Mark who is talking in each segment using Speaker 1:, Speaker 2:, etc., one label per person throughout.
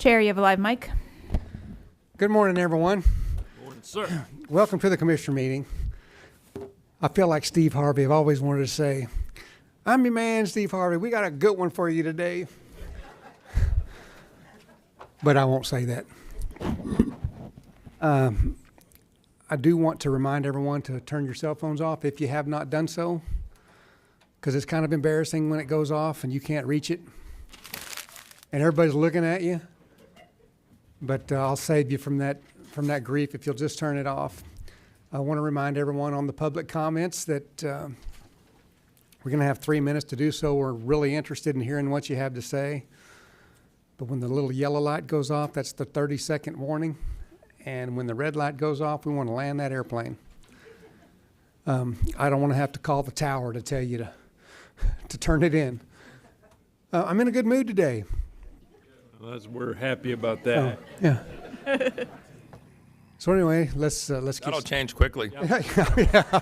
Speaker 1: Chair, you have a live mic.
Speaker 2: Good morning, everyone.
Speaker 3: Good morning, sir.
Speaker 2: Welcome to the Commissioner meeting. I feel like Steve Harvey. I've always wanted to say, I'm your man, Steve Harvey. We got a good one for you today. But I won't say that. I do want to remind everyone to turn your cell phones off if you have not done so, because it's kind of embarrassing when it goes off and you can't reach it and everybody's looking at you. But I'll save you from that grief if you'll just turn it off. I want to remind everyone on the public comments that we're going to have 3 minutes to do so. We're really interested in hearing what you have to say. But when the little yellow light goes off, that's the 30-second warning. And when the red light goes off, we want to land that airplane. I don't want to have to call the tower to tell you to turn it in. I'm in a good mood today.
Speaker 3: Well, we're happy about that.
Speaker 2: Yeah. So anyway, let's get.
Speaker 4: That'll change quickly.
Speaker 2: Yeah.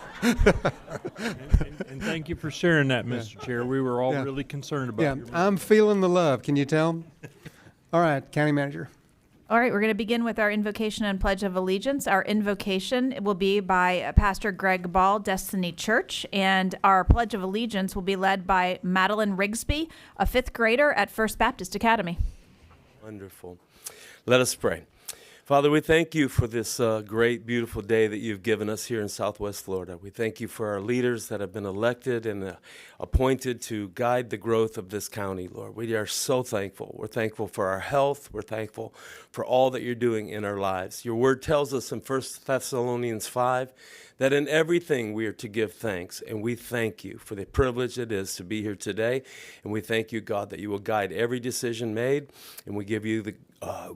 Speaker 3: And thank you for sharing that, Mr. Chair. We were all really concerned about
Speaker 2: Yeah,
Speaker 3: your
Speaker 2: I'm feeling the love. Can you tell? All right, County Manager.
Speaker 1: All right, we're going to begin with our invocation and pledge of allegiance. Our invocation will be by Pastor Greg Ball, Destiny Church, and our pledge of allegiance will be led by Madeline Rigsby, a fifth grader at First Baptist Academy.
Speaker 5: Wonderful. Let us pray. Father, we thank you for this great, beautiful day that you've given us here in Southwest Florida. We thank you for our leaders that have been elected and appointed to guide the growth of this county, Lord. We are so thankful. We're thankful for our health. We're thankful for all that you're doing in our lives. Your word tells us in 1 Thessalonians 5 that in everything we are to give thanks, and we thank you for the privilege it is to be here today. And we thank you, God, that you will guide every decision made, and we give you the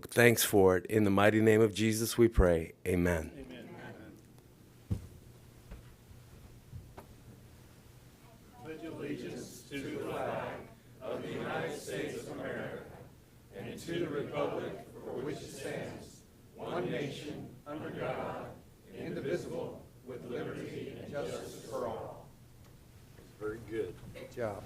Speaker 5: thanks for it. In the mighty name of Jesus we pray. Amen.
Speaker 3: Amen.
Speaker 6: Pledge allegiance to the flag of the United States of America and to the republic for which it stands, one nation, under God, indivisible, with liberty and justice for all.
Speaker 5: Very good.
Speaker 2: Good job.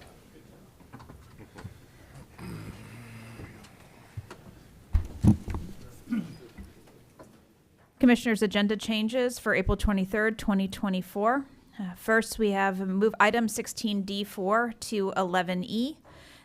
Speaker 1: Commissioners' agenda changes for April 23rd, 2024. First, we have move item 16D4 to 11E.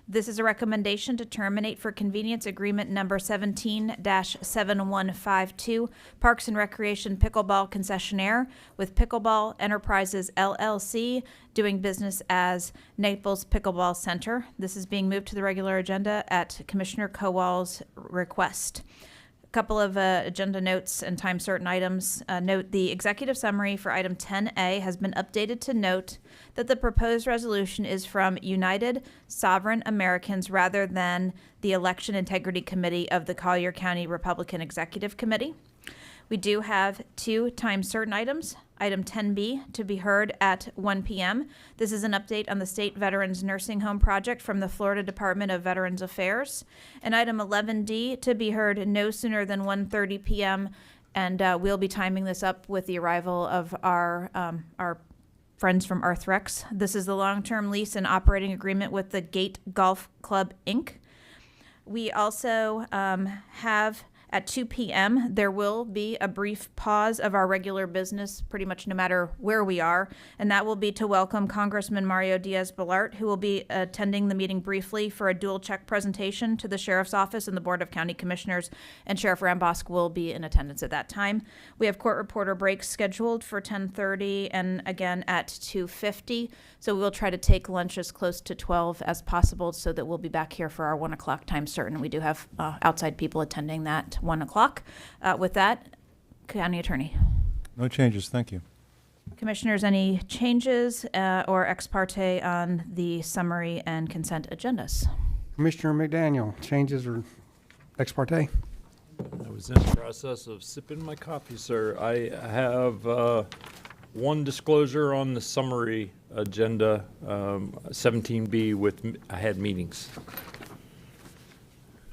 Speaker 1: This is a recommendation to terminate for convenience agreement number 17-7152, Parks and Recreation Pickleball Concessionaire with Pickleball Enterprises LLC, doing business as Naples Pickleball Center. This is being moved to the regular agenda at Commissioner Kowal's request. Couple of agenda notes and time certain items. Note the executive summary for item 10A has been updated to note that the proposed resolution is from United Sovereign Americans rather than the Election Integrity Committee of the Collier County Republican Executive Committee. We do have two time certain items. Item 10B to be heard at 1 p.m. This is an update on the State Veterans Nursing Home Project from the Florida Department of Veterans Affairs. And item 11D to be heard no sooner than 1:30 p.m. And we'll be timing this up with the arrival of our friends from Arthrex. This is the long-term lease and operating agreement with the Gate Golf Club, Inc. We also have at 2 p.m., there will be a brief pause of our regular business, pretty much no matter where we are, and that will be to welcome Congressman Mario Diaz-Balart, who will be attending the meeting briefly for a dual check presentation to the Sheriff's Office and the Board of County Commissioners, and Sheriff Rambosk will be in attendance at that time. We have court reporter breaks scheduled for 10:30 and again at 2:50, so we'll try to take lunch as close to 12 as possible so that we'll be back here for our 1 o'clock time certain. We do have outside people attending that 1 o'clock. With that, County Attorney.
Speaker 7: No changes, thank you.
Speaker 1: Commissioners, any changes or ex parte on the summary and consent agendas?
Speaker 2: Commissioner McDaniel, changes or ex parte?
Speaker 3: I was in the process of sipping my coffee, sir. I have one disclosure on the summary agenda, 17B, I had meetings.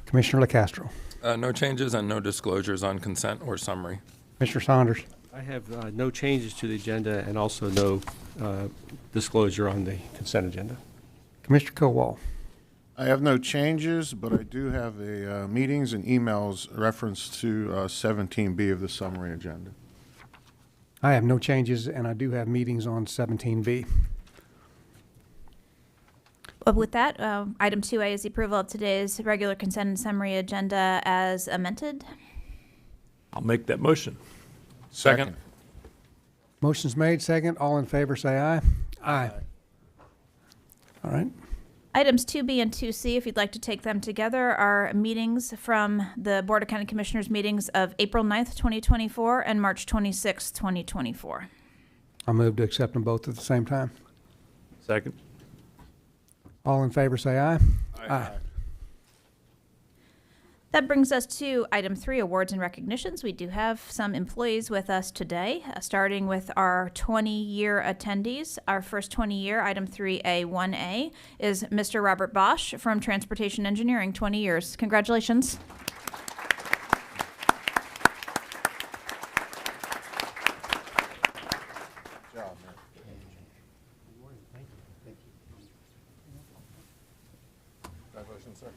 Speaker 2: Commissioner LaCastro.
Speaker 4: No changes and no disclosures on consent or summary.
Speaker 2: Mr. Saunders.
Speaker 8: I have no changes to the agenda and also no disclosure on the consent agenda.
Speaker 2: Commissioner Kowal.
Speaker 9: I have no changes, but I do have a meetings and emails reference to 17B of the summary agenda.
Speaker 2: I have no changes, and I do have meetings on 17B.
Speaker 1: Well, with that, item 2A is the approval of today's regular consent and summary agenda as amended.
Speaker 3: I'll make that motion.
Speaker 4: Second.
Speaker 2: Motion's made, second. All in favor, say aye. Aye. All right.
Speaker 1: Items 2B and 2C, if you'd like to take them together, are meetings from the Board of County Commissioners meetings of April 9th, 2024 and March 26th, 2024.
Speaker 2: I'll move to accept them both at the same time.
Speaker 3: Second.
Speaker 2: All in favor, say aye. Aye.
Speaker 1: That brings us to item 3, awards and recognitions. We do have some employees with us today, starting with our 20-year attendees. Our first 20-year, item 3A1A, is Mr. Robert Bosch from Transportation Engineering, 20 years. Congratulations.
Speaker 9: Congratulations, sir.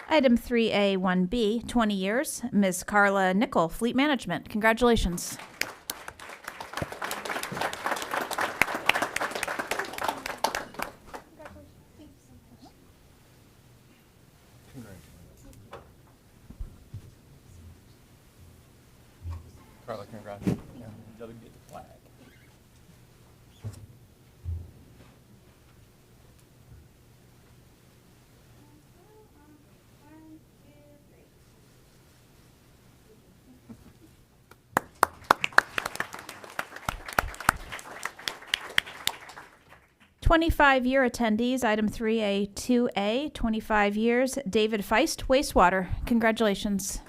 Speaker 1: Item 3A1B, 20 years, Ms. Carla Nickel, Fleet Management. Congratulations.
Speaker 4: Carla, congratulations.
Speaker 3: Flag.
Speaker 1: 25-year attendees, item 3A2A, 25 years, David Feist, Wastewater. Congratulations.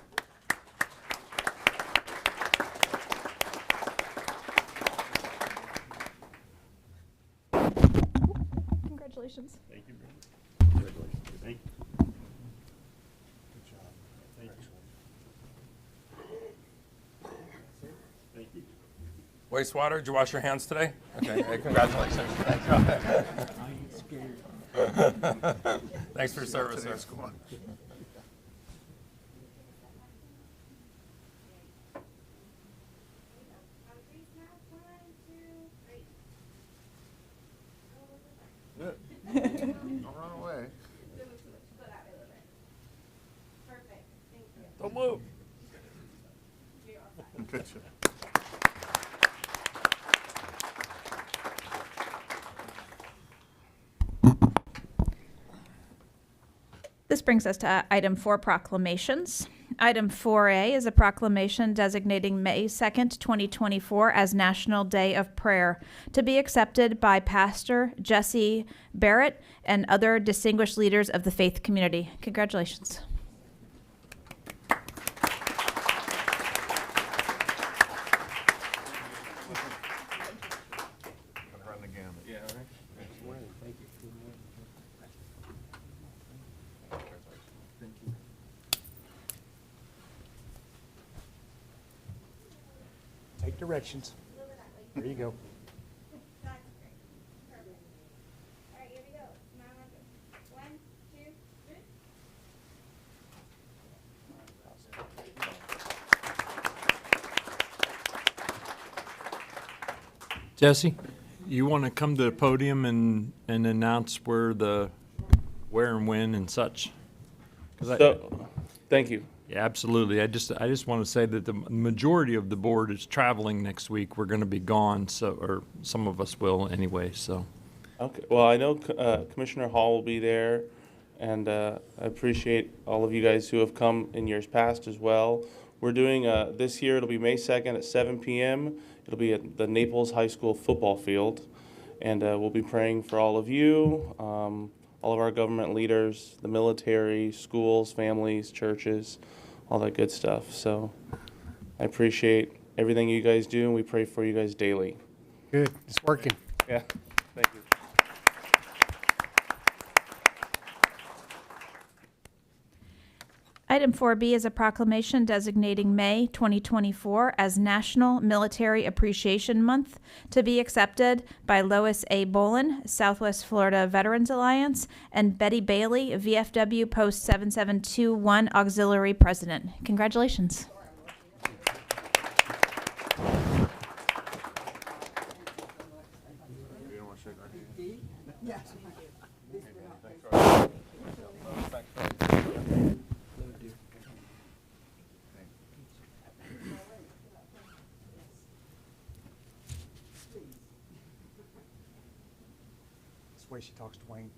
Speaker 1: Congratulations.
Speaker 6: Thank you. Congratulations. Thank you. Good job. Thank you. Thank you.
Speaker 4: Wastewater, did you wash your hands today? Okay, hey, congratulations. Thanks for your service, sir.
Speaker 9: Don't run away.
Speaker 3: Don't move.
Speaker 9: Good job.
Speaker 1: This brings us to item 4, proclamations. Item 4A is a proclamation designating May 2nd, 2024 as National Day of Prayer, to be accepted by Pastor Jesse Barrett and other distinguished leaders of the faith community. Congratulations.
Speaker 9: Run the gamut.
Speaker 4: Yeah, all right.
Speaker 2: Take directions. There you go.
Speaker 3: Jesse, you want to come to the podium and announce where and when and such? 'Cause
Speaker 5: Thank you.
Speaker 3: yeah, absolutely. I just want to say that the majority of the board is traveling next week. We're going to be gone, or some of us will anyway. So
Speaker 10: Okay, well, I know Commissioner Hall will be there, and I appreciate all of you guys who have come in years past as well. We're doing, this year, it'll be May 2nd at 7 p.m. It'll be at the Naples High School football field, and we'll be praying for all of you, all of our government leaders, the military, schools, families, churches, all that good stuff. So I appreciate everything you guys do, and we pray for you guys daily.
Speaker 2: Good, it's working.
Speaker 10: Yeah, thank you.
Speaker 1: Item 4B is a proclamation designating May 2024 as National Military Appreciation Month to be accepted by Lois A. Bolin, Southwest Florida Veterans Alliance, and Betty Bailey, VFW Post 7721 Auxiliary President. Congratulations.
Speaker 2: That's the way she talks to Wayne.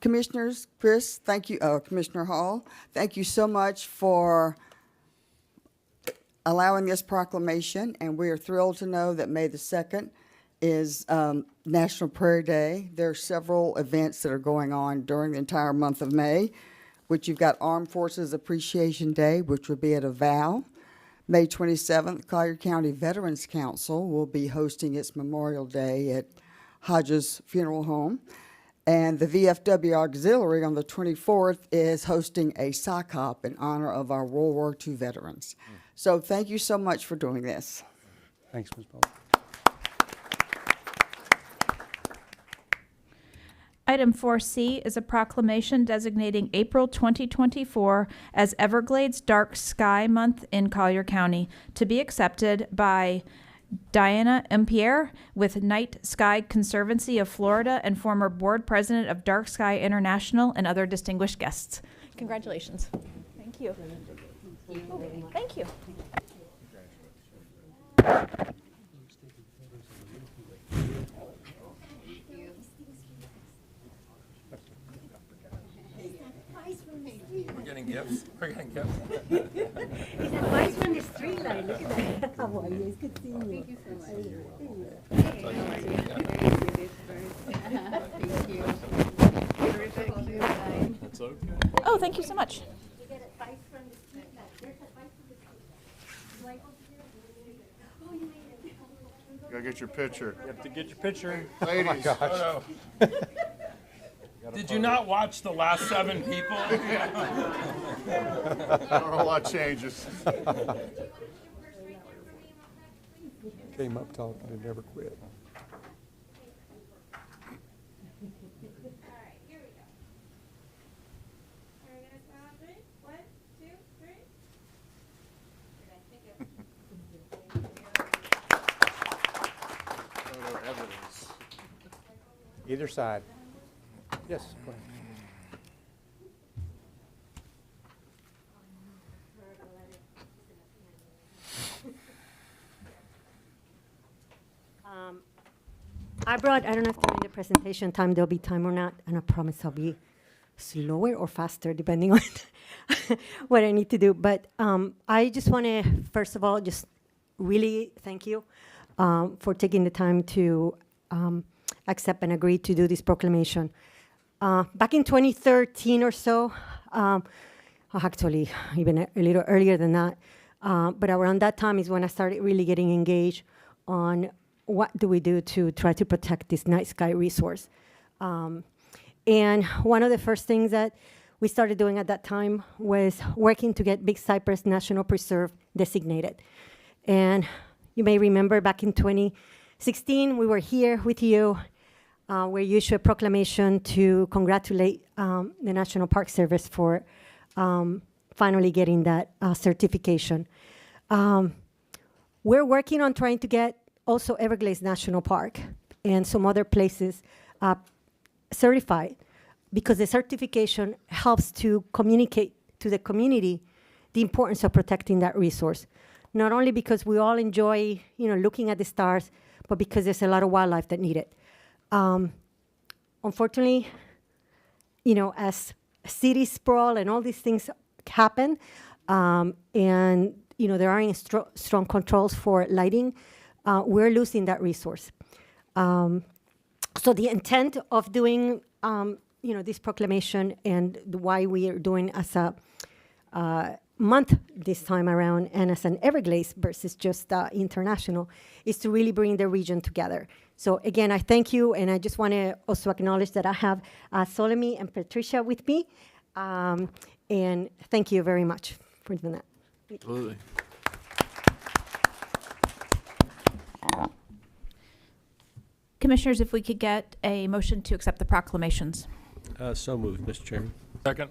Speaker 11: Commissioners, Chris, thank you, Commissioner Hall, thank you so much for allowing this proclamation, and we are thrilled to know that May the 2nd is National Prayer Day. There are several events that are going on during the entire month of May, which you've got Armed Forces Appreciation Day, which will be at a vow. May 27th, Collier County Veterans Council will be hosting its Memorial Day at Hodges Funeral Home. And the VFW Auxiliary on the 24th is hosting a sock hop in honor of our World War II veterans. So thank you so much for doing this.
Speaker 2: Thanks, Ms. Paul.
Speaker 1: Item 4C is a proclamation designating April 2024 as Everglades Dark Sky Month in Collier County to be accepted by Diana Impierre with Night Sky Conservancy of Florida and former board president of Dark Sky International and other distinguished guests. Congratulations. Thank you. Thank you.
Speaker 4: We're getting gifts. We're getting gifts.
Speaker 12: It's advice from the street line. Look at that. How are you? It's good seeing you. Thank you so much. Thank you.
Speaker 3: That's okay.
Speaker 1: Oh, thank you so much.
Speaker 12: You get advice from the street line. There's advice from the street line. Do I go to oh, you made it.
Speaker 9: Gotta get your picture.
Speaker 3: You have to get your picture.
Speaker 9: Ladies.
Speaker 4: Oh, no. Did you not watch the last 7 people?
Speaker 9: Not a whole lot changes.
Speaker 2: Came up talking and never quit.
Speaker 9: Photo evidence.
Speaker 2: Either side. Yes, go ahead.
Speaker 12: I don't know if during the presentation time there'll be time or not, and I promise I'll be slower or faster depending on what I need to do. But I just want to, first of all, just really thank you for taking the time to accept and agree to do this proclamation. Back in 2013 or so, actually even a little earlier than that, but around that time is when I started really getting engaged on what do we do to try to protect this night sky resource. And one of the first things that we started doing at that time was working to get Big Cypress National Preserve designated. And you may remember back in 2016, we were here with you, where you issued a proclamation to congratulate the National Park Service for finally getting that certification. We're working on trying to get also Everglades National Park and some other places certified, because the certification helps to communicate to the community the importance of protecting that resource. Not only because we all enjoy, looking at the stars, but because there's a lot of wildlife that need it. Unfortunately, as city sprawl and all these things happen, and there aren't strong controls for lighting, we're losing that resource. So the intent of doing this proclamation and why we are doing as a month this time around and as an Everglades versus just international is to really bring the region together. So again, I thank you, and I just want to also acknowledge that I have Solomon and Patricia with me, and thank you very much for doing that.
Speaker 3: Absolutely.
Speaker 1: Commissioners, if we could get a motion to accept the proclamations.
Speaker 8: So moved, Mr. Chairman.
Speaker 3: Second.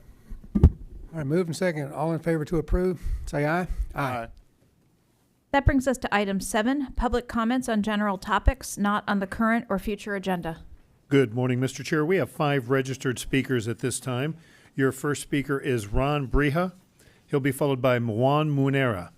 Speaker 2: All right, moved and second. All in favor to approve, say aye.
Speaker 1: That brings us to item 7, public comments on general topics not on the current or future agenda.
Speaker 6: Good morning, Mr. Chair. We have 5 registered speakers at this time. Your first speaker is Ron Brija. He'll be followed by Juan Munera.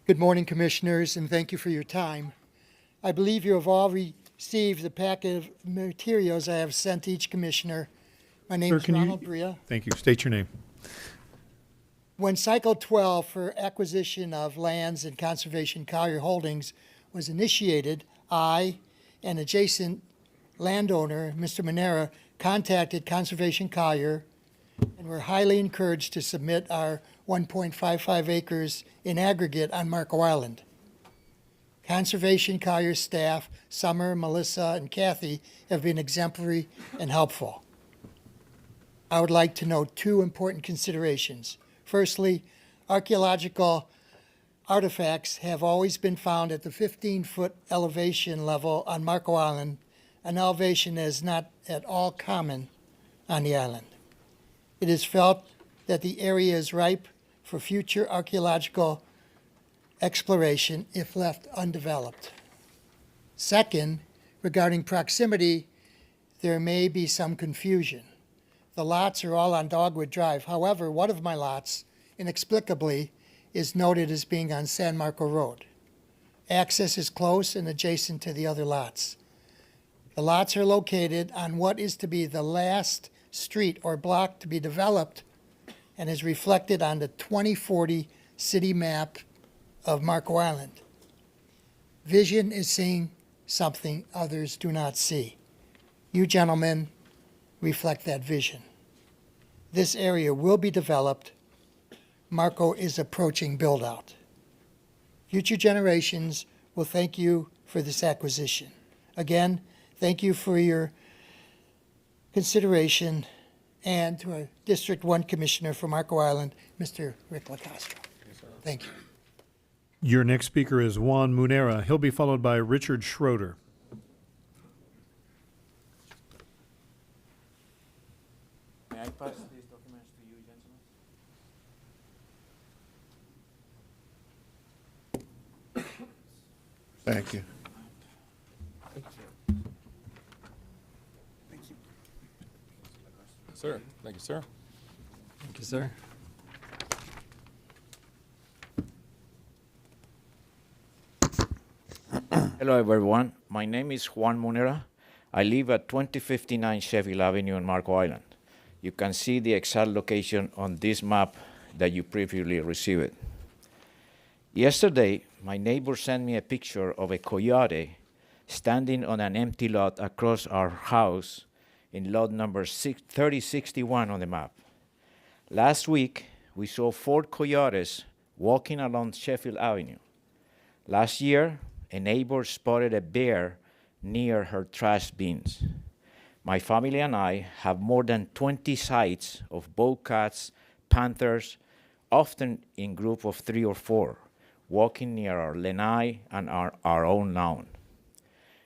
Speaker 13: Good morning, Commissioners, and thank you for your time. I believe you have all received the packet of materials I have sent each Commissioner. My name is Ronald Bria.
Speaker 6: Thank you. State your name.
Speaker 13: When Cycle 12 for acquisition of lands and conservation Collier Holdings was initiated, I and adjacent landowner, Mr. Monera, contacted Conservation Collier and were highly encouraged to submit our 1.55 acres in aggregate on Marco Island. Conservation Collier staff, Summer, Melissa, and Kathy, have been exemplary and helpful. I would like to note 2 important considerations. Firstly, archaeological artifacts have always been found at the 15-foot elevation level on Marco Island, an elevation that is not at all common on the island. It is felt that the area is ripe for future archaeological exploration if left undeveloped. Second, regarding proximity, there may be some confusion. The lots are all on Dogwood Drive. However, one of my lots, inexplicably, is noted as being on San Marco Road. Access is close and adjacent to the other lots. The lots are located on what is to be the last street or block to be developed and is reflected on the 2040 city map of Marco Island. Vision is seeing something others do not see. You gentlemen reflect that vision. This area will be developed. Marco is approaching build-out. Future generations will thank you for this acquisition. Again, thank you for your consideration, and to our District 1 Commissioner for Marco Island, Mr. Rick LaCastro. Thank you.
Speaker 6: Your next speaker is Juan Munera. He'll be followed by Richard Schroeder.
Speaker 14: May I pass these documents to you, gentlemen?
Speaker 9: Thank you.
Speaker 3: Sir. Thank you, sir. Thank you, sir.
Speaker 14: Hello, everyone. My name is Juan Munera. I live at 2059 Sheffield Avenue in Marco Island. You can see the exact location on this map that you previously received. Yesterday, my neighbor sent me a picture of a coyote standing on an empty lot across our house in lot number 3061 on the map. Last week, we saw 4 coyotes walking along Sheffield Avenue. Last year, a neighbor spotted a bear near her trash bins. My family and I have more than 20 sights of bobcats, panthers, often in group of 3 or 4, walking near our lanai and our own lawn.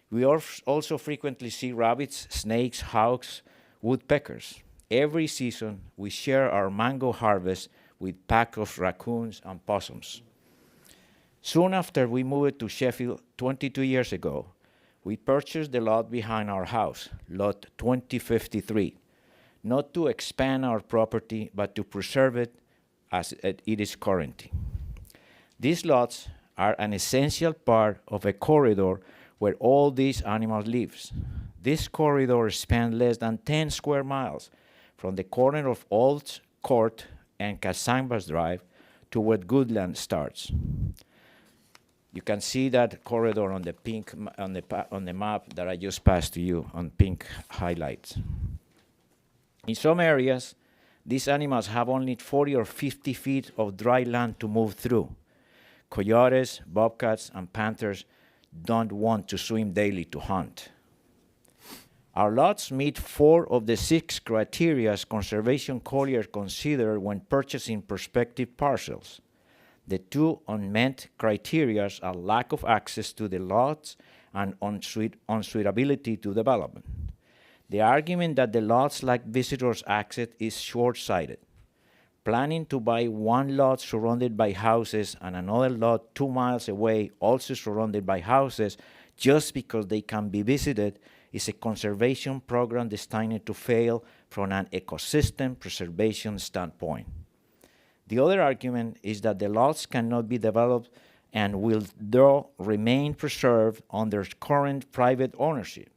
Speaker 14: We also frequently see rabbits, snakes, hawks, woodpeckers. Every season, we share our mango harvest with pack of raccoons and possums. Soon after we moved to Sheffield 22 years ago, we purchased the lot behind our house, lot 2053, not to expand our property, but to preserve it as it is currently. These lots are an essential part of a corridor where all these animals live. This corridor spans less than 10 square miles from the corner of Old Court and Casambas Drive to where Goodland starts. You can see that corridor on the pink on the map that I just passed to you on pink highlights. In some areas, these animals have only 40 or 50 feet of dry land to move through. Coyotes, bobcats, and panthers don't want to swim daily to hunt. Our lots meet 4 of the 6 criteria Conservation Collier considered when purchasing prospective parcels. The 2 unmet criteria are lack of access to the lots and unsuitability to development. The argument that the lots lack visitors' access is short-sighted. Planning to buy one lot surrounded by houses and another lot 2 miles away also surrounded by houses just because they can be visited is a conservation program destined to fail from an ecosystem preservation standpoint. The other argument is that the lots cannot be developed and will though remain preserved under current private ownership.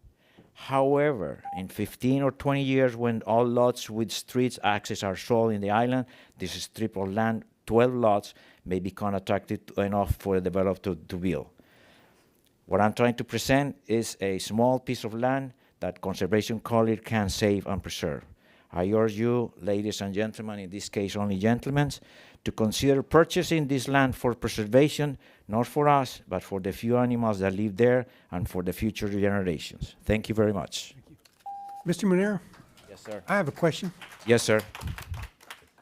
Speaker 14: However, in 15 or 20 years, when all lots with street access are sold in the island, this strip of land, 12 lots, may become attractive enough for a developer to build. What I'm trying to present is a small piece of land that Conservation Collier can save and preserve. I urge you, ladies and gentlemen, in this case only gentlemen, to consider purchasing this land for preservation, not for us, but for the few animals that live there and for the future generations. Thank you very much.
Speaker 2: Mr. Monero,
Speaker 14: Yes, sir.
Speaker 2: I have a question.
Speaker 14: Yes, sir.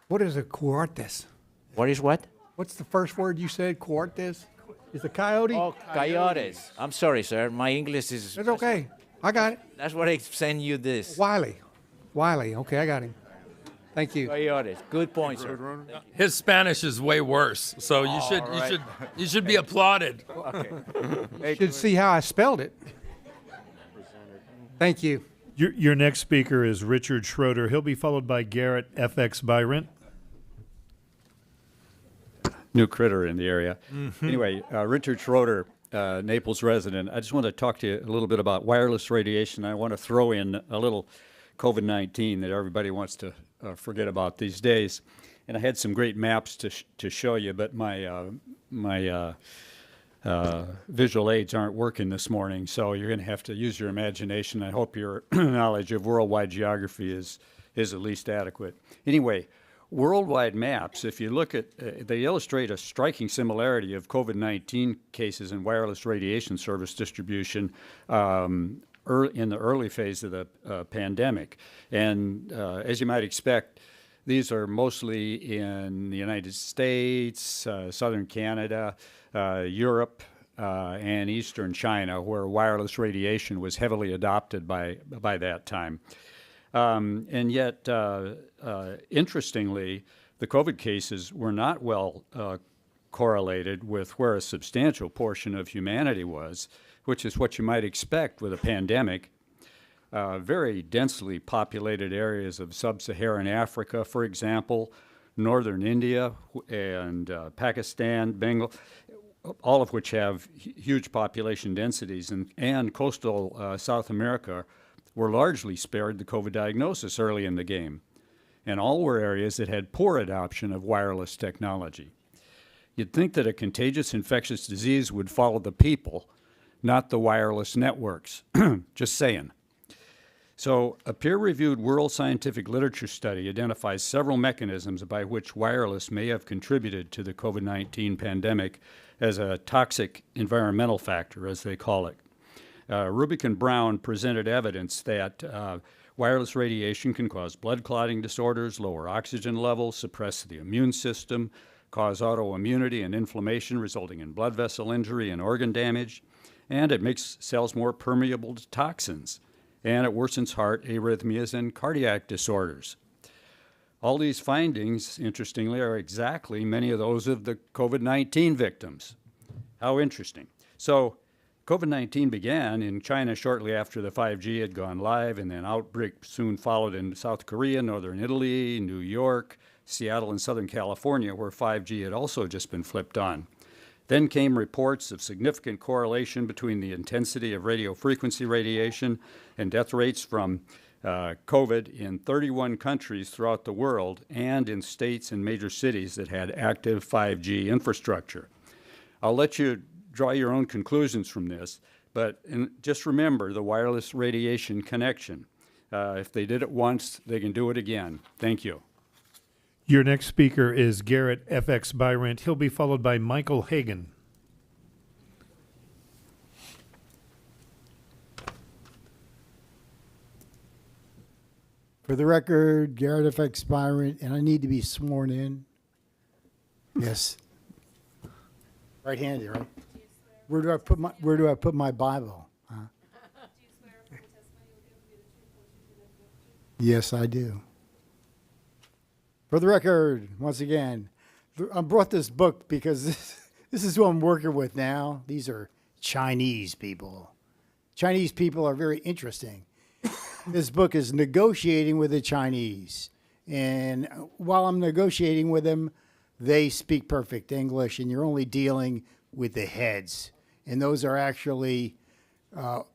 Speaker 2: What is a coartes?
Speaker 14: What is what?
Speaker 2: What's the first word you said, coartes? Is a coyote?
Speaker 14: Oh, coyotes. I'm sorry, sir. My English is...
Speaker 2: That's okay. I got it.
Speaker 14: That's what I send you this.
Speaker 2: Wiley. Okay, I got him. Thank you.
Speaker 14: Coyotes. Good point, sir.
Speaker 4: His Spanish is way worse, so you should be applauded.
Speaker 14: Okay.
Speaker 2: You should see how I spelled it. Thank you.
Speaker 6: Your next speaker is Richard Schroeder. He'll be followed by Garrett FX Byron.
Speaker 15: New critter in the area. Anyway, Richard Schroeder, Naples resident. I just want to talk to you a little bit about wireless radiation. I want to throw in a little COVID-19 that everybody wants to forget about these days. And I had some great maps to show you, but my visual aids aren't working this morning, so you're going to have to use your imagination. I hope your knowledge of worldwide geography is at least adequate. Anyway, worldwide maps, if you look at, they illustrate a striking similarity of COVID-19 cases and wireless radiation service distribution in the early phase of the pandemic. And as you might expect, these are mostly in the United States, southern Canada, Europe, and eastern China, where wireless radiation was heavily adopted by that time. And yet, interestingly, the COVID cases were not well correlated with where a substantial portion of humanity was, which is what you might expect with a pandemic. Very densely populated areas of sub-Saharan Africa, for example, northern India and Pakistan, Bengal, all of which have huge population densities, and coastal South America were largely spared the COVID diagnosis early in the game. And all were areas that had poor adoption of wireless technology. You'd think that a contagious infectious disease would follow the people, not the wireless networks. Just saying. So a peer-reviewed world scientific literature study identifies several mechanisms by which wireless may have contributed to the COVID-19 pandemic as a toxic environmental factor, as they call it. Rubik and Brown presented evidence that wireless radiation can cause blood clotting disorders, lower oxygen levels, suppress the immune system, cause autoimmunity and inflammation resulting in blood vessel injury and organ damage, and it makes cells more permeable to toxins, and it worsens heart arrhythmias and cardiac disorders. All these findings, interestingly, are exactly many of those of the COVID-19 victims. How interesting. So COVID-19 began in China shortly after the 5G had gone live, and then outbreak soon followed in South Korea, northern Italy, New York, Seattle, and Southern California, where 5G had also just been flipped on. Then came reports of significant correlation between the intensity of radio frequency radiation and death rates from COVID in 31 countries throughout the world and in states and major cities that had active 5G infrastructure. I'll let you draw your own conclusions from this, but just remember the wireless radiation connection. If they did it once, they can do it again. Thank you.
Speaker 6: Your next speaker is Garrett FX Byrant. He'll be followed by Michael Hagan.
Speaker 16: For the record, Garrett FX Byrant, and I need to be sworn in. Yes. Right-handed, right? Where do I put my Bible? Huh? Yes, I do. For the record, once again, I brought this book because this is who I'm working with now. These are Chinese people. Chinese people are very interesting. This book is Negotiating with the Chinese. And while I'm negotiating with them, they speak perfect English, and you're only dealing with the heads. And those are actually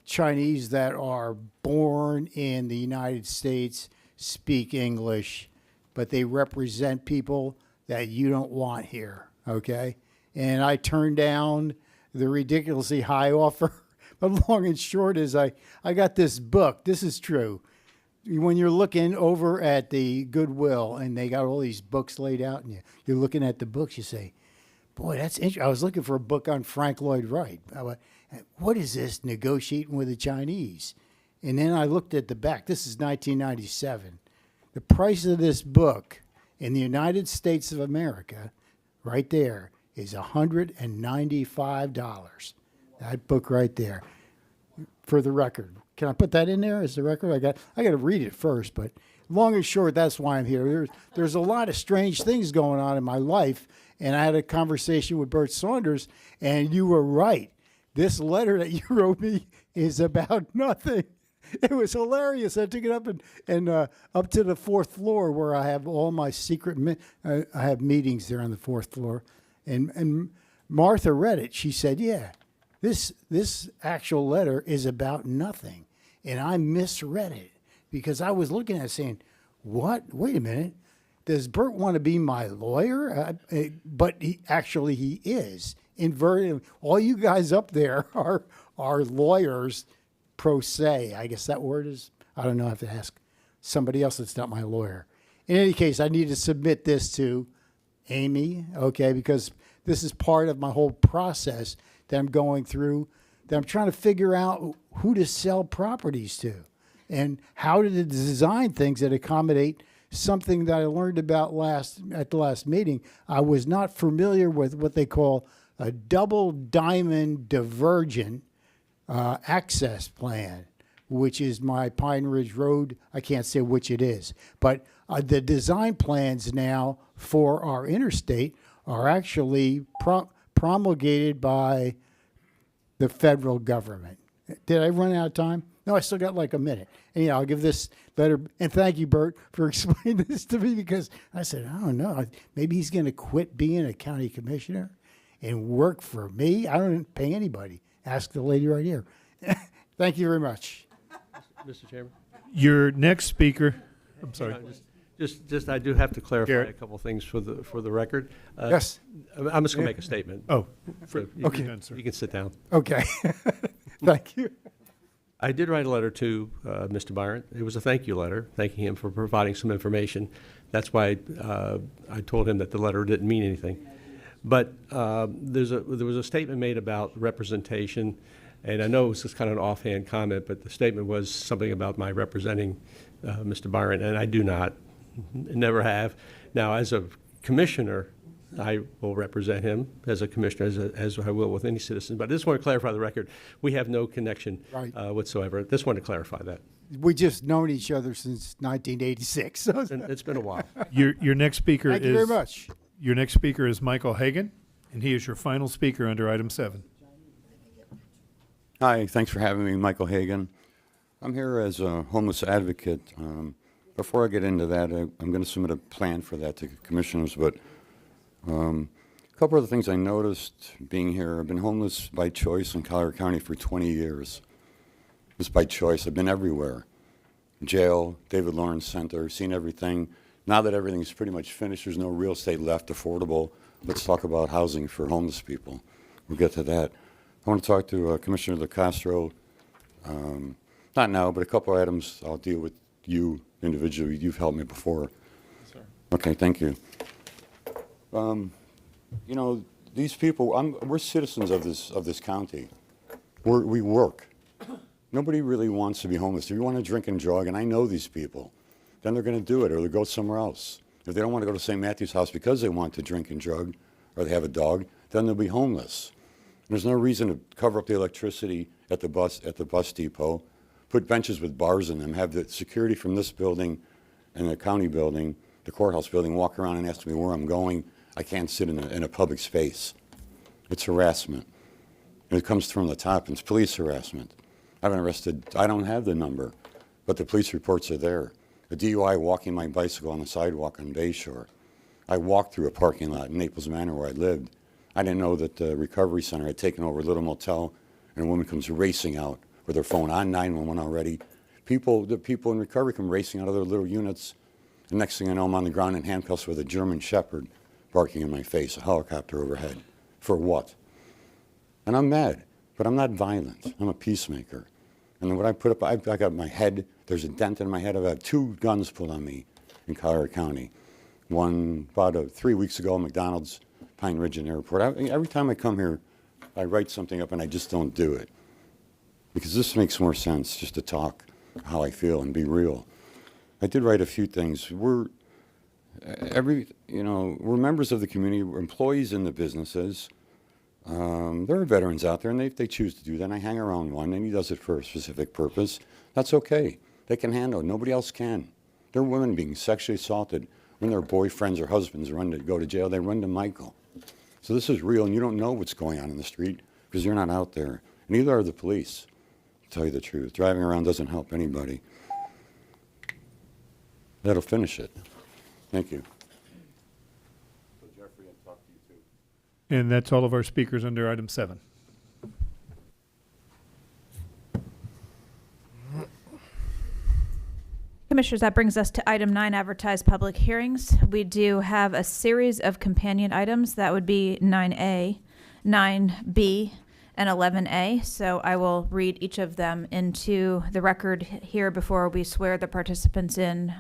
Speaker 16: Chinese that are born in the United States, speak English, but they represent people that you don't want here, okay? And I turned down the ridiculously high offer. But long and short is I got this book. This is true. When you're looking over at the Goodwill and they got all these books laid out and you're looking at the books, you say, boy, that's interesting. I was looking for a book on Frank Lloyd Wright. I went, what is this, negotiating with the Chinese? And then I looked at the back. This is 1997. The price of this book in the United States of America, right there, is $195. That book right there. For the record, can I put that in there as the record? I got to read it first, but long and short, that's why I'm here. There's a lot of strange things going on in my life, and I had a conversation with Bert Saunders, and you were right. This letter that you wrote me is about nothing. It was hilarious. I took it up and up to the fourth floor where I have all my secret. I have meetings there on the fourth floor, and Martha read it. She said, "Yeah, this actual letter is about nothing," and I misread it because I was looking at it saying, "What? Wait a minute. Does Bert want to be my lawyer?" But he is. Inverted. All you guys up there are lawyers. Pro se, I guess that word is, I don't know, I have to ask somebody else that's not my lawyer. In any case, I need to submit this to Amy, okay, because this is part of my whole process that I'm going through, that I'm trying to figure out who to sell properties to and how to design things that accommodate something that I learned about at the last meeting. I was not familiar with what they call a double diamond divergent access plan, which is my Pine Ridge Road. I can't say which it is, but the design plans now for our interstate are actually promulgated by the federal government. Did I run out of time? No, I still got like a minute. And I'll give this letter, and thank you, Bert, for explaining this to me, because I said, I don't know, maybe he's going to quit being a county commissioner and work for me. I don't pay anybody. Ask the lady right here. Thank you very much.
Speaker 8: Mr. Chairman?
Speaker 6: Your next speaker, I'm sorry.
Speaker 8: Just I do have to clarify
Speaker 6: Garrett.
Speaker 8: a couple things for the record.
Speaker 2: Yes.
Speaker 8: I'm just going to make a statement.
Speaker 6: Oh,
Speaker 8: So
Speaker 6: okay.
Speaker 8: You can sit down.
Speaker 2: Okay. Thank you.
Speaker 8: I did write a letter to Mr. Byron. It was a thank you letter, thanking him for providing some information. That's why I told him that the letter didn't mean anything. But there was a statement made about representation, and I know it was just kind of an offhand comment, but the statement was something about my representing Mr. Byron, and I do not, never have. Now, as a commissioner, I will represent him as a commissioner, as I will with any citizen. But I just want to clarify the record. We have no connection
Speaker 16: Right.
Speaker 8: whatsoever. Just want to clarify that.
Speaker 16: We just known each other since 1986. So
Speaker 8: It's been a while.
Speaker 6: Your next speaker
Speaker 16: Thank you very much.
Speaker 6: Your next speaker is Michael Hagan, and he is your final speaker under item 7.
Speaker 17: Hi, thanks for having me, Michael Hagan. I'm here as a homeless advocate. Before I get into that, I'm going to submit a plan for that to commissioners, but a couple of the things I noticed being here. I've been homeless by choice in Collier County for 20 years. Just by choice. I've been everywhere. Jail, David Lawrence Center, seen everything. Now that everything's pretty much finished, there's no real estate left affordable. Let's talk about housing for homeless people. We'll get to that. I want to talk to Commissioner DeCastro. Not now, but a couple items I'll deal with you individually. You've helped me before.
Speaker 10: Yes, sir.
Speaker 17: Okay, thank you. You know, these people, we're citizens of this county. We work. Nobody really wants to be homeless. If you want to drink and drug, and I know these people, then they're going to do it, or they'll go somewhere else. If they don't want to go to St. Matthew's House because they want to drink and drug, or they have a dog, then they'll be homeless. And there's no reason to cover up the electricity at the bus depot, put benches with bars in them, have the security from this building and the county building, the courthouse building, walk around and ask me where I'm going. I can't sit in a public space. It's harassment. And it comes from the top. It's police harassment. I've been arrested. I don't have the number, but the police reports are there. A DUI walking my bicycle on the sidewalk on Bayshore. I walked through a parking lot in Naples Manor where I lived. I didn't know that the recovery center had taken over a little motel, and a woman comes racing out with her phone on 911 already. The people in recovery come racing out of their little units. The next thing I know, I'm on the ground in handcuffs with a German Shepherd barking in my face, a helicopter overhead. For what? And I'm mad, but I'm not violent. I'm a peacemaker. And then what I put up, I got my head, there's a dent in my head. I've had 2 guns pulled on me in Collier County. One about 3 weeks ago, McDonald's, Pine Ridge and Airport. Every time I come here, I write something up and I just don't do it. Because this makes more sense, just to talk how I feel and be real. I did write a few things. We're members of the community, we're employees in the businesses. There are veterans out there, and if they choose to do that, and I hang around one, and he does it for a specific purpose, that's okay. They can handle it. Nobody else can. There are women being sexually assaulted. When their boyfriends or husbands go to jail, they run to Michael. So this is real, and you don't know what's going on in the street because you're not out there. And neither are the police, to tell you the truth. Driving around doesn't help anybody. That'll finish it. Thank you.
Speaker 6: And that's all of our speakers under item 7.
Speaker 1: Commissioners, that brings us to item 9, advertised public hearings. We do have a series of companion items. That would be 9A, 9B, and 11A. So I will read each of them into the record here before we swear the participants in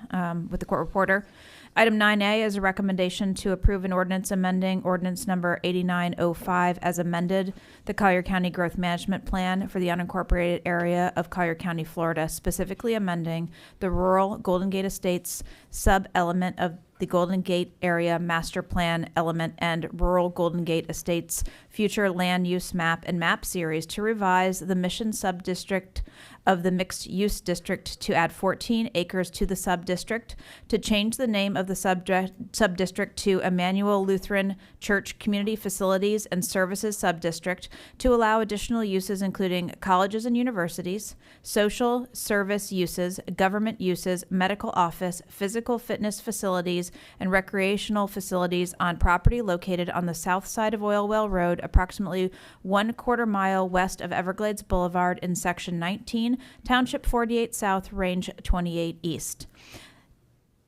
Speaker 1: with the court reporter. Item 9A is a recommendation to approve an ordinance amending ordinance number 8905 as amended, the Collier County Growth Management Plan for the unincorporated area of Collier County, Florida, specifically amending the rural Golden Gate Estates sub-element of the Golden Gate Area Master Plan element and rural Golden Gate Estates future land use map and map series to revise the mission sub-district of the mixed use district to add 14 acres to the sub-district, to change the name of the sub-district to Emmanuel Lutheran Church Community Facilities and Services Sub-District, to allow additional uses including colleges and universities, social service uses, government uses, medical office, physical fitness facilities, and recreational facilities on property located on the south side of Oil Well Road, approximately 1/4 mile west of Everglades Boulevard in Section 19, Township 48 South, Range 28 East.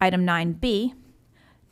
Speaker 1: Item 9B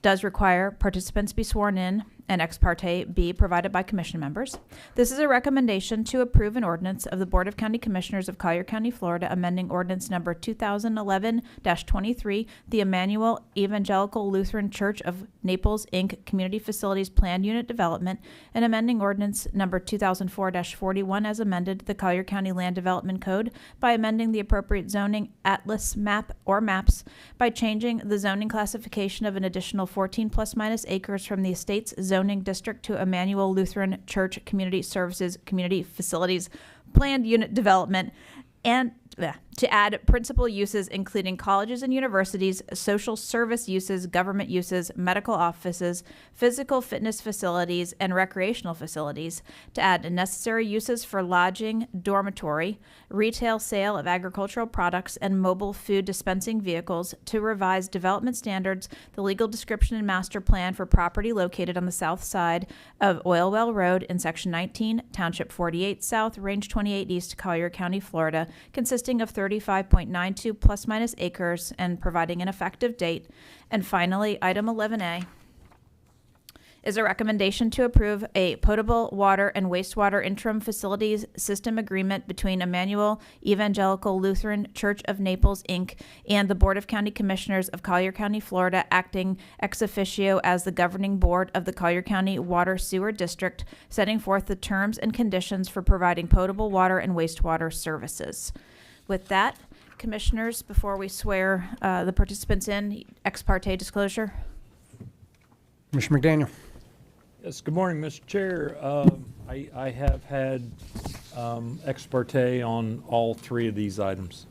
Speaker 1: does require participants be sworn in and ex parte be provided by commission members. This is a recommendation to approve an ordinance of the Board of County Commissioners of Collier County, Florida, amending ordinance number 2011-23, the Emmanuel Evangelical Lutheran Church of Naples, Inc. Community Facilities Planned Unit Development, and amending ordinance number 2004-41 as amended, the Collier County Land Development Code, by amending the appropriate zoning atlas map or maps, by changing the zoning classification of an additional 14 plus minus acres from the estate's zoning zoning district to Emmanuel Lutheran Church Community Services Community Facilities Planned Unit Development, and to add principal uses including colleges and universities, social service uses, government uses, medical offices, physical fitness facilities, and recreational facilities, to add necessary uses for lodging, dormitory, retail sale of agricultural products, and mobile food dispensing vehicles, to revise development standards, the legal description and master plan for property located on the south side of Oil Well Road in Section 19, Township 48 South, Range 28 East, Collier County, Florida, consisting of 35.92 plus minus acres, and providing an effective date. And finally, item 11A is a recommendation to approve a potable water and wastewater interim facilities system agreement between Emmanuel Evangelical Lutheran Church of Naples, Inc. and the Board of County Commissioners of Collier County, Florida, acting ex officio as the governing board of the Collier County Water Sewer District, setting forth the terms and conditions for providing potable water and wastewater services. With that, Commissioners, before we swear the participants in, ex parte disclosure.
Speaker 2: Commissioner McDaniel.
Speaker 3: Yes, good morning, Mr. Chair. I have had ex parte on all three of these items.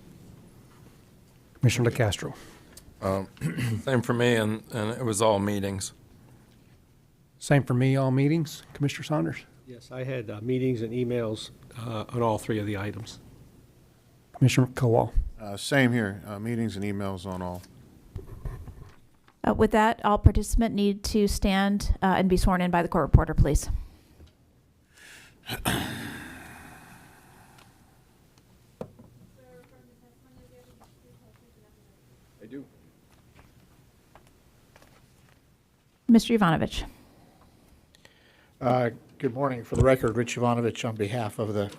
Speaker 2: Commissioner DeCastro.
Speaker 4: Same for me, and it was all meetings.
Speaker 2: Same for me, all meetings. Commissioner Saunders.
Speaker 8: Yes, I had meetings and emails on all three of the items.
Speaker 2: Commissioner Kowal.
Speaker 9: Same here, meetings and emails on all.
Speaker 1: With that, all participants need to stand and be sworn in by the court reporter, please.
Speaker 17: I do.
Speaker 1: Mr. Ivanovich.
Speaker 18: Good morning. For the record, Rich Ivanovich on behalf of the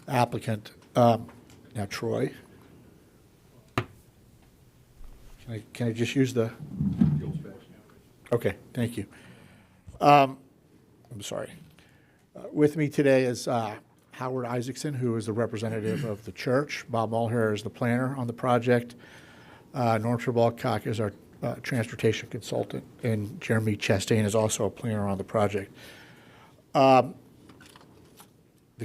Speaker 18: applicant. Now, Troy. Can I just use the? Okay, thank you. I'm sorry. With me today is Howard Isaacson, who is the representative of the church. Bob Mulher is the planner on the project. Norm Trebalcock is our transportation consultant, and Jeremy Chastain is also a planner on the project. The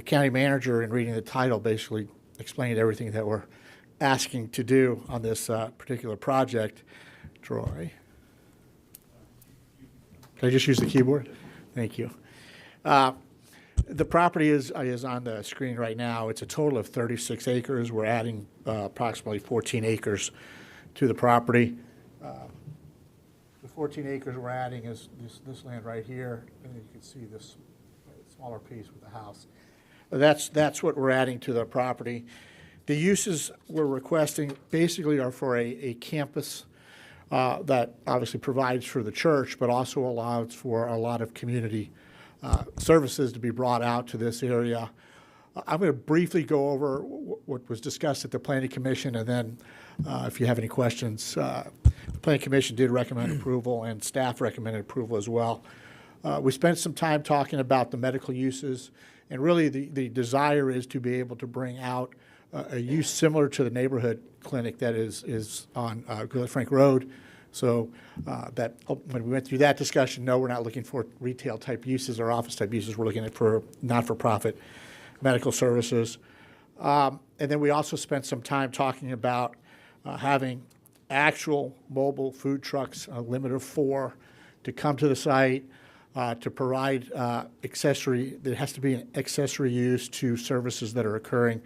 Speaker 18: county manager, in reading the title, basically explained everything that we're asking to do on this particular project. Troy. Can I just use the keyboard? Thank you. The property is on the screen right now. It's a total of 36 acres. We're adding approximately 14 acres to the property. The 14 acres we're adding is this land right here, and you can see this smaller piece with the house. That's what we're adding to the property. The uses we're requesting basically are for a campus that obviously provides for the church, but also allows for a lot of community services to be brought out to this area. I'm going to briefly go over what was discussed at the Planning Commission, and then if you have any questions, the Planning Commission did recommend approval, and staff recommended approval as well. We spent some time talking about the medical uses, and really the desire is to be able to bring out a use similar to the neighborhood clinic that is on Gorilla Frank Road. So that when we went through that discussion, no, we're not looking for retail type uses or office type uses. We're looking at for not-for-profit medical services. And then we also spent some time talking about having actual mobile food trucks, a limit of 4, to come to the site to provide accessory. There has to be an accessory use to services that are occurring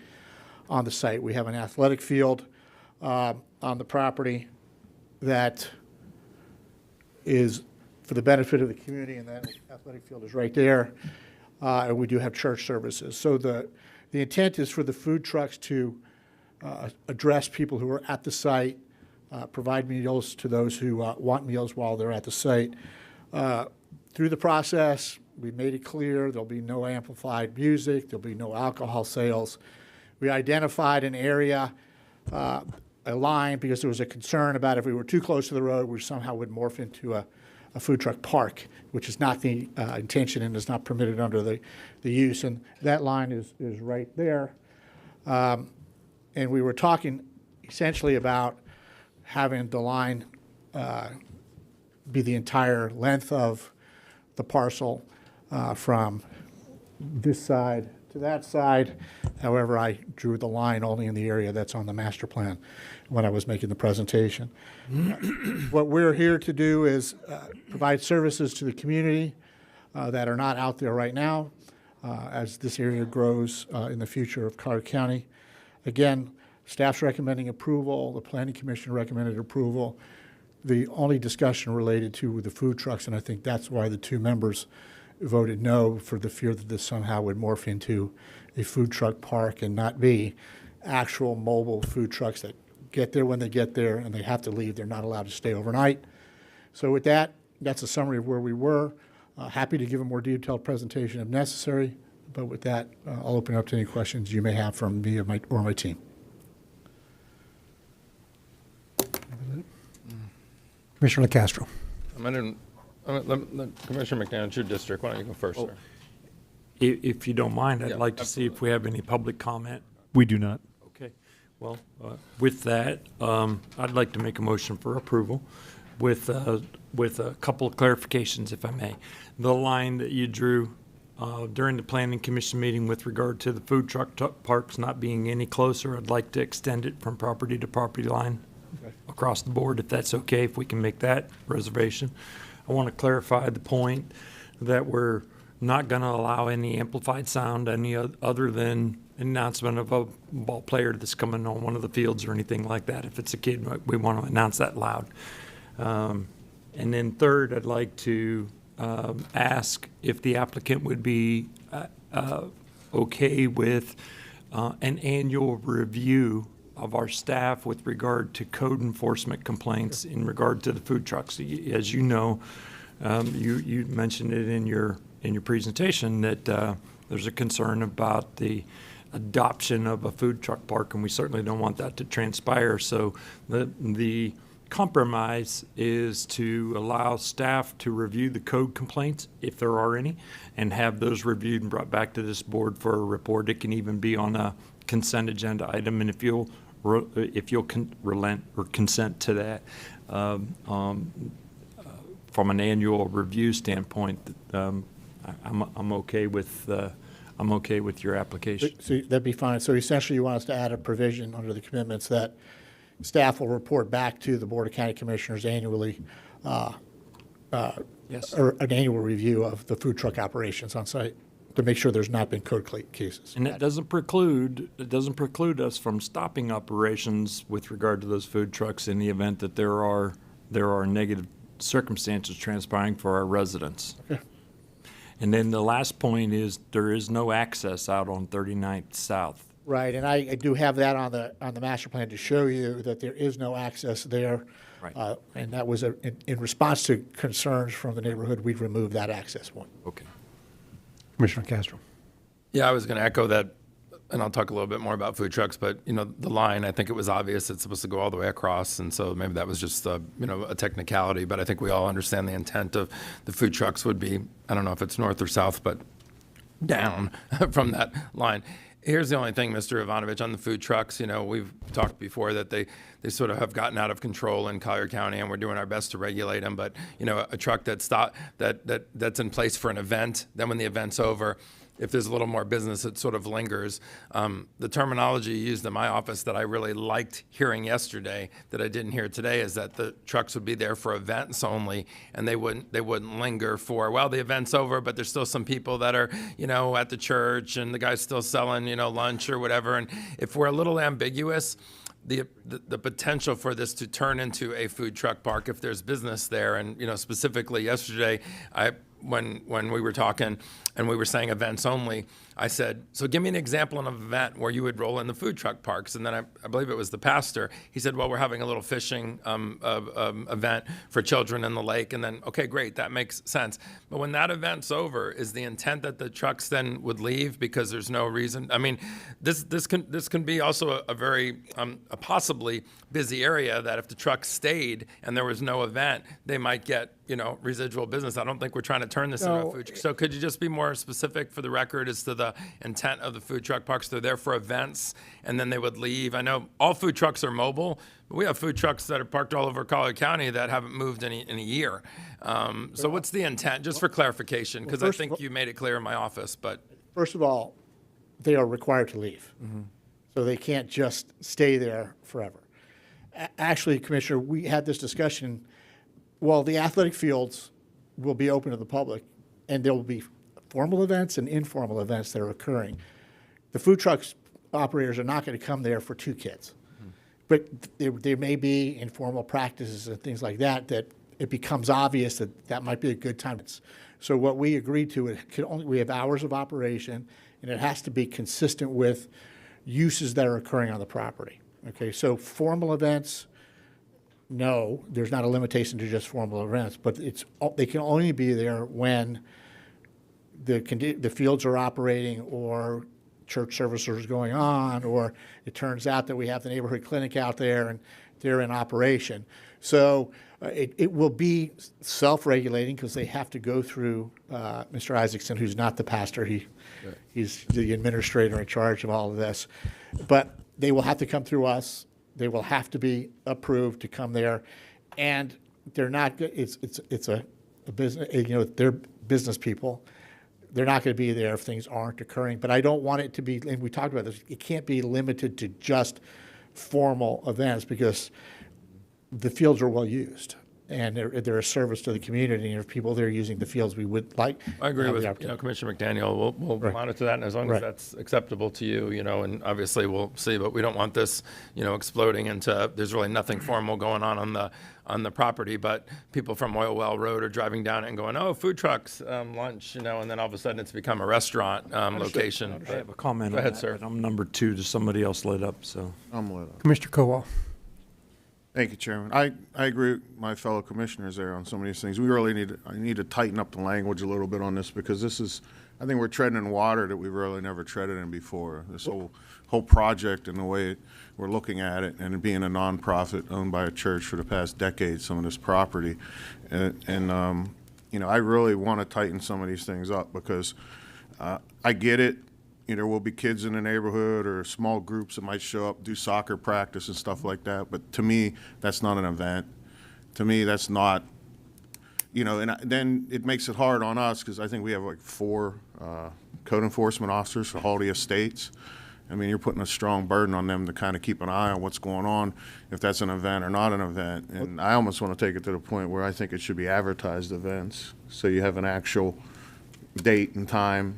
Speaker 18: on the site. We have an athletic field on the property that is for the benefit of the community, and that athletic field is right there. And we do have church services. So the intent is for the food trucks to address people who are at the site, provide meals to those who want meals while they're at the site. Through the process, we made it clear there'll be no amplified music, there'll be no alcohol sales. We identified an area, a line, because there was a concern about if we were too close to the road, we somehow would morph into a food truck park, which is not the intention and is not permitted under the use. And that line is right there. And we were talking essentially about having the line be the entire length of the parcel from this side to that side. However, I drew the line only in the area that's on the master plan when I was making the presentation. What we're here to do is provide services to the community that are not out there right now as this area grows in the future of Collier County. Again, staff's recommending approval, the Planning Commission recommended approval. The only discussion related to the food trucks, and I think that's why the two members voted no, for the fear that this somehow would morph into a food truck park and not be actual mobile food trucks that get there when they get there and they have to leave. They're not allowed to stay overnight. So with that, that's a summary of where we were. Happy to give a more detailed presentation if necessary, but with that, I'll open up to any questions you may have from me or my team.
Speaker 2: Commissioner LaCastro.
Speaker 3: Commissioner McNair, it's your district. Why don't you go first, sir? If you don't mind, I'd like to see if we have any public comment.
Speaker 7: We do not.
Speaker 3: Okay. Well, with that, I'd like to make a motion for approval with a couple of clarifications, if I may. The line that you drew during the Planning Commission meeting with regard to the food truck parks not being any closer, I'd like to extend it from property to property line across the board, if that's okay, if we can make that reservation. I want to clarify the point that we're not going to allow any amplified sound, any other than an announcement of a ball player that's coming on one of the fields or anything like that. If it's a kid, we want to announce that loud. And then third, I'd like to ask if the applicant would be okay with an annual review of our staff with regard to code enforcement complaints in regard to the food trucks. As you know, you mentioned it in your presentation that there's a concern about the adoption of a food truck park, and we certainly don't want that to transpire. So the compromise is to allow staff to review the code complaints, if there are any, and have those reviewed and brought back to this board for a report. It can even be on a consent agenda item, and if you'll relent or consent to that from an annual review standpoint, I'm okay with your application.
Speaker 18: So that'd be fine. So essentially, you want us to add a provision under the commitments that staff will report back to the Board of County Commissioners annually,
Speaker 3: Yes.
Speaker 18: or an annual review of the food truck operations on site to make sure there's not been code cases.
Speaker 3: And it doesn't preclude us from stopping operations with regard to those food trucks in the event that there are negative circumstances transpiring for our residents.
Speaker 18: Okay.
Speaker 3: And then the last point is there is no access out on 39th South.
Speaker 18: Right, and I do have that on the master plan to show you that there is no access there.
Speaker 3: Right.
Speaker 18: And that was in response to concerns from the neighborhood, we've removed that access point.
Speaker 3: Okay.
Speaker 2: Commissioner Castro.
Speaker 4: Yeah, I was going to echo that, and I'll talk a little bit more about food trucks, but, the line, I think it was obvious it's supposed to go all the way across, and so maybe that was just, a technicality, but I think we all understand the intent of the food trucks would be, I don't know if it's north or south, but down from that line. Here's the only thing, Mr. Ivanovich, on the food trucks. We've talked before that they sort of have gotten out of control in Collier County, and we're doing our best to regulate them. But a truck that's in place for an event, then when the event's over, if there's a little more business, it sort of lingers. The terminology used in my office that I really liked hearing yesterday that I didn't hear today is that the trucks would be there for events only, and they wouldn't linger for, well, the event's over, but there's still some people that are, at the church, and the guy's still selling, lunch or whatever. And if we're a little ambiguous, the potential for this to turn into a food truck park if there's business there, and specifically yesterday, when we were talking and we were saying events only, I said, so give me an example of an event where you would roll in the food truck parks. And then I believe it was the pastor. He said, well, we're having a little fishing event for children in the lake. And then, okay, great, that makes sense. But when that event's over, is the intent that the trucks then would leave because there's no reason? I mean, this can be also a very a possibly busy area that if the trucks stayed and there was no event, they might get residual business. I don't think we're trying to turn this into a food truck. So could you just be more specific for the record as to the intent of the food truck parks. They're there for events, and then they would leave. I know all food trucks are mobile, but we have food trucks that are parked all over Collier County that haven't moved in a year. So what's the intent, just for clarification? Because I think you made it clear in my office, but.
Speaker 18: First of all, they are required to leave. So they can't just stay there forever. Actually, Commissioner, we had this discussion. Well, the athletic fields will be open to the public, and there will be formal events and informal events that are occurring. The food trucks operators are not going to come there for 2 kids. But there may be informal practices and things like that it becomes obvious that might be a good time. So what we agreed to, we have hours of operation, and it has to be consistent with uses that are occurring on the property. Okay, so formal events, no, there's not a limitation to just formal events, but they can only be there when the fields are operating or church services are going on, or it turns out that we have the neighborhood clinic out there and they're in operation. So it will be self-regulating because they have to go through Mr. Isaacson, who's not the pastor. He's the administrator in charge of all of this. But they will have to come through us. They will have to be approved to come there. And they're not, it's a business, they're business people. They're not going to be there if things aren't occurring. But I don't want it to be, and we talked about this, it can't be limited to just formal events because the fields are well used and they're a service to the community. And if people there using the fields, we would like.
Speaker 4: I agree with Commissioner McDaniel. We'll
Speaker 18: Right.
Speaker 4: monitor that, and as long as that's acceptable to you, and obviously we'll see. But we don't want this, exploding into there's really nothing formal going on the property. But people from Oil Well Road are driving down it and going, "Oh, food trucks, lunch," and then all of a sudden it's become a restaurant location.
Speaker 3: I have a comment
Speaker 4: Go
Speaker 3: on
Speaker 4: ahead,
Speaker 3: that,
Speaker 4: sir.
Speaker 3: but I'm number 2 to somebody else lit up, so.
Speaker 9: I'm lit up.
Speaker 2: Commissioner Kowal.
Speaker 9: Thank you, Chairman. I agree with my fellow commissioners there on some of these things. We really need to tighten up the language a little bit on this because I think we're treading in water that we've really never treaded in before. This whole project and the way we're looking at it, and it being a nonprofit owned by a church for the past decade, some of this property, and I really want to tighten some of these things up because I get it. There will be kids in the neighborhood or small groups that might show up, do soccer practice and stuff like that. But to me, that's not an event. To me, that's not, then it makes it hard on us because I think we have like 4 code enforcement officers for all the estates. I mean, you're putting a strong burden on them to kind of keep an eye on what's going on, if that's an event or not an event. And I almost want to take it to the point where I think it should be advertised events. So you have an actual date and time,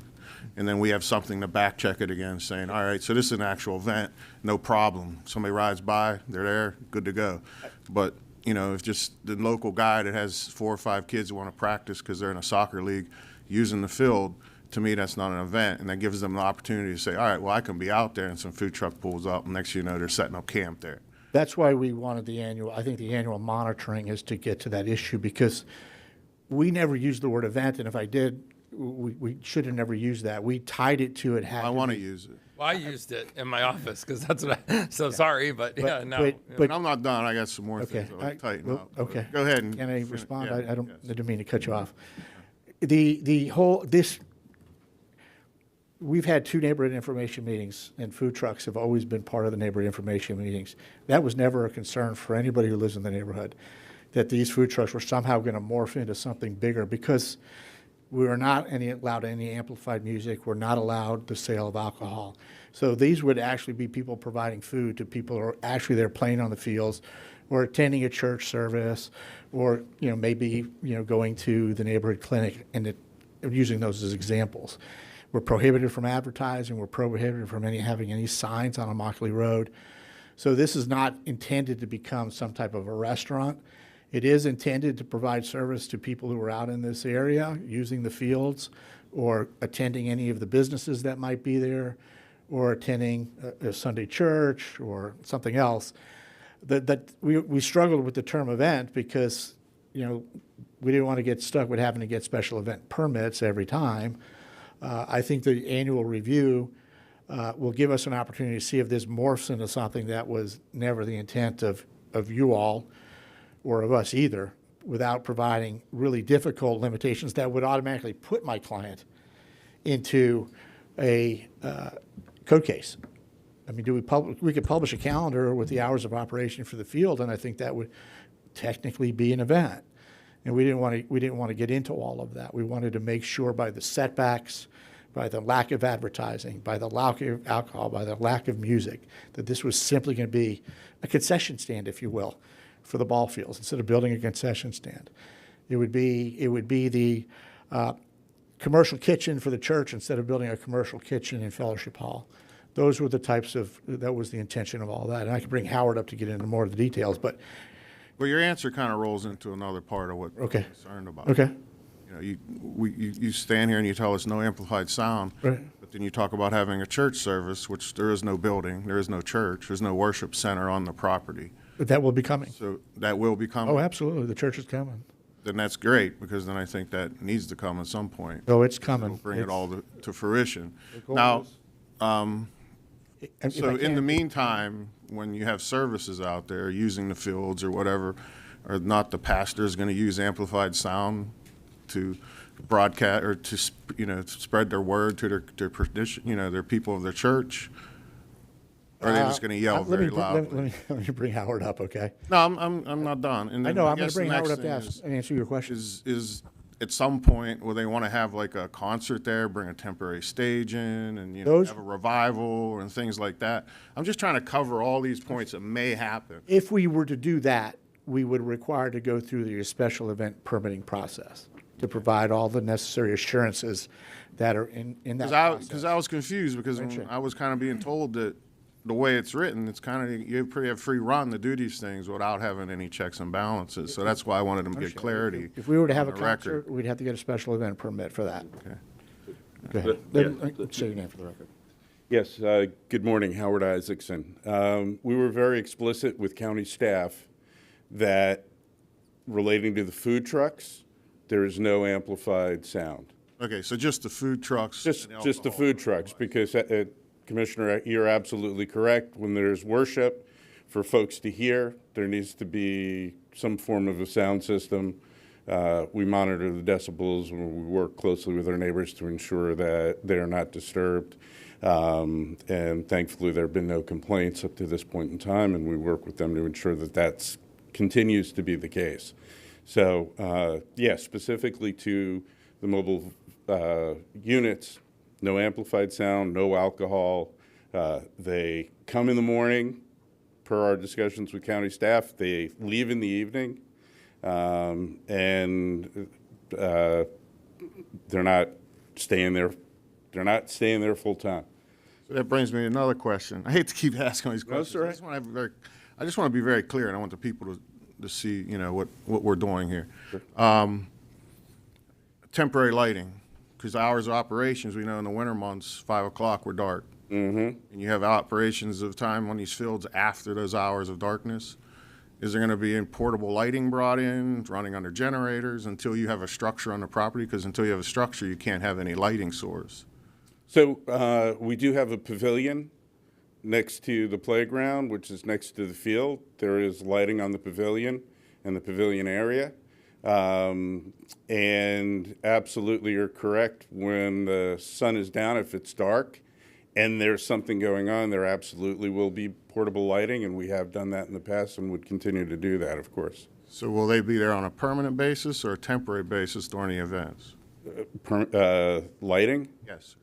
Speaker 9: and then we have something to back check it against saying, all right, so this is an actual event, no problem. Somebody rides by, they're there, good to go. But, if just the local guy that has 4 or 5 kids who want to practice because they're in a soccer league using the field, to me, that's not an event. And that gives them the opportunity to say, all right, well, I can be out there and some food truck pulls up, and next thing you know, they're setting up camp there.
Speaker 18: That's why we wanted the annual monitoring is to get to that issue because we never used the word event, and if I did, we should have never used that. We tied it to it.
Speaker 9: I want to use it.
Speaker 4: Well, I used it in my office because that's what sorry, but yeah, no.
Speaker 9: But I'm not done. I got some more things I'll tighten up.
Speaker 18: Okay.
Speaker 9: Go ahead. And
Speaker 18: Can I respond?
Speaker 9: Yeah,
Speaker 18: I didn't mean to cut you off. We've had 2 neighborhood information meetings, and food trucks have always been part of the neighborhood information meetings. That was never a concern for anybody who lives in the neighborhood, that these food trucks were somehow going to morph into something bigger because we were not allowed any amplified music. We're not allowed the sale of alcohol. So these would actually be people providing food to people who are actually there playing on the fields or attending a church service or, maybe, going to the neighborhood clinic and using those as examples. We're prohibited from advertising. We're prohibited from having any signs on Immokalee Road. So this is not intended to become some type of a restaurant. It is intended to provide service to people who are out in this area using the fields or attending any of the businesses that might be there or attending a Sunday church or something else. We struggled with the term event because, we didn't want to get stuck with having to get special event permits every time. I think the annual review will give us an opportunity to see if this morphs into something that was never the intent of you all or of us either, without providing really difficult limitations that would automatically put my client into a code case. I mean, we could publish a calendar with the hours of operation for the field, and I think that would technically be an event. And we didn't want to get into all of that. We wanted to make sure by the setbacks, by the lack of advertising, by the lack of alcohol, by the lack of music, that this was simply going to be a concession stand, if you will, for the ball fields. Instead of building a concession stand, it would be the commercial kitchen for the church instead of building a commercial kitchen in Fellowship Hall. Those were the that was the intention of all that. And I could bring Howard up to get into more of the details, but.
Speaker 9: Well, your answer kind of rolls into another part of what
Speaker 18: Okay.
Speaker 9: I'm concerned about.
Speaker 18: Okay.
Speaker 9: You know, you stand here and you tell us no amplified sound,
Speaker 18: Right.
Speaker 9: but then you talk about having a church service, which there is no building, there is no church, there's no worship center on the property.
Speaker 18: But that will be coming.
Speaker 9: So that will be coming.
Speaker 18: Oh, absolutely. The church is coming.
Speaker 9: Then that's great, because then I think that needs to come at some point.
Speaker 18: Oh, it's coming.
Speaker 9: It'll bring it all to fruition.
Speaker 18: goal
Speaker 9: Now,
Speaker 18: If
Speaker 9: so
Speaker 18: I
Speaker 9: in
Speaker 18: can-
Speaker 9: the meantime, when you have services out there using the fields or whatever, are not the pastors going to use amplified sound to broadcast or to spread their word to their their people of their church? Or are they just going to yell very loudly?
Speaker 18: Let me bring Howard up, okay?
Speaker 9: No, I'm not done. And
Speaker 18: I
Speaker 9: then
Speaker 18: know, I'm going
Speaker 9: guess
Speaker 18: to bring
Speaker 9: the
Speaker 18: Howard
Speaker 9: next
Speaker 18: up to
Speaker 9: thing
Speaker 18: ask and answer your question.
Speaker 9: is at some point, will they want to have like a concert there, bring a temporary stage in, and
Speaker 18: Those-
Speaker 9: have a revival and things like that? I'm just trying to cover all these points that may happen.
Speaker 18: If we were to do that, we would require to go through the special event permitting process to provide all the necessary assurances that are in that process.
Speaker 9: Because I was confused, because when I was kind of being told that the way it's written, it's kind of, you pretty have free run to do these things without having any checks and balances. So that's why I wanted them to get clarity.
Speaker 18: If we were to have a
Speaker 9: on the record.
Speaker 18: concert, we'd have to get a special event permit for that.
Speaker 9: Okay.
Speaker 18: Go ahead. Say your name for the record.
Speaker 6: Yes, good morning, Howard Isaacson. We were very explicit with county staff that relating to the food trucks, there is no amplified sound.
Speaker 9: Okay, so just the food trucks.
Speaker 6: Just
Speaker 9: and
Speaker 6: the
Speaker 9: alcohol.
Speaker 6: food trucks, because Commissioner, you're absolutely correct. When there's worship for folks to hear, there needs to be some form of a sound system. We monitor the decibels, and we work closely with our neighbors to ensure that they're not disturbed. And thankfully, there have been no complaints up to this point in time, and we work with them to ensure that that continues to be the case. So, yes, specifically to the mobile units, no amplified sound, no alcohol. They come in the morning, per our discussions with county staff. They leave in the evening, and they're not staying there. They're not staying there full time.
Speaker 9: So that brings me to another question. I hate to keep asking these
Speaker 6: No,
Speaker 9: questions.
Speaker 6: sir.
Speaker 9: I just want to be very clear, and I want the people to see, what we're doing here. Temporary lighting, because hours of operations, we know in the winter months, 5 o'clock, we're dark.
Speaker 6: Mm-hmm.
Speaker 9: And you have operations of time on these fields after those hours of darkness. Is there going to be portable lighting brought in, running under generators, until you have a structure on the property? Because until you have a structure, you can't have any lighting source.
Speaker 6: So we do have a pavilion next to the playground, which is next to the field. There is lighting on the pavilion and the pavilion area. And absolutely, you're correct. When the sun is down, if it's dark and there's something going on, there absolutely will be portable lighting, and we have done that in the past and would continue to do that, of course.
Speaker 9: So will they be there on a permanent basis or a temporary basis during the events?
Speaker 6: Lighting?
Speaker 9: Yes.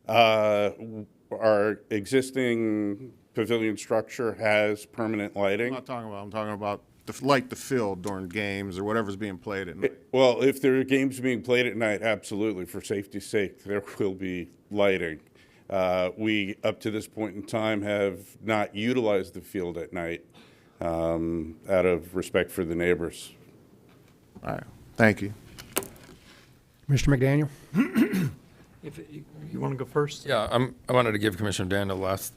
Speaker 6: Our existing pavilion structure has permanent lighting.
Speaker 9: I'm talking about light the field during games or whatever's being played at night.
Speaker 6: Well, if there are games being played at night, absolutely, for safety's sake, there will be lighting. We, up to this point in time, have not utilized the field at night out of respect for the neighbors.
Speaker 9: All right, thank you.
Speaker 2: Mr. McDaniel?
Speaker 3: If you want to go first?
Speaker 4: Yeah, I wanted to give Commissioner Daniel last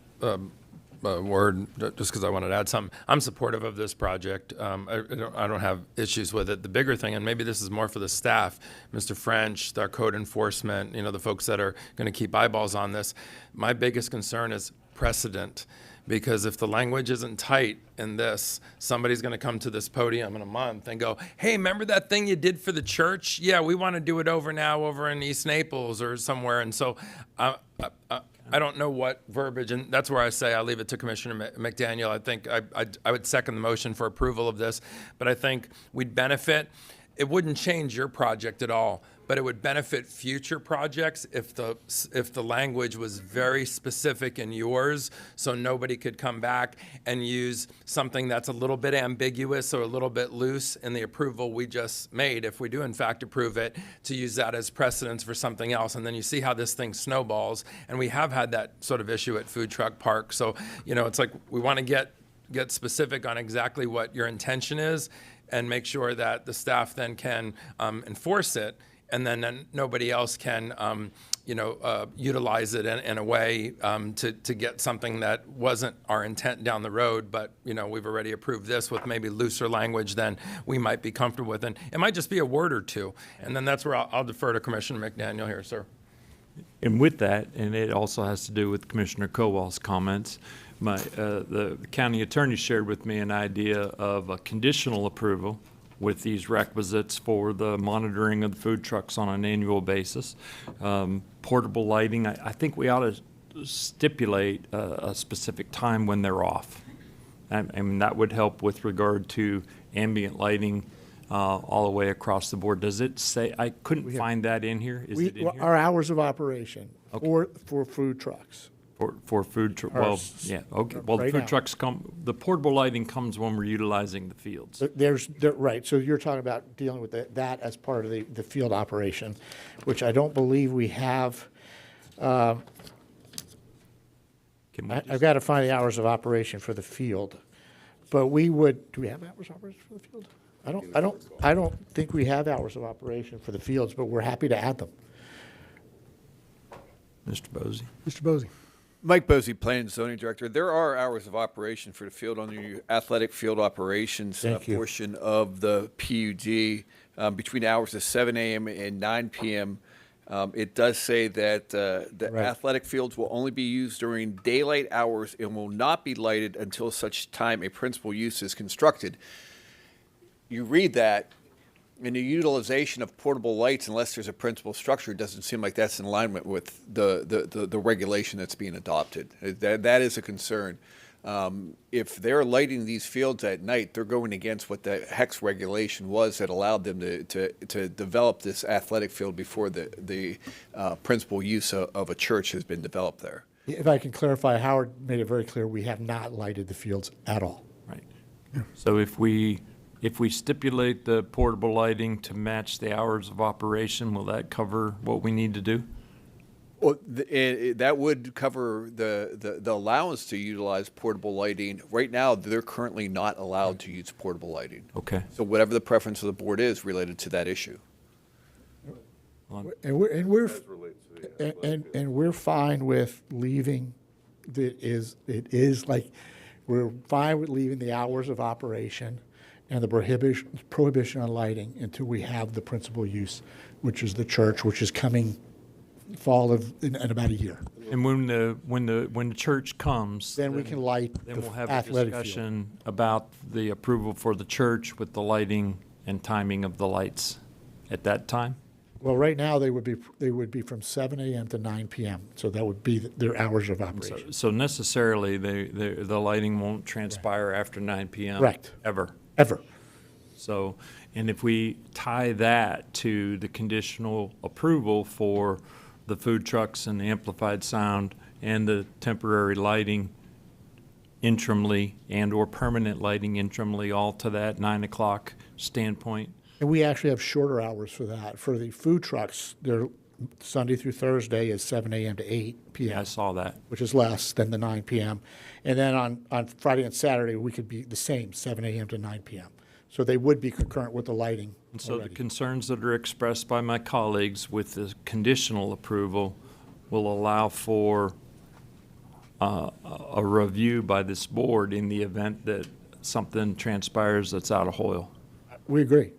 Speaker 4: word, just because I wanted to add something. I'm supportive of this project. I don't have issues with it. The bigger thing, and maybe this is more for the staff, Mr. French, our code enforcement, the folks that are going to keep eyeballs on this. My biggest concern is precedent. Because if the language isn't tight in this, somebody's going to come to this podium in a month and go, hey, remember that thing you did for the church? Yeah, we want to do it over now over in East Naples or somewhere. And so I I don't know what verbiage, and that's where I say I leave it to Commissioner McDaniel. I think I would second the motion for approval of this, but I think we'd benefit. It wouldn't change your project at all, but it would benefit future projects if the language was very specific in yours, so nobody could come back and use something that's a little bit ambiguous or a little bit loose in the approval we just made, if we do in fact approve it, to use that as precedence for something else. And then you see how this thing snowballs, and we have had that sort of issue at Food Truck Park. So, it's like we want to get specific on exactly what your intention is and make sure that the staff then can enforce it, and then nobody else can, utilize it in a way to get something that wasn't our intent down the road. But, we've already approved this with maybe looser language than we might be comfortable with. And it might just be a word or two. And then that's where I'll defer to Commissioner McDaniel here, sir.
Speaker 3: And with that, and it also has to do with Commissioner Kowal's comments, the county attorney shared with me an idea of a conditional approval with these requisites for the monitoring of the food trucks on an annual basis. Portable lighting, I think we ought to stipulate a specific time when they're off. I mean, that would help with regard to ambient lighting all the way across the board. Does it say, I couldn't find that in here? Is it in here?
Speaker 18: Our hours of operation for food trucks.
Speaker 3: For food truck, well, yeah, okay. Well, the
Speaker 18: Right
Speaker 3: food
Speaker 18: now.
Speaker 3: trucks the portable lighting comes when we're utilizing the fields.
Speaker 18: Right, so you're talking about dealing with that as part of the field operation, which I don't believe we have. I've got to find the hours of operation for the field, but do we have hours of operation for the field? I don't think we have hours of operation for the fields, but we're happy to add them.
Speaker 3: Mr. Bosey.
Speaker 2: Mr. Bosey.
Speaker 19: Mike Bosey, Planning and Zoning Director. There are hours of operation for the field on the athletic field operations portion of the PUD between hours of 7 a.m. and 9 p.m. It does say that the athletic fields will only be used during daylight hours and will not be lighted until such time a principal use is constructed. You read that, and the utilization of portable lights, unless there's a principal structure, it doesn't seem like that's in alignment with the regulation that's being adopted. That is a concern. If they're lighting these fields at night, they're going against what the HEX regulation was that allowed them to develop this athletic field before the principal use of a church has been developed there.
Speaker 18: If I can clarify, Howard made it very clear, we have not lighted the fields at all.
Speaker 3: Right. So if we stipulate the portable lighting to match the hours of operation, will that cover what we need to do?
Speaker 19: Well, that would cover the allowance to utilize portable lighting. Right now, they're currently not allowed to use portable lighting.
Speaker 3: Okay.
Speaker 19: So whatever the preference of the board is related to that issue.
Speaker 18: And we're fine with leaving. We're fine with leaving the hours of operation and the prohibition on lighting until we have the principal use, which is the church, which is coming in about a year.
Speaker 3: And when the church comes,
Speaker 18: then we can light
Speaker 3: Then
Speaker 18: the
Speaker 3: we'll have a
Speaker 18: athletic field.
Speaker 3: discussion about the approval for the church with the lighting and timing of the lights at that time.
Speaker 18: Well, right now they would be from 7 a.m. to 9 p.m. So that would be their hours of operation.
Speaker 3: So necessarily, the lighting won't transpire after 9 p.m.
Speaker 18: Correct.
Speaker 3: Ever. So, and if we tie that to the conditional approval for the food trucks and the amplified sound and the temporary lighting interimly and/or permanent lighting interimly, all to that 9 o'clock standpoint.
Speaker 18: And we actually have shorter hours for that. For the food trucks, they're Sunday through Thursday is 7 a.m. to 8 p.m.
Speaker 3: I saw that.
Speaker 18: Which is less than the 9 p.m. And then on Friday and Saturday, we could be the same, 7 a.m. to 9 p.m. So they would be concurrent with the lighting.
Speaker 3: And so
Speaker 18: already.
Speaker 3: the concerns that are expressed by my colleagues with the conditional approval will allow for a review by this board in the event that something transpires that's out of Hoyle.
Speaker 18: We agree.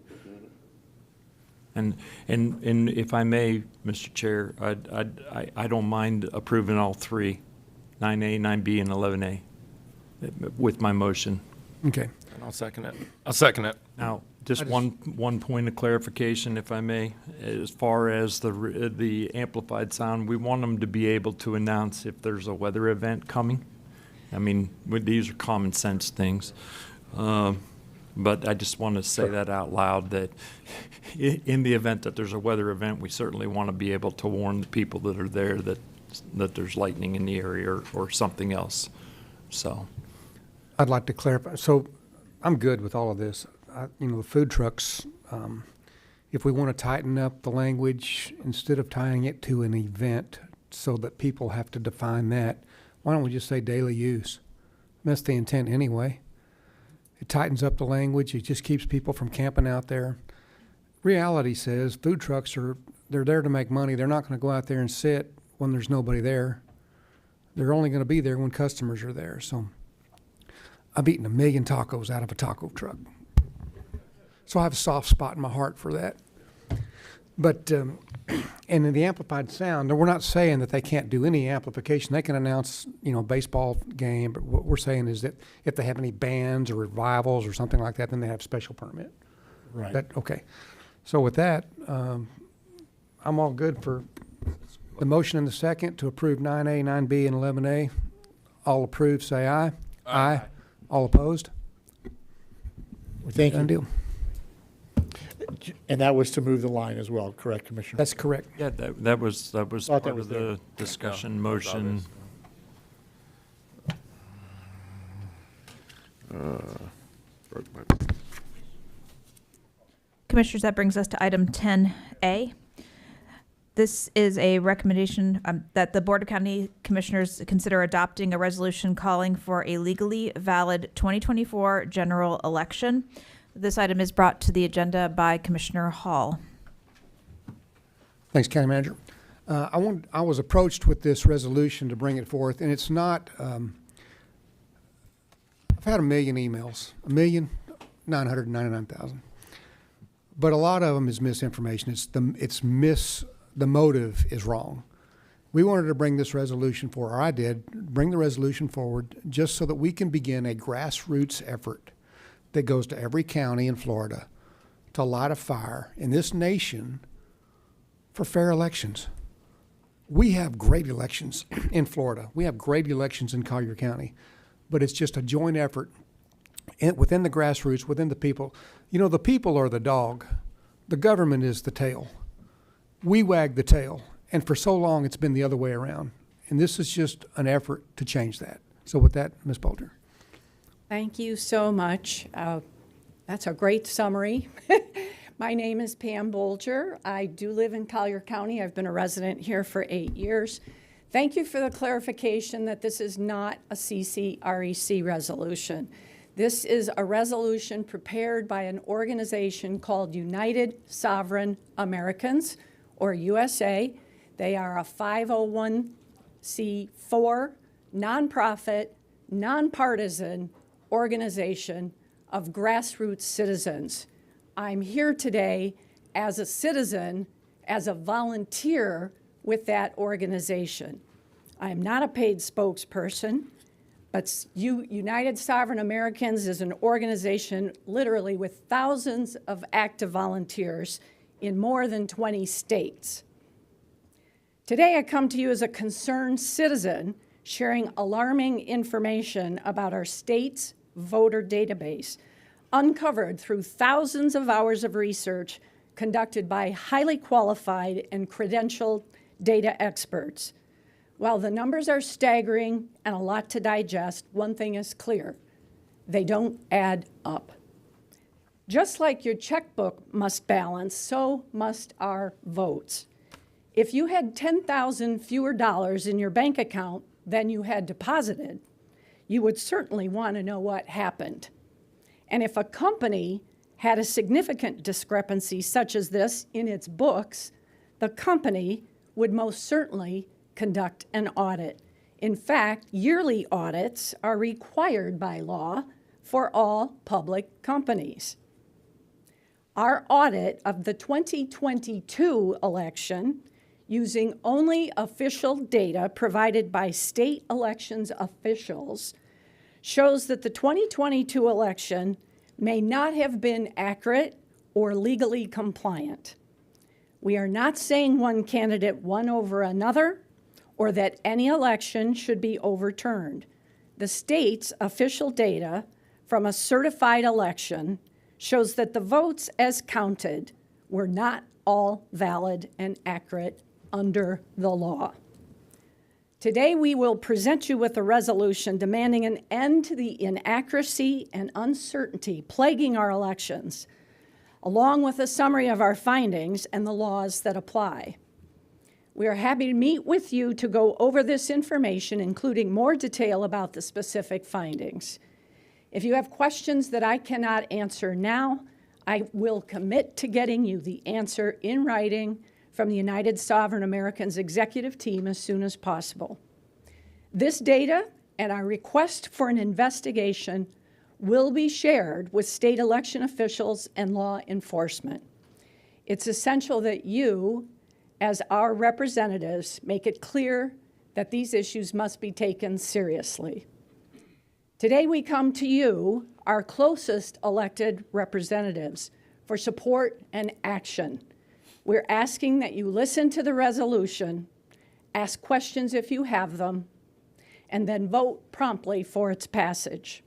Speaker 3: And if I may, Mr. Chair, I don't mind approving all three, 9A, 9B, and 11A, with my motion.
Speaker 2: Okay.
Speaker 4: And I'll second it. I'll second it.
Speaker 3: Now, Just one point of clarification, if I may. As far as the amplified sound, we want them to be able to announce if there's a weather event coming. I mean, these are common sense things. But I just want to say that out loud, that in the event that there's a weather event, we certainly want to be able to warn the people that are there that there's lightning in the area or something else. So
Speaker 2: I'd like to clarify. So I'm good with all of this. The food trucks, if we want to tighten up the language, instead of tying it to an event so that people have to define that, why don't we just say daily use? That's the intent anyway. It tightens up the language. It just keeps people from camping out there. Reality says food trucks they're there to make money. They're not going to go out there and sit when there's nobody there. They're only going to be there when customers are there. So I've eaten 1 million tacos out of a taco truck. So I have a soft spot in my heart for that. But, and in the amplified sound, we're not saying that they can't do any amplification. They can announce, baseball game, but what we're saying is that if they have any bands or revivals or something like that, then they have special permit.
Speaker 18: Right.
Speaker 2: Okay. So with that, I'm all good for the motion and the second to approve 9A, 9B, and 11A. All approved, say aye. Aye. All opposed?
Speaker 18: Thank you.
Speaker 2: Done deal.
Speaker 18: And that was to move the line as well, correct, Commissioner?
Speaker 2: That's correct.
Speaker 3: yeah, that was
Speaker 18: Thought
Speaker 3: part
Speaker 18: that
Speaker 3: of
Speaker 18: was
Speaker 3: the discussion
Speaker 4: that was
Speaker 3: motion.
Speaker 9: Broke my-
Speaker 1: Commissioners, that brings us to item 10A. This is a recommendation that the Board of County Commissioners consider adopting a resolution calling for a legally valid 2024 general election. This item is brought to the agenda by Commissioner Hall.
Speaker 2: Thanks, County Manager. I was approached with this resolution to bring it forth, and it's not, I've had 1 million emails, 1,999,000. But a lot of them is misinformation. The motive is wrong. We wanted to bring this resolution forward, or I did, bring the resolution forward just so that we can begin a grassroots effort that goes to every county in Florida to light a fire in this nation for fair elections. We have great elections in Florida. We have great elections in Collier County, but it's just a joint effort within the grassroots, within the people. The people are the dog. The government is the tail. We wag the tail, and for so long it's been the other way around. And this is just an effort to change that. So with that, Ms. Bolger.
Speaker 20: Thank you so much. That's a great summary. My name is Pam Bolger. I do live in Collier County. I've been a resident here for 8 years. Thank you for the clarification that this is not a CCREC resolution. This is a resolution prepared by an organization called United Sovereign Americans, or USA. They are a 501c4 nonprofit, nonpartisan organization of grassroots citizens. I'm here today as a citizen, as a volunteer with that organization. I'm not a paid spokesperson, but United Sovereign Americans is an organization literally with thousands of active volunteers in more than 20 states. Today I come to you as a concerned citizen sharing alarming information about our state's voter database, uncovered through thousands of hours of research conducted by highly qualified and credentialed data experts. While the numbers are staggering and a lot to digest, one thing is clear: they don't add up. Just like your checkbook must balance, so must our votes. If you had 10,000 fewer dollars in your bank account than you had deposited, you would certainly want to know what happened. And if a company had a significant discrepancy such as this in its books, the company would most certainly conduct an audit. In fact, yearly audits are required by law for all public companies. Our audit of the 2022 election, using only official data provided by state elections officials, shows that the 2022 election may not have been accurate or legally compliant. We are not saying one candidate won over another or that any election should be overturned. The state's official data from a certified election shows that the votes as counted were not all valid and accurate under the law. Today, we will present you with a resolution demanding an end to the inaccuracy and uncertainty plaguing our elections, along with a summary of our findings and the laws that apply. We are happy to meet with you to go over this information, including more detail about the specific findings. If you have questions that I cannot answer now, I will commit to getting you the answer in writing from the United Sovereign Americans executive team as soon as possible. This data and our request for an investigation will be shared with state election officials and law enforcement. It's essential that you, as our representatives, make it clear that these issues must be taken seriously. Today we come to you, our closest elected representatives, for support and action. We're asking that you listen to the resolution, ask questions if you have them, and then vote promptly for its passage.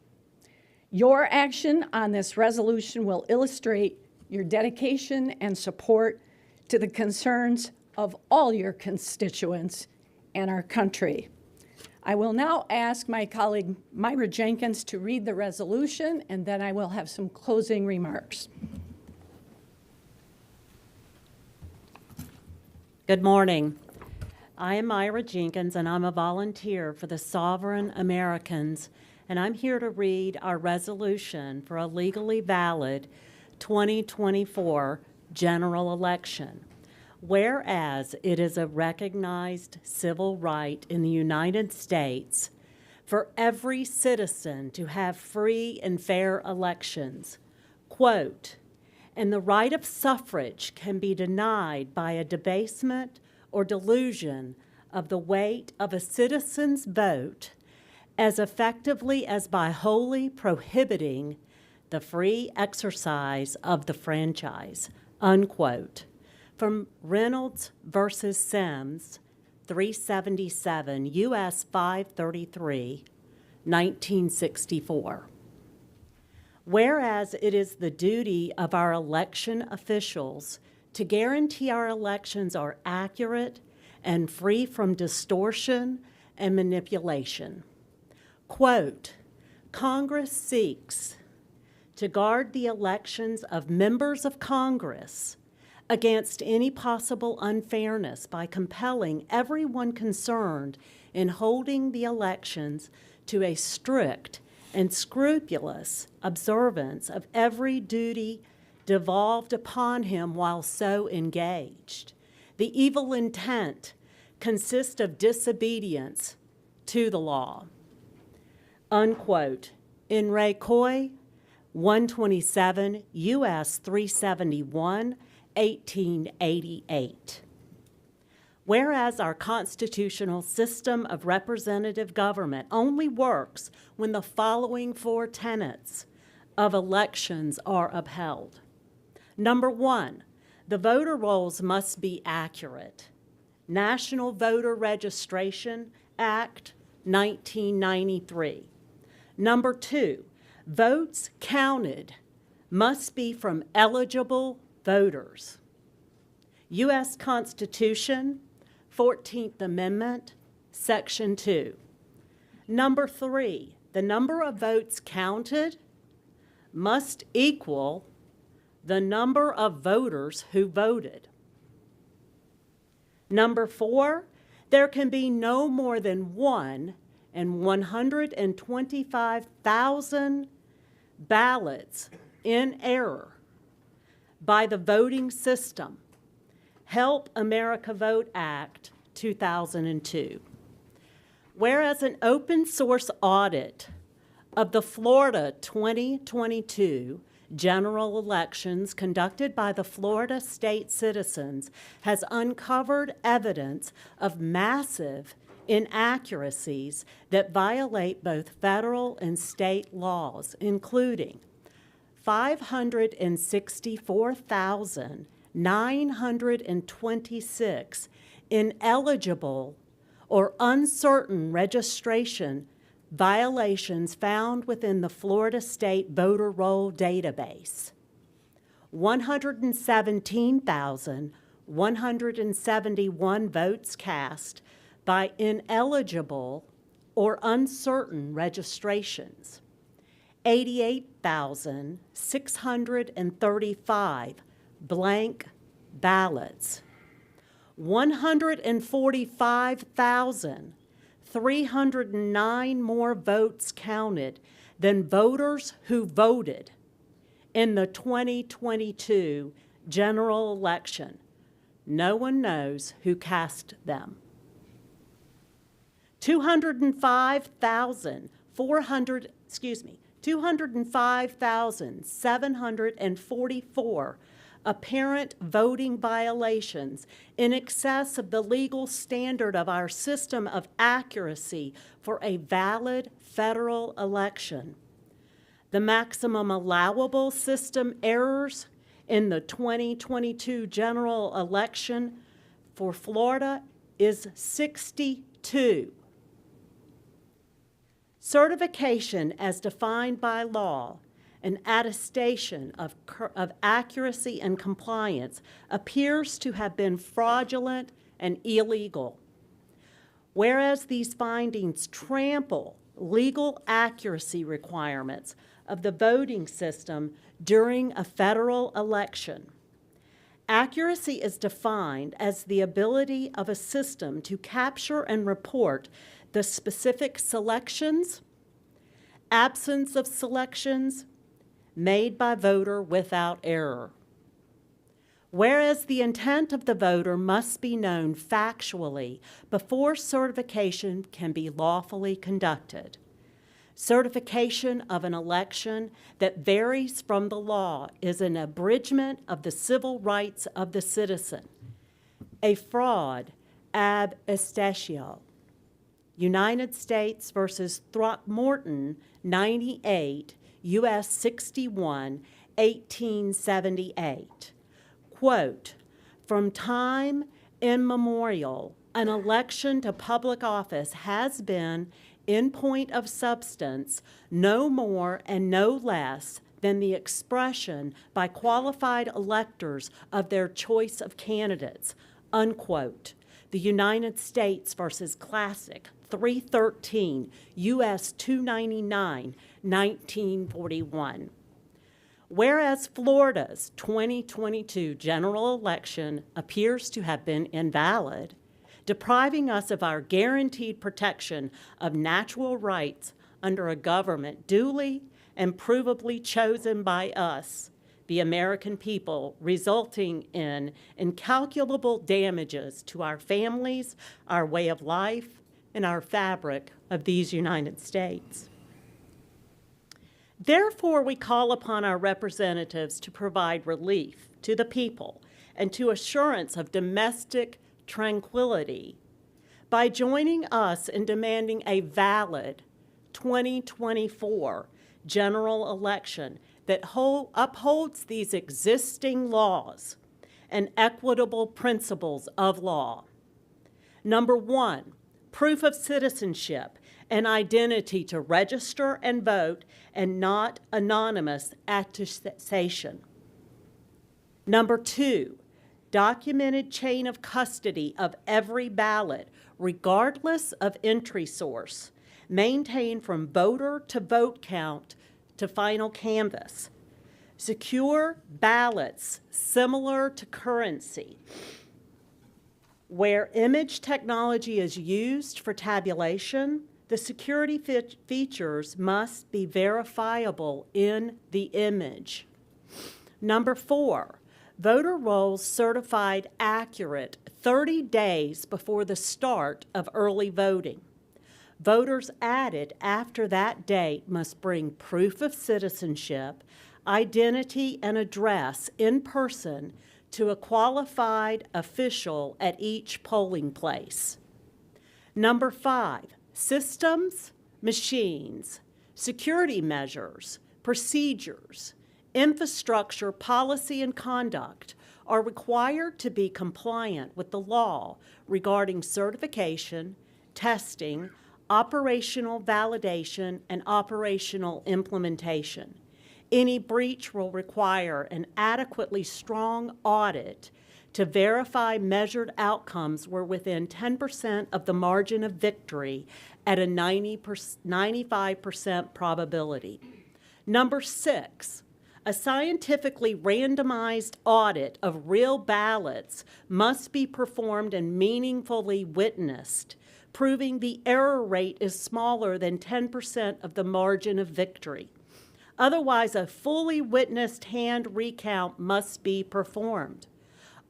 Speaker 20: Your action on this resolution will illustrate your dedication and support to the concerns of all your constituents and our country. I will now ask my colleague Myra Jenkins to read the resolution, and then I will have some closing remarks.
Speaker 21: Good morning. I am Myra Jenkins, and I'm a volunteer for the Sovereign Americans, and I'm here to read our resolution for a legally valid 2024 general election. Whereas it is a recognized civil right in the United States for every citizen to have free and fair elections, quote, and the right of suffrage can be denied by a debasement or delusion of the weight of a citizen's vote as effectively as by wholly prohibiting the free exercise of the franchise, unquote. From Reynolds versus Sims, 377 U.S. 533, 1964. Whereas it is the duty of our election officials to guarantee our elections are accurate and free from distortion and manipulation. Quote, Congress seeks to guard the elections of members of Congress against any possible unfairness by compelling everyone concerned in holding the elections to a strict and scrupulous observance of every duty devolved upon him while so engaged. The evil intent consists of disobedience to the law. Unquote. In Re Coy, 127 U.S. 371, 1888. Whereas our constitutional system of representative government only works when the following four tenets of elections are upheld. Number one, the voter rolls must be accurate. National Voter Registration Act, 1993. Number two, votes counted must be from eligible voters. U.S. Constitution, 14th Amendment, Section 2. Number three, the number of votes counted must equal the number of voters who voted. Number four, there can be no more than 1 in 125,000 ballots in error by the voting system. Help America Vote Act, 2002. Whereas an open source audit of the Florida 2022 general elections conducted by the Florida State Citizens has uncovered evidence of massive inaccuracies that violate both federal and state laws, including 564,926 ineligible or uncertain registration violations found within the Florida State Voter Roll Database. 117,171 votes cast by ineligible or uncertain registrations. 88,635 blank ballots. 145,309 more votes counted than voters who voted in the 2022 general election. No one knows who cast them. 205,744 apparent voting violations in excess of the legal standard of our system of accuracy for a valid federal election. The maximum allowable system errors in the 2022 general election for Florida is 62. Certification as defined by law, an attestation of accuracy and compliance, appears to have been fraudulent and illegal. Whereas these findings trample legal accuracy requirements of the voting system during a federal election. Accuracy is defined as the ability of a system to capture and report the specific selections, absence of selections, made by voter without error. Whereas the intent of the voter must be known factually before certification can be lawfully conducted. Certification of an election that varies from the law is an abridgment of the civil rights of the citizen, a fraud ab esthetio. United States versus Throckmorton, 98, U.S. 61, 1878. Quote, from time immemorial, an election to public office has been, in point of substance, no more and no less than the expression by qualified electors of their choice of candidates, unquote. The United States versus Classic, 313, U.S. 299, 1941. Whereas Florida's 2022 general election appears to have been invalid, depriving us of our guaranteed protection of natural rights under a government duly and provably chosen by us, the American people, resulting in incalculable damages to our families, our way of life, and our fabric of these United States. Therefore, we call upon our representatives to provide relief to the people and to assurance of domestic tranquility by joining us in demanding a valid 2024 general election that upholds these existing laws and equitable principles of law. Number one, proof of citizenship and identity to register and vote and not anonymous attestation. Number two, documented chain of custody of every ballot, regardless of entry source, maintained from voter to vote count to final canvass. Secure ballots similar to currency. Where image technology is used for tabulation, the security features must be verifiable in the image. Number four, voter rolls certified accurate 30 days before the start of early voting. Voters added after that date must bring proof of citizenship, identity, and address in person to a qualified official at each polling place. Number five, systems, machines, security measures, procedures, infrastructure, policy, and conduct are required to be compliant with the law regarding certification, testing, operational validation, and operational implementation. Any breach will require an adequately strong audit to verify measured outcomes were within 10% of the margin of victory at a 95% probability. Number 6, a scientifically randomized audit of real ballots must be performed and meaningfully witnessed, proving the error rate is smaller than 10% of the margin of victory. Otherwise, a fully witnessed hand recount must be performed.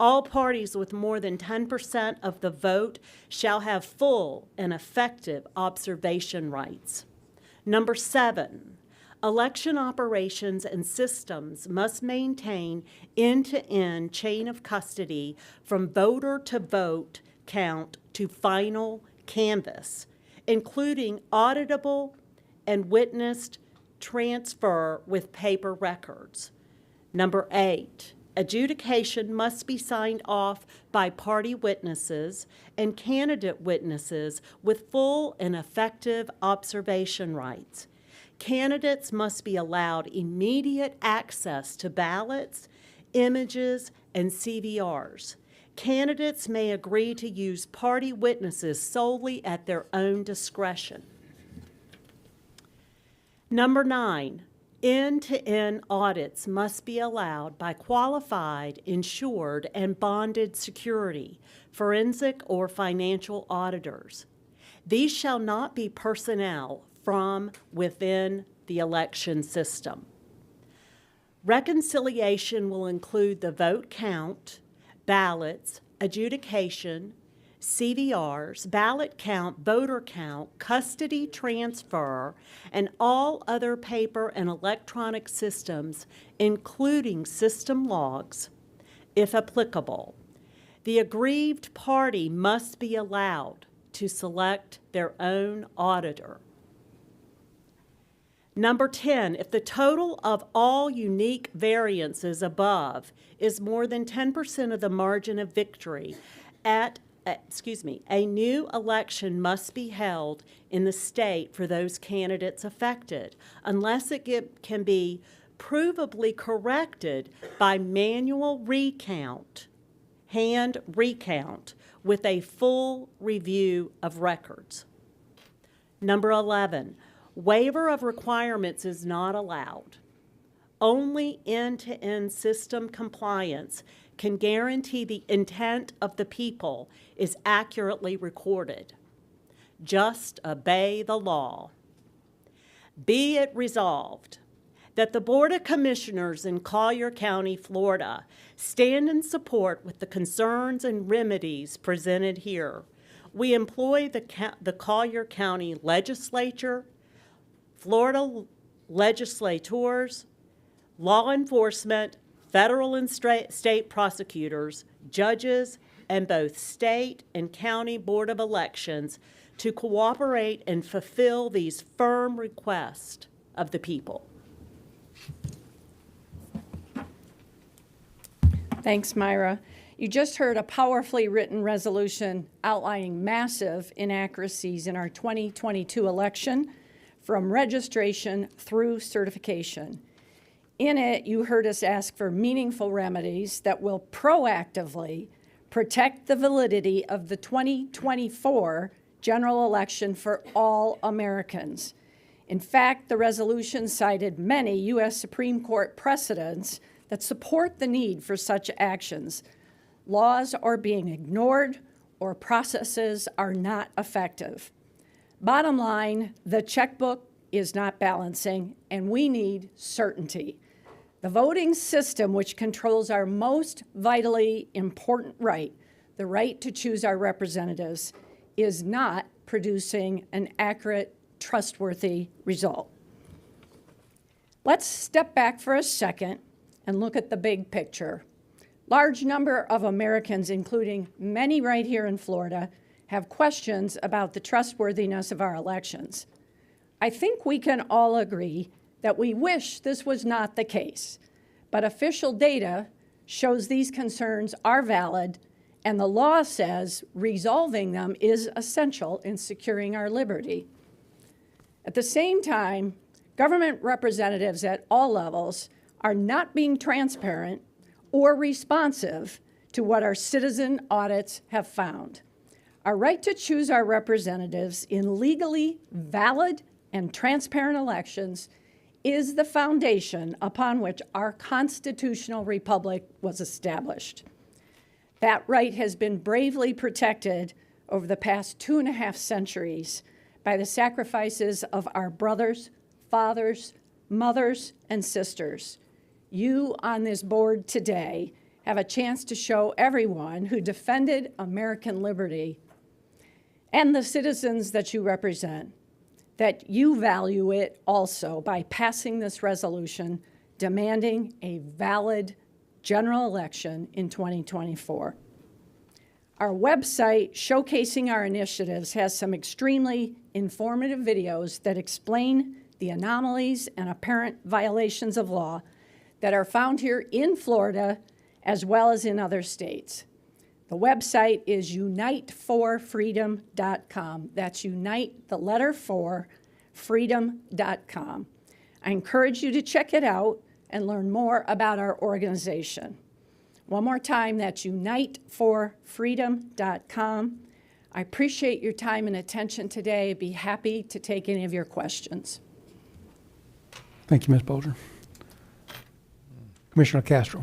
Speaker 21: All parties with more than 10% of the vote shall have full and effective observation rights. Number 7, election operations and systems must maintain end-to-end chain of custody from voter to vote count to final canvass, including auditable and witnessed transfer with paper records. Number 8, adjudication must be signed off by party witnesses and candidate witnesses with full and effective observation rights. Candidates must be allowed immediate access to ballots, images, and CVRs. Candidates may agree to use party witnesses solely at their own discretion. Number 9, end-to-end audits must be allowed by qualified, insured, and bonded security, forensic or financial auditors. These shall not be personnel from within the election system. Reconciliation will include the vote count, ballots, adjudication, CVRs, ballot count, voter count, custody transfer, and all other paper and electronic systems, including system logs, if applicable. The aggrieved party must be allowed to select their own auditor. Number 10, if the total of all unique variances above is more than 10% of the margin of victory, a new election must be held in the state for those candidates affected, unless it can be provably corrected by manual recount, hand recount, with a full review of records. Number 11, waiver of requirements is not allowed. Only end-to-end system compliance can guarantee the intent of the people is accurately recorded. Just obey the law. Be it resolved that the Board of Commissioners in Collier County, Florida, stand in support with the concerns and remedies presented here. We employ the Collier County Legislature, Florida legislators, law enforcement, federal and state prosecutors, judges, and both state and county board of elections to cooperate and fulfill these firm requests of the people.
Speaker 20: Thanks, Myra. You just heard a powerfully written resolution outlining massive inaccuracies in our 2022 election, from registration through certification. In it, you heard us ask for meaningful remedies that will proactively protect the validity of the 2024 general election for all Americans. In fact, the resolution cited many U.S. Supreme Court precedents that support the need for such actions. Laws are being ignored or processes are not effective. Bottom line, the checkbook is not balancing, and we need certainty. The voting system, which controls our most vitally important right, the right to choose our representatives, is not producing an accurate, trustworthy result. Let's step back for a second and look at the big picture. Large number of Americans, including many right here in Florida, have questions about the trustworthiness of our elections. I think we can all agree that we wish this was not the case. but official data shows these concerns are valid, and the law says resolving them is essential in securing our liberty. At the same time, government representatives at all levels are not being transparent or responsive to what our citizen audits have found. Our right to choose our representatives in legally valid and transparent elections is the foundation upon which our constitutional republic was established. That right has been bravely protected over the past 2.5 centuries by the sacrifices of our brothers, fathers, mothers, and sisters. You on this board today have a chance to show everyone who defended American liberty and the citizens that you represent that you value it also by passing this resolution demanding a valid general election in 2024. Our website showcasing our initiatives has some extremely informative videos that explain the anomalies and apparent violations of law that are found here in Florida as well as in other states. The website is uniteforfreedom.com. That's unite, the letter 4, freedom.com. I encourage you to check it out and learn more about our organization. One more time, that's uniteforfreedom.com. I appreciate your time and attention today. I'd be happy to take any of your questions.
Speaker 2: Thank you, Ms. Bolger. Commissioner Castro.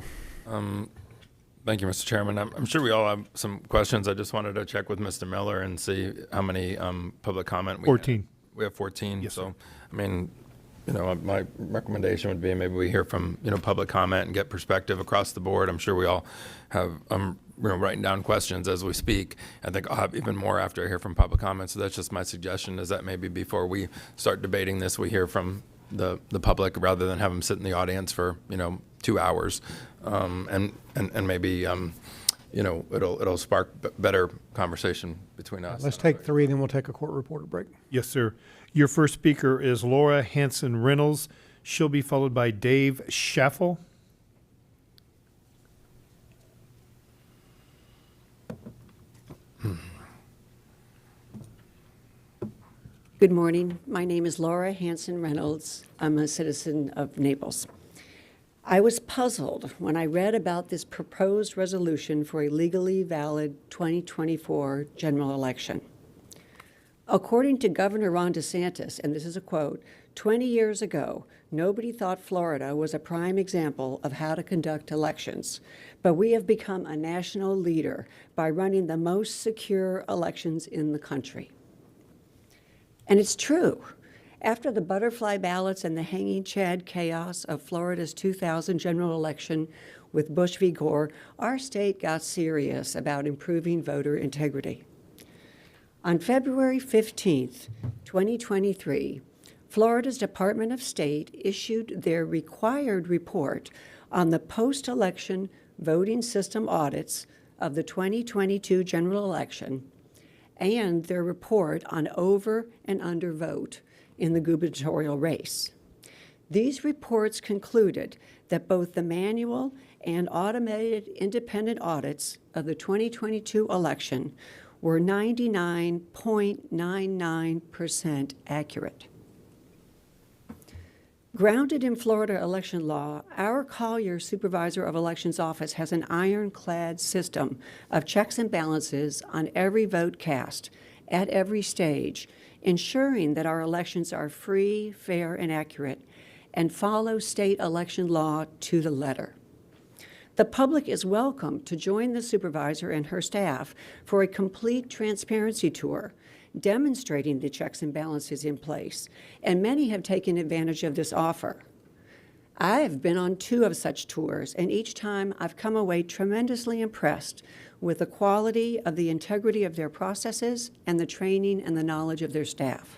Speaker 4: Thank you, Mr. Chairman. I'm sure we all have some questions. I just wanted to check with Mr. Miller and see how many public comment we
Speaker 6: 14.
Speaker 4: have. We have 14.
Speaker 6: Yes,
Speaker 4: so, I mean, you know, my recommendation would be maybe we hear from, you know, public comment and get perspective across the board. I'm sure we all have, you know, writing down questions as we speak. I think I'll have even more after I hear from public comment. So that's just my suggestion, is that maybe before we start debating this, we hear from the public rather than have them sit in the audience for, you know, 2 hours. And maybe, you know, it'll spark better conversation between us.
Speaker 2: Let's take 3, then we'll take a court reporter break.
Speaker 6: Yes, sir. Your first speaker is Laura Hanson Reynolds. She'll be followed by Dave Schaffel.
Speaker 5: Good morning. My name is Laura Hanson Reynolds. I'm a citizen of Naples. I was puzzled when I read about this proposed resolution for a legally valid 2024 general election. According to Governor Ron DeSantis, and this is a quote, 20 years ago, nobody thought Florida was a prime example of how to conduct elections, but we have become a national leader by running the most secure elections in the country. And it's true. After the butterfly ballots and the hanging chad chaos of Florida's 2000 general election with Bush v. Gore, our state got serious about improving voter integrity. On February 15th, 2023, Florida's Department of State issued their required report on the post-election voting system audits of the 2022 general election and their report on over and under vote in the gubernatorial race. These reports concluded that both the manual and automated independent audits of the 2022 election were 99.99% accurate. Grounded in Florida election law, our Collier Supervisor of Elections Office has an ironclad system of checks and balances on every vote cast at every stage, ensuring that our elections are free, fair, and accurate, and follow state election law to the letter. The public is welcome to join the supervisor and her staff for a complete transparency tour, demonstrating the checks and balances in place, and many have taken advantage of this offer. I have been on 2 of such tours, and each time I've come away tremendously impressed with the quality of the integrity of their processes and the training and the knowledge of their staff.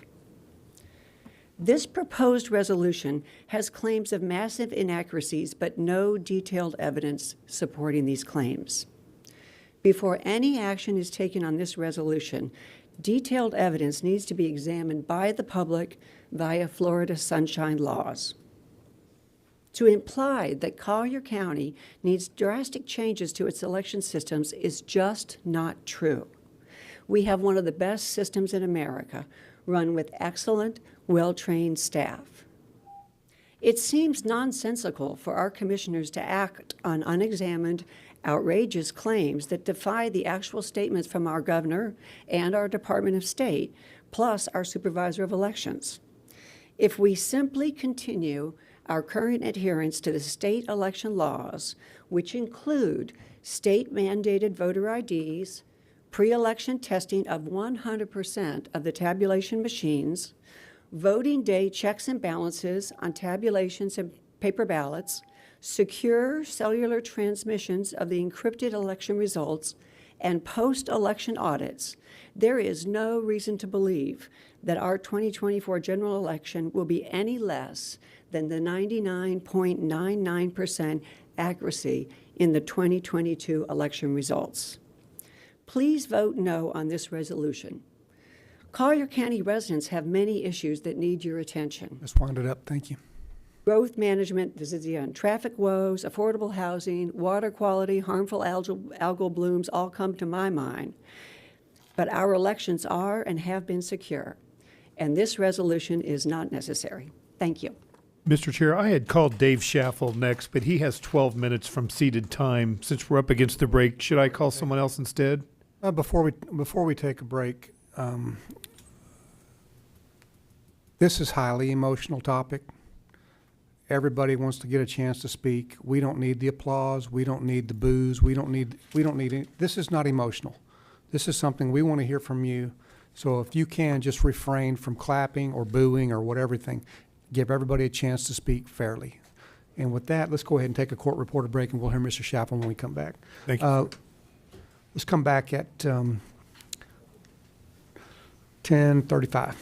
Speaker 5: This proposed resolution has claims of massive inaccuracies, but no detailed evidence supporting these claims. Before any action is taken on this resolution, detailed evidence needs to be examined by the public via Florida sunshine laws. To imply that Collier County needs drastic changes to its election systems is just not true. We have one of the best systems in America, run with excellent, well-trained staff. It seems nonsensical for our commissioners to act on unexamined, outrageous claims that defy the actual statements from our governor and our Department of State, plus our supervisor of elections. If we simply continue our current adherence to the state election laws, which include state-mandated voter IDs, pre-election testing of 100% of the tabulation machines, voting day checks and balances on tabulations and paper ballots, secure cellular transmissions of the encrypted election results, and post-election audits, there is no reason to believe that our 2024 general election will be any less than the 99.99% accuracy in the 2022 election results. Please vote no on this resolution. Collier County residents have many issues that need your attention.
Speaker 2: Let's wind it up. Thank you.
Speaker 5: Growth management, traffic woes, affordable housing, water quality, harmful algal blooms all come to my mind. But our elections are and have been secure, and this resolution is not necessary. Thank you.
Speaker 6: Mr. Chair, I had called Dave Schaffel next, but he has 12 minutes from seated time. Since we're up against the break, should I call someone else instead?
Speaker 2: Before we take a break, this is highly emotional topic. Everybody wants to get a chance to speak. We don't need the applause. We don't need the boos. We don't need any. This is not emotional. This is something we want to hear from you. So if you can, just refrain from clapping or booing or whatever thing. Give everybody a chance to speak fairly. And with that, let's go ahead and take a court reporter break, and we'll hear Mr. Schaffel when we come back.
Speaker 6: Thank you.
Speaker 2: Let's come back at 10:35.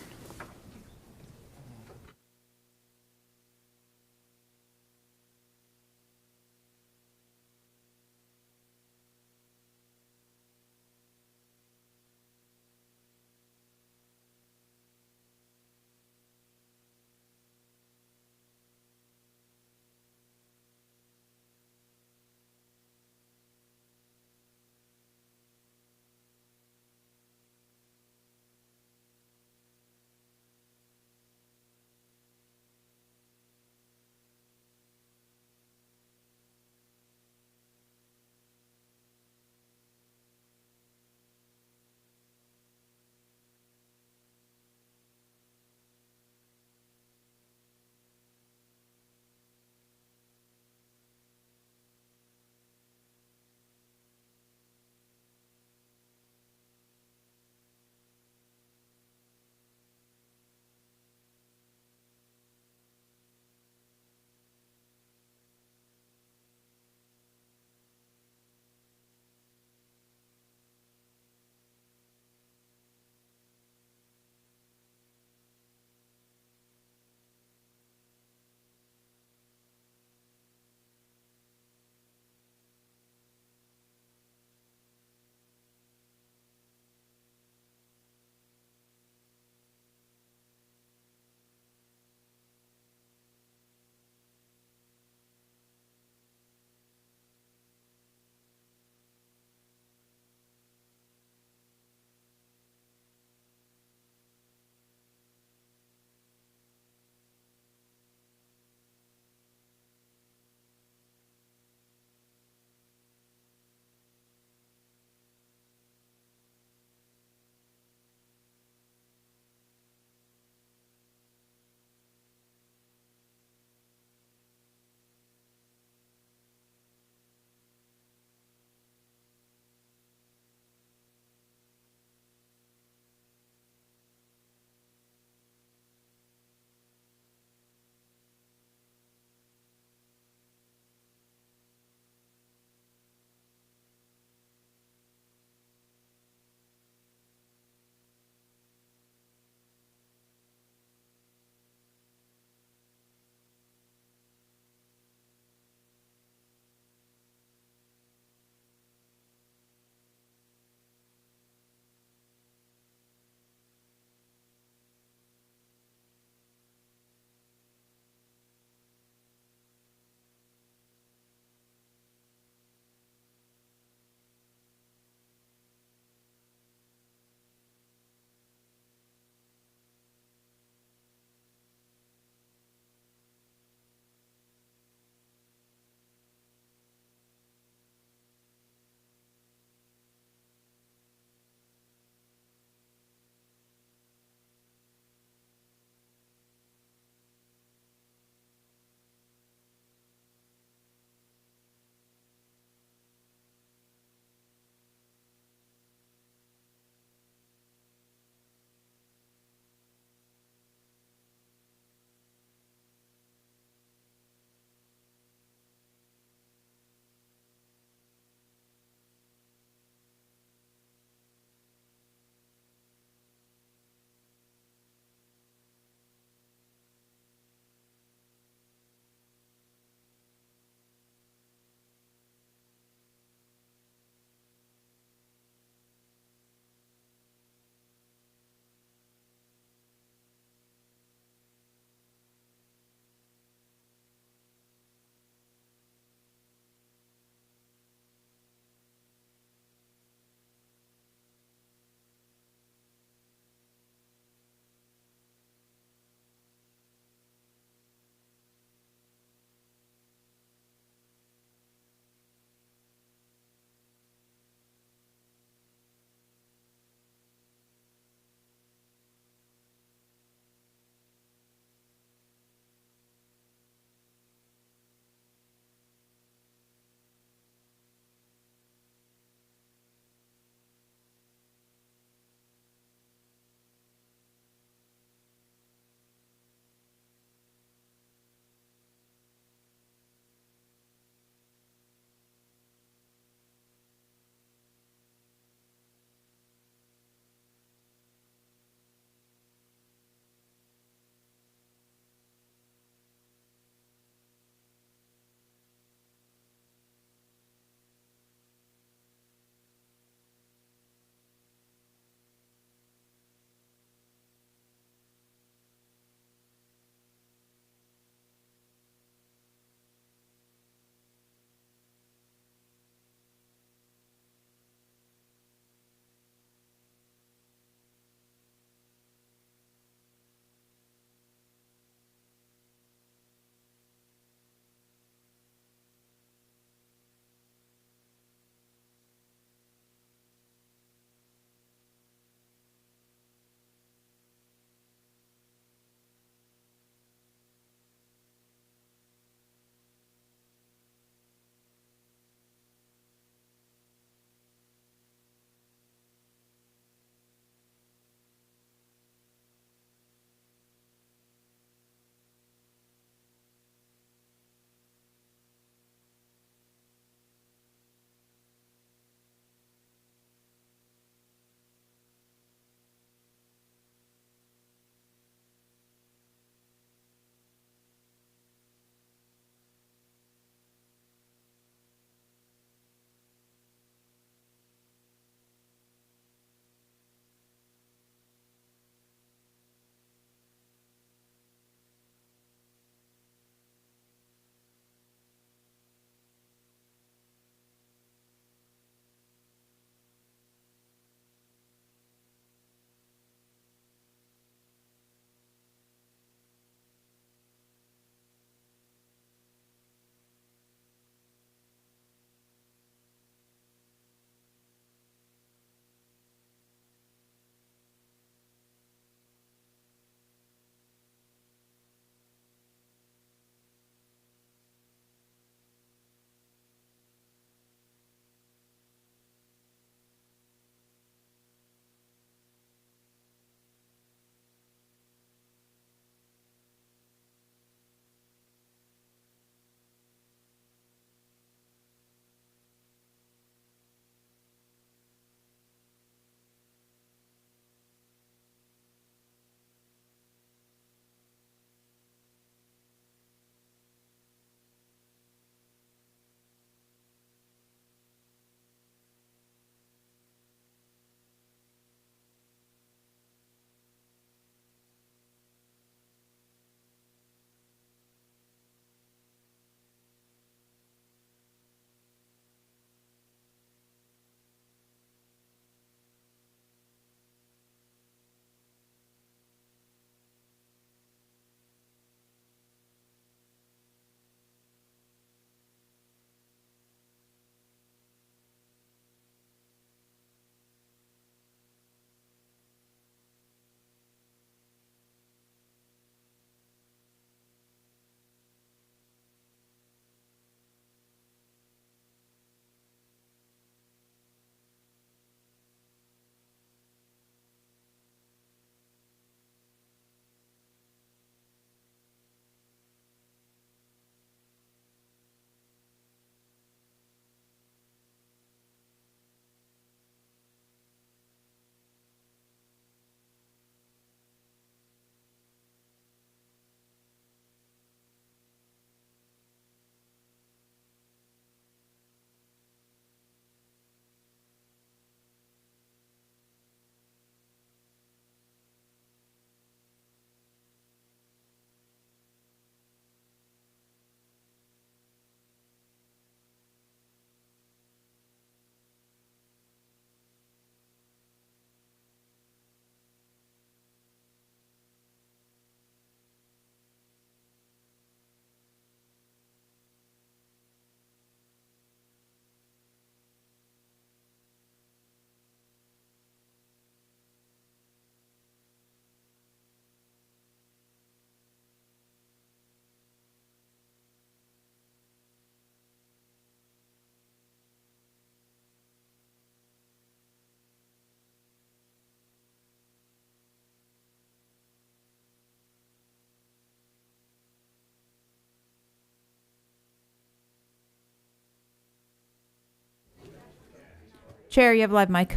Speaker 1: Chair, you have a live mic.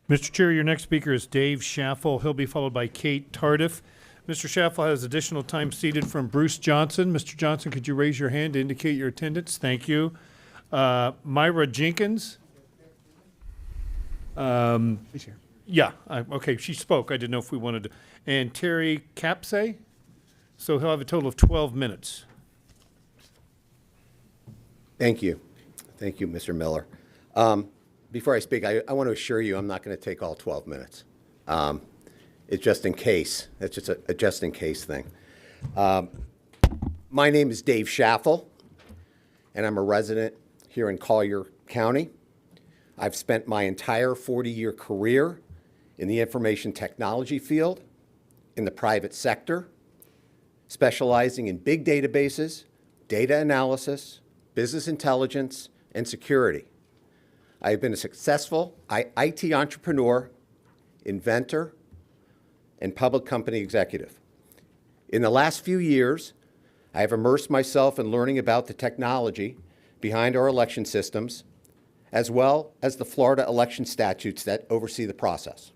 Speaker 6: Mr. Chair, your next speaker is Dave Schaffel. He'll be followed by Kate Tardif. Mr. Schaffel has additional time seated from Bruce Johnson. Mr. Johnson, could you raise your hand to indicate your attendance? Thank you. Myra Jenkins.
Speaker 2: She's here.
Speaker 6: Yeah, okay, she spoke. I didn't know if we wanted to. And Terry Capsay. So he'll have a total of 12 minutes.
Speaker 11: Thank you. Thank you, Mr. Miller. Before I speak, I want to assure you I'm not going to take all 12 minutes. It's just in case. It's just a just in case thing. My name is Dave Schaffel, and I'm a resident here in Collier County. I've spent my entire 40-year career in the information technology field, in the private sector, specializing in big databases, data analysis, business intelligence, and security. I have been a successful IT entrepreneur, inventor, and public company executive. In the last few years, I have immersed myself in learning about the technology behind our election systems, as well as the Florida election statutes that oversee the process.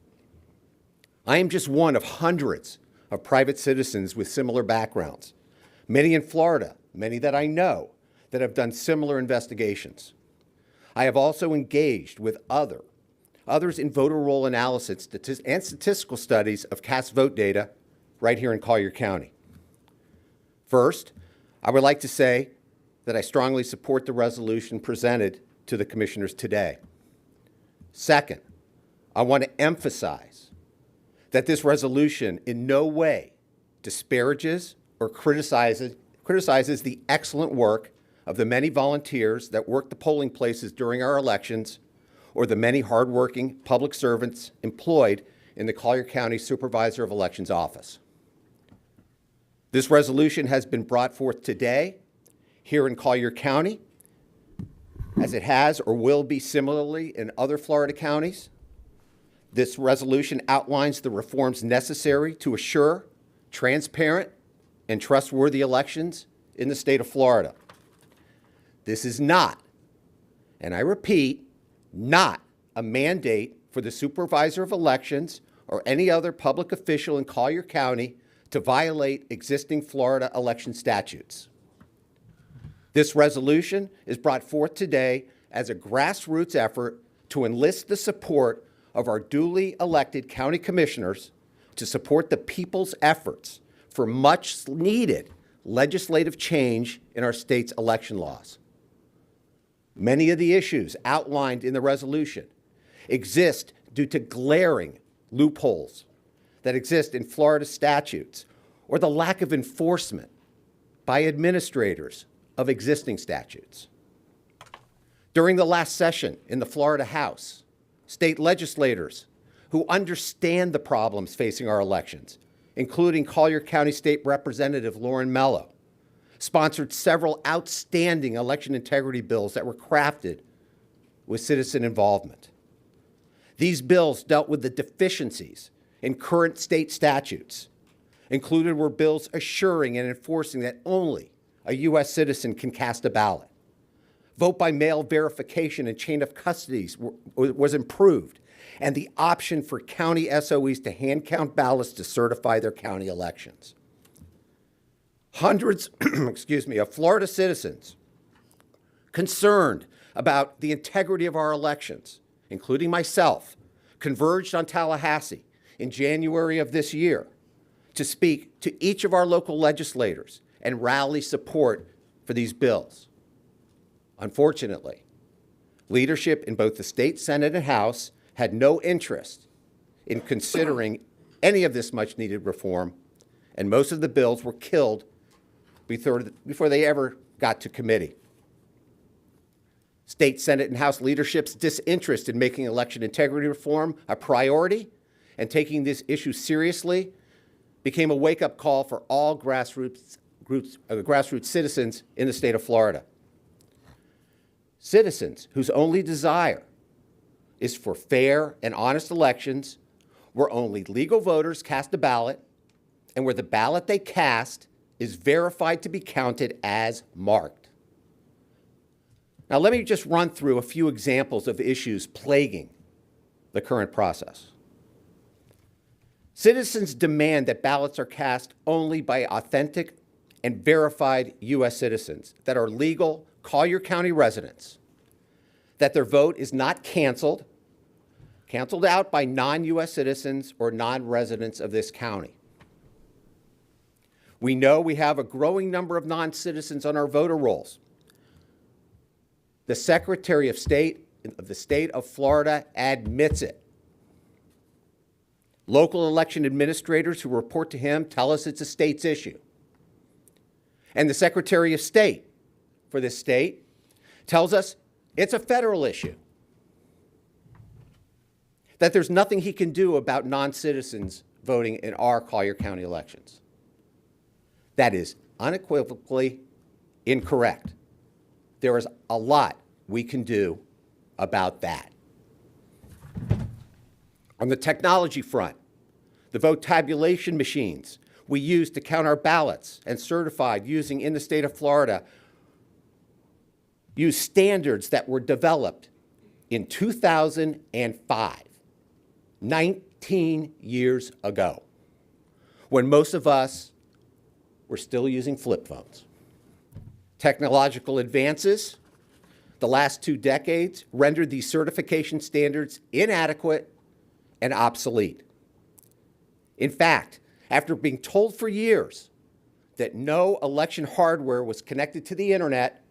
Speaker 11: I am just one of hundreds of private citizens with similar backgrounds, many in Florida, many that I know, that have done similar investigations. I have also engaged with others in voter roll analysis and statistical studies of cast vote data right here in Collier County. First, I would like to say that I strongly support the resolution presented to the commissioners today. Second, I want to emphasize that this resolution in no way disparages or criticizes the excellent work of the many volunteers that work the polling places during our elections, or the many hardworking public servants employed in the Collier County Supervisor of Elections office. This resolution has been brought forth today here in Collier County, as it has or will be similarly in other Florida counties. This resolution outlines the reforms necessary to assure transparent and trustworthy elections in the state of Florida. This is not, and I repeat, not a mandate for the Supervisor of Elections or any other public official in Collier County to violate existing Florida election statutes. This resolution is brought forth today as a grassroots effort to enlist the support of our duly elected county commissioners to support the people's efforts for much needed legislative change in our state's election laws. Many of the issues outlined in the resolution exist due to glaring loopholes that exist in Florida statutes or the lack of enforcement by administrators of existing statutes. During the last session in the Florida House, state legislators who understand the problems facing our elections, including Collier County State Representative Lauren Mello, sponsored several outstanding election integrity bills that were crafted with citizen involvement. These bills dealt with the deficiencies in current state statutes. Included were bills assuring and enforcing that only a U.S. citizen can cast a ballot. Vote by mail verification and chain of custody was improved, and the option for county SOEs to hand count ballots to certify their county elections. Hundreds, of Florida citizens concerned about the integrity of our elections, including myself, converged on Tallahassee in January of this year to speak to each of our local legislators and rally support for these bills. Unfortunately, leadership in both the state Senate and House had no interest in considering any of this much-needed reform, and most of the bills were killed before they ever got to committee. State Senate and House leadership's disinterest in making election integrity reform a priority and taking this issue seriously became a wake-up call for all grassroots citizens in the state of Florida. Citizens whose only desire is for fair and honest elections, where only legal voters cast a ballot and where the ballot they cast is verified to be counted as marked. Now, let me just run through a few examples of issues plaguing the current process. Citizens demand that ballots are cast only by authentic and verified U.S. citizens that are legal Collier County residents, that their vote is not canceled out by non-U.S. citizens or non-residents of this county. We know we have a growing number of non-citizens on our voter rolls. The Secretary of State of the state of Florida admits it. Local election administrators who report to him tell us it's a state's issue. And the Secretary of State for this state tells us it's a federal issue, that there's nothing he can do about non-citizens voting in our Collier County elections. That is unequivocally incorrect. There is a lot we can do about that. On the technology front, the vote tabulation machines we use to count our ballots and certified using in the state of Florida use standards that were developed in 2005, 19 years ago, when most of us were still using flip phones. Technological advances the last 2 decades rendered these certification standards inadequate and obsolete. In fact, after being told for years that no election hardware was connected to the internet,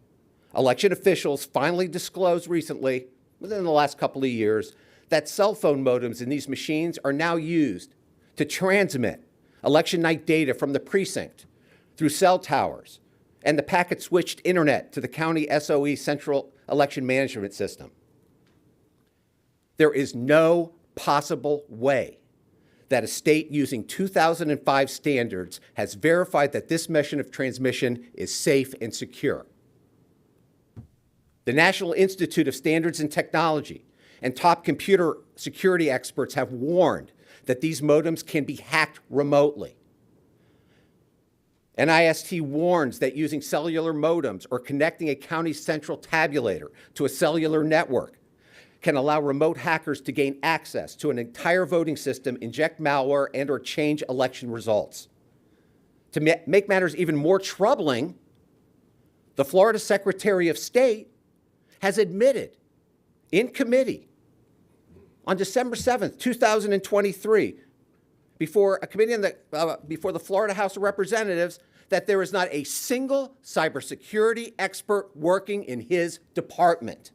Speaker 11: election officials finally disclosed recently, within the last couple of years, that cell phone modems in these machines are now used to transmit election night data from the precinct through cell towers and the packet-switched internet to the county SOE Central Election Management System. There is no possible way that a state using 2005 standards has verified that this method of transmission is safe and secure. The National Institute of Standards and Technology and top computer security experts have warned that these modems can be hacked remotely. NIST warns that using cellular modems or connecting a county central tabulator to a cellular network can allow remote hackers to gain access to an entire voting system, inject malware, and or change election results. To make matters even more troubling, the Florida Secretary of State has admitted in committee on December 7th, 2023, before a committee before the Florida House of Representatives, that there is not a single cybersecurity expert working in his department.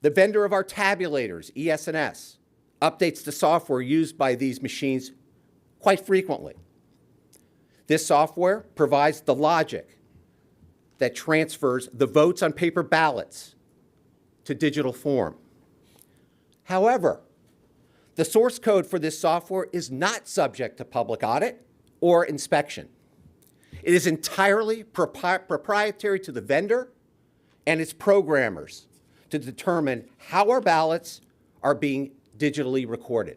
Speaker 11: The vendor of our tabulators, ES&S, updates the software used by these machines quite frequently. This software provides the logic that transfers the votes on paper ballots to digital form. However, the source code for this software is not subject to public audit or inspection. It is entirely proprietary to the vendor and its programmers to determine how our ballots are being digitally recorded.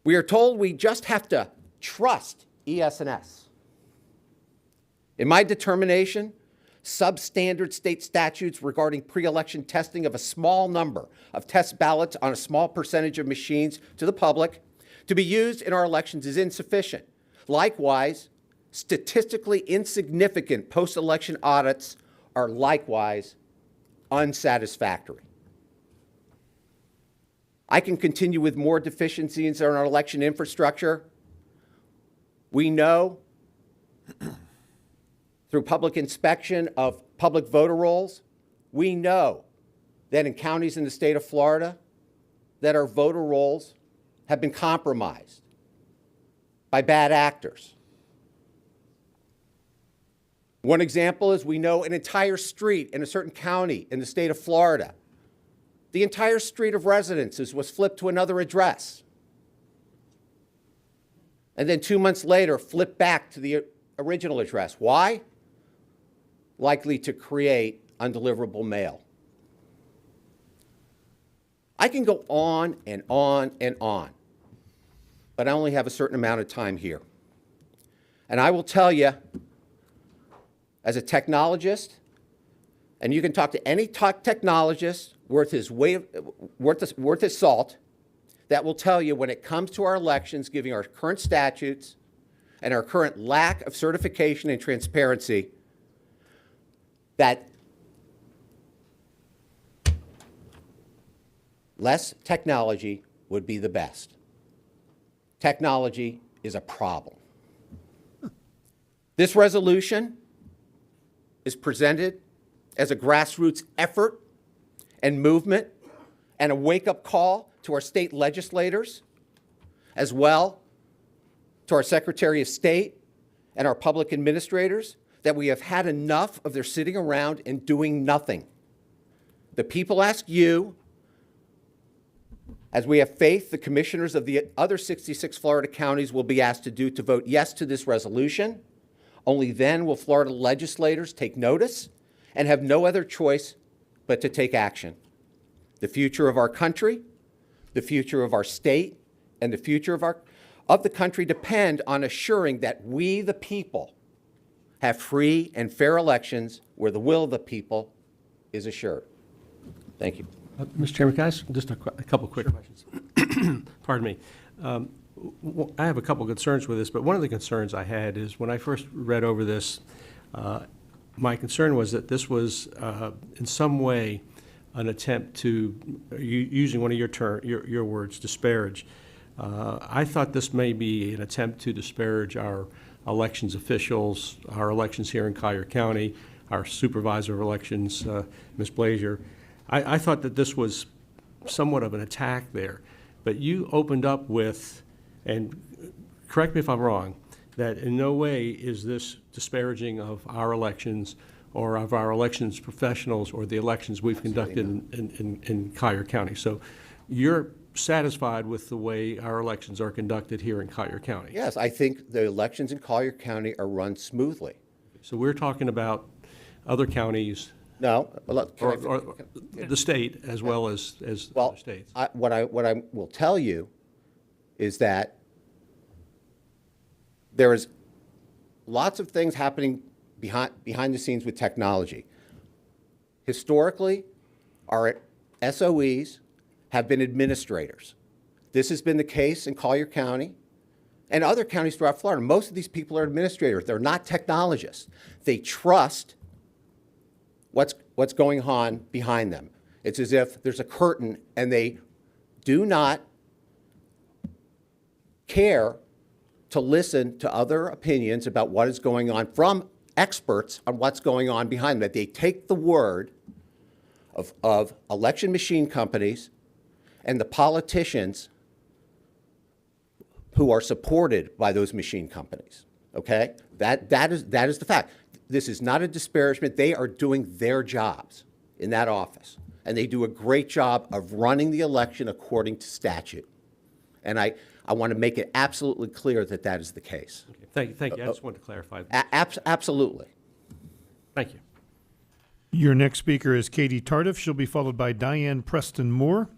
Speaker 11: We are told we just have to trust ES&S. In my determination, substandard state statutes regarding pre-election testing of a small number of test ballots on a small percentage of machines to the public to be used in our elections is insufficient. Likewise, statistically insignificant post-election audits are likewise unsatisfactory. I can continue with more deficiencies in our election infrastructure. We know through public inspection of public voter rolls, we know that in counties in the state of Florida, that our voter rolls have been compromised by bad actors. One example is we know an entire street in a certain county in the state of Florida, the entire street of residences was flipped to another address. And then 2 months later, flipped back to the original address. Why? Likely to create undeliverable mail. I can go on and on and on, but I only have a certain amount of time here. And I will tell you, as a technologist, and you can talk to any technologist worth his salt, that will tell you when it comes to our elections, giving our current statutes and our current lack of certification and transparency, that less technology would be the best. Technology is a problem. This resolution is presented as a grassroots effort and movement and a wake-up call to our state legislators, as well to our Secretary of State and our public administrators, that we have had enough of their sitting around and doing nothing. The people ask you, as we have faith the commissioners of the other 66 Florida counties will be asked to do, to vote yes to this resolution. Only then will Florida legislators take notice and have no other choice but to take action. The future of our country, the future of our state, and the future of the country depend on assuring that we, the people, have free and fair elections where the will of the people is assured. Thank you.
Speaker 8: Mr. Chairman, can I ask just a couple quick questions? Pardon me. I have a couple concerns with this, but one of the concerns I had is when I first read over this, my concern was that this was in some way an attempt to, using one of your words, disparage. I thought this may be an attempt to disparage our elections officials, our elections here in Collier County, our supervisor of elections, Ms. Blazier. I thought that this was somewhat of an attack there, but you opened up with, and correct me if I'm wrong, that in no way is this disparaging of our elections or of our elections professionals or the elections we've conducted in Collier County. So you're satisfied with the way our elections are conducted here in Collier County?
Speaker 11: Yes, I think the elections in Collier County are run smoothly.
Speaker 8: So we're talking about other counties.
Speaker 11: No,
Speaker 8: or the state as well as other states.
Speaker 11: What I will tell you is that there is lots of things happening behind the scenes with technology. Historically, our SOEs have been administrators. This has been the case in Collier County and other counties throughout Florida. Most of these people are administrators. They're not technologists. They trust what's going on behind them. It's as if there's a curtain and they do not care to listen to other opinions about what is going on from experts on what's going on behind them. That they take the word of election machine companies and the politicians who are supported by those machine companies. Okay? That is the fact. This is not a disparagement. They are doing their jobs in that office, and they do a great job of running the election according to statute. And I want to make it absolutely clear that that is the case.
Speaker 8: Okay. Thank you. I just wanted to clarify.
Speaker 11: Absolutely.
Speaker 8: Thank you.
Speaker 6: Your next speaker is Katie Tardiff. She'll be followed by Diane Preston Moore.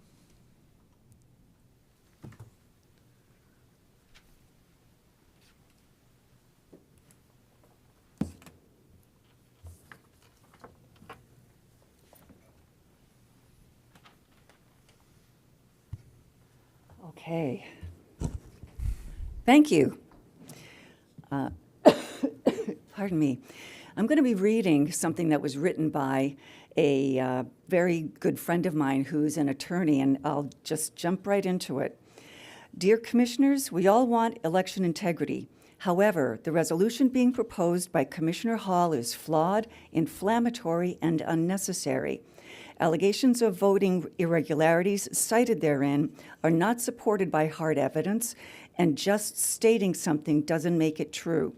Speaker 12: Okay. Thank you. Pardon me. I'm going to be reading something that was written by a very good friend of mine who's an attorney, and I'll just jump right into it. Dear Commissioners, we all want election integrity. However, the resolution being proposed by Commissioner Hall is flawed, inflammatory, and unnecessary. Allegations of voting irregularities cited therein are not supported by hard evidence, and just stating something doesn't make it true.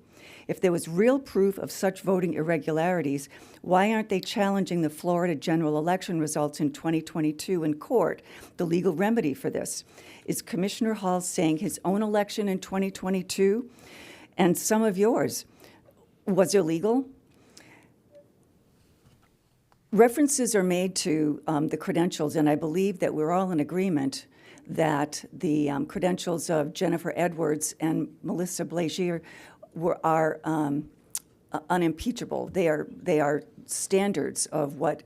Speaker 12: If there was real proof of such voting irregularities, why aren't they challenging the Florida general election results in 2022 in court, the legal remedy for this? Is Commissioner Hall saying his own election in 2022 and some of yours was illegal? References are made to the credentials, and I believe that we're all in agreement that the credentials of Jennifer Edwards and Melissa Blazier are unimpeachable. They are standards of what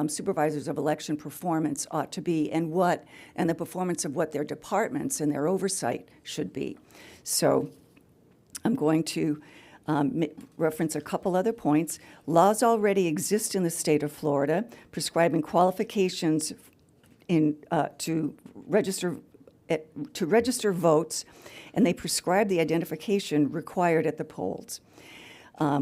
Speaker 12: supervisors of election performance ought to be, and the performance of what their departments and their oversight should be. So I'm going to reference a couple other points. Laws already exist in the state of Florida prescribing qualifications to register votes, and they prescribe the identification required at the polls.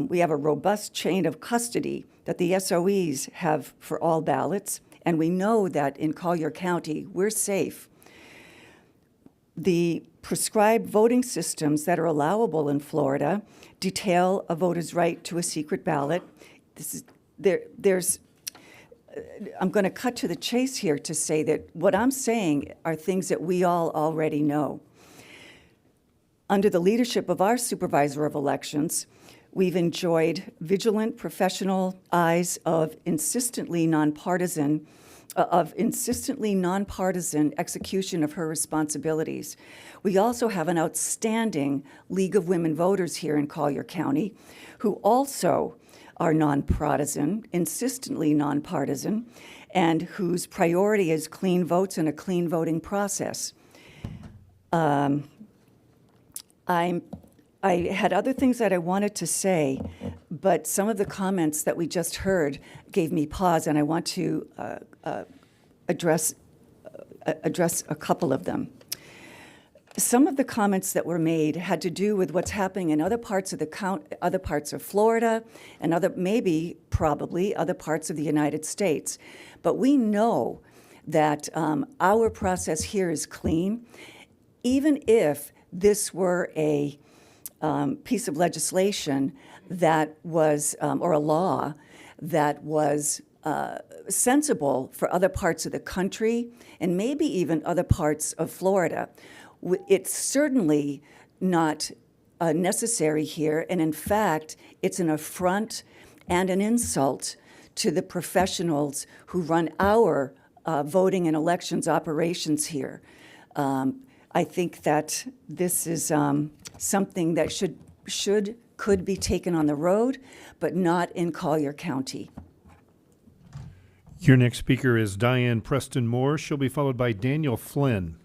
Speaker 12: We have a robust chain of custody that the SOEs have for all ballots, and we know that in Collier County, we're safe. The prescribed voting systems that are allowable in Florida detail a voter's right to a secret ballot. I'm going to cut to the chase here to say that what I'm saying are things that we all already know. Under the leadership of our supervisor of elections, we've enjoyed vigilant professional eyes of insistently nonpartisan execution of her responsibilities. We also have an outstanding League of Women Voters here in Collier County who also are nonpartisan, insistently nonpartisan, and whose priority is clean votes and a clean voting process. I had other things that I wanted to say, but some of the comments that we just heard gave me pause, and I want to address a couple of them. Some of the comments that were made had to do with what's happening in other parts of other parts of Florida, and probably other parts of the United States. But we know that our process here is clean, even if this were a piece of legislation that was, or a law that was sensible for other parts of the country and maybe even other parts of Florida. It's certainly not necessary here, and in fact, it's an affront and an insult to the professionals who run our voting and elections operations here. I think that this is something that could be taken on the road, but not in Collier County.
Speaker 13: Your next speaker is Diane Preston Moore. She'll be followed by Daniel Flynn.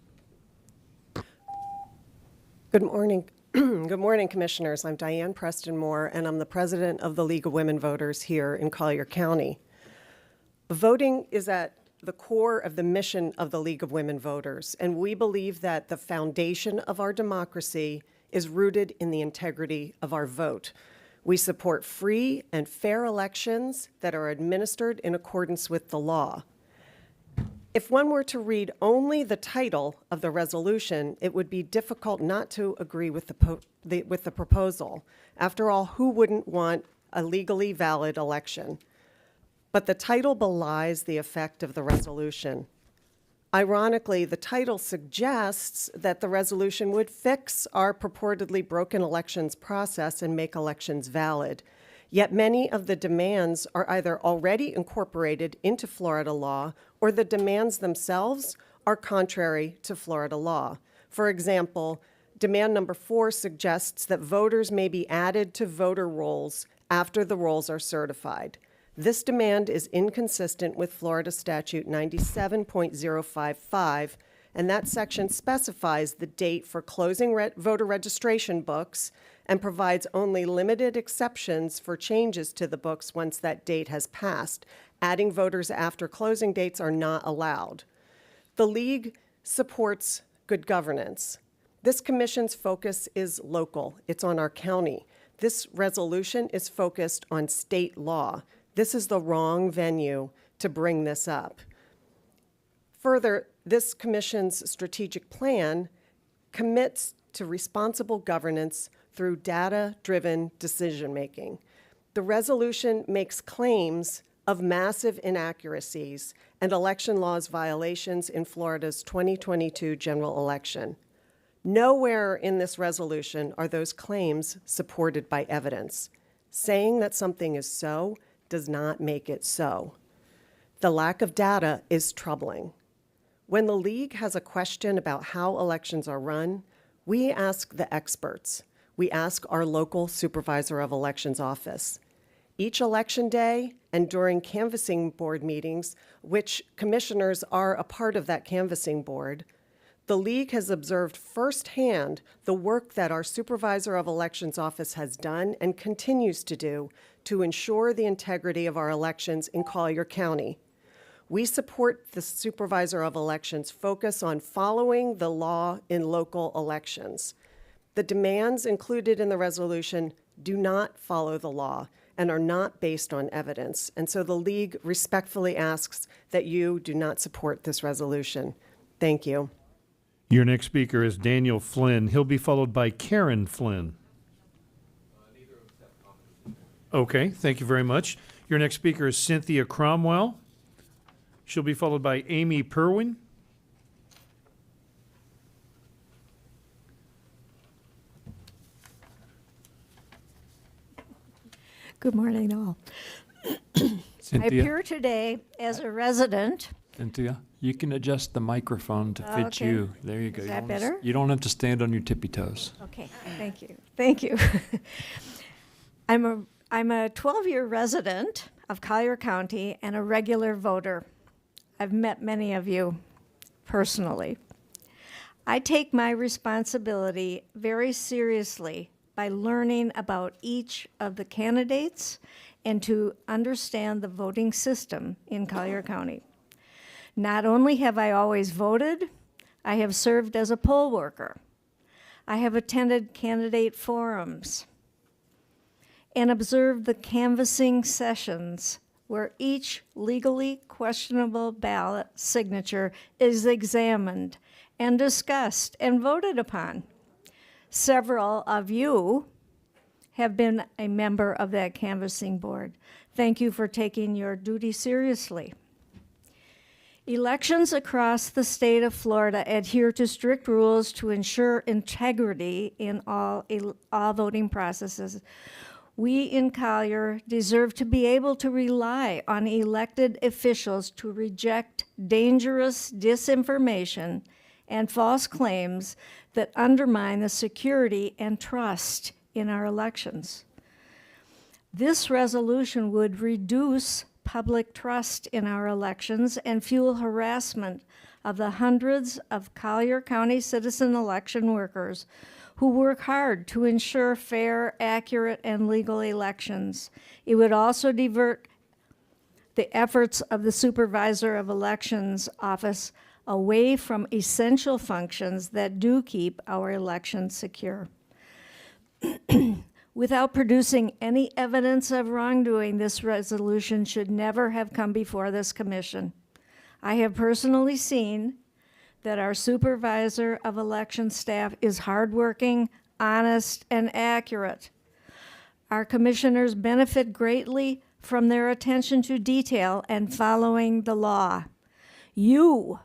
Speaker 22: Good morning. Good morning, Commissioners. I'm Diane Preston Moore, and I'm the president of the League of Women Voters here in Collier County. Voting is at the core of the mission of the League of Women Voters, and we believe that the foundation of our democracy is rooted in the integrity of our vote. We support free and fair elections that are administered in accordance with the law. If one were to read only the title of the resolution, it would be difficult not to agree with the proposal. After all, who wouldn't want a legally valid election? But the title belies the effect of the resolution. Ironically, the title suggests that the resolution would fix our purportedly broken elections process and make elections valid. Yet many of the demands are either already incorporated into Florida law or the demands themselves are contrary to Florida law. For example, demand number 4 suggests that voters may be added to voter rolls after the rolls are certified. This demand is inconsistent with Florida Statute 97.055, and that section specifies the date for closing voter registration books and provides only limited exceptions for changes to the books once that date has passed. Adding voters after closing dates are not allowed. The League supports good governance. This commission's focus is local. It's on our county. This resolution is focused on state law. This is the wrong venue to bring this up. Further, this commission's strategic plan commits to responsible governance through data-driven decision-making. The resolution makes claims of massive inaccuracies and election laws violations in Florida's 2022 general election. Nowhere in this resolution are those claims supported by evidence. Saying that something is so does not make it so. The lack of data is troubling. When the League has a question about how elections are run, we ask the experts. we ask our local supervisor of elections office. Each election day and during canvassing board meetings, which commissioners are a part of that canvassing board, the League has observed firsthand the work that our supervisor of elections office has done and continues to do to ensure the integrity of our elections in Collier County. We support the supervisor of elections' focus on following the law in local elections. The demands included in the resolution do not follow the law and are not based on evidence. And so the League respectfully asks that you do not support this resolution. Thank you.
Speaker 13: Your next speaker is Daniel Flynn. He'll be followed by Karen Flynn. Okay, thank you very much. Your next speaker is Cynthia Cromwell. She'll be followed by Amy Perwin.
Speaker 14: Good morning, all. I
Speaker 3: Cynthia?
Speaker 14: appear today as a resident.
Speaker 3: Cynthia, you can adjust the microphone to fit
Speaker 14: Okay.
Speaker 3: you. There you go.
Speaker 14: Is
Speaker 3: You
Speaker 14: that
Speaker 3: don't-
Speaker 14: better?
Speaker 3: You don't have to stand on your tippy toes.
Speaker 14: Okay, thank you. Thank you. I'm a 12-year resident of Collier County and a regular voter. I've met many of you personally. I take my responsibility very seriously by learning about each of the candidates and to understand the voting system in Collier County. Not only have I always voted, I have served as a poll worker. I have attended candidate forums and observed the canvassing sessions where each legally questionable ballot signature is examined and discussed and voted upon. Several of you have been a member of that canvassing board. Thank you for taking your duty seriously. Elections across the state of Florida adhere to strict rules to ensure integrity in all voting processes. We in Collier deserve to be able to rely on elected officials to reject dangerous disinformation and false claims that undermine the security and trust in our elections. This resolution would reduce public trust in our elections and fuel harassment of the hundreds of Collier County citizen election workers who work hard to ensure fair, accurate, and legal elections. It would also divert the efforts of the Supervisor of Elections Office away from essential functions that do keep our elections secure. Without producing any evidence of wrongdoing, this resolution should never have come before this commission. I have personally seen that our Supervisor of Election staff is hardworking, honest, and accurate. Our commissioners benefit greatly from their attention to detail and following the law. You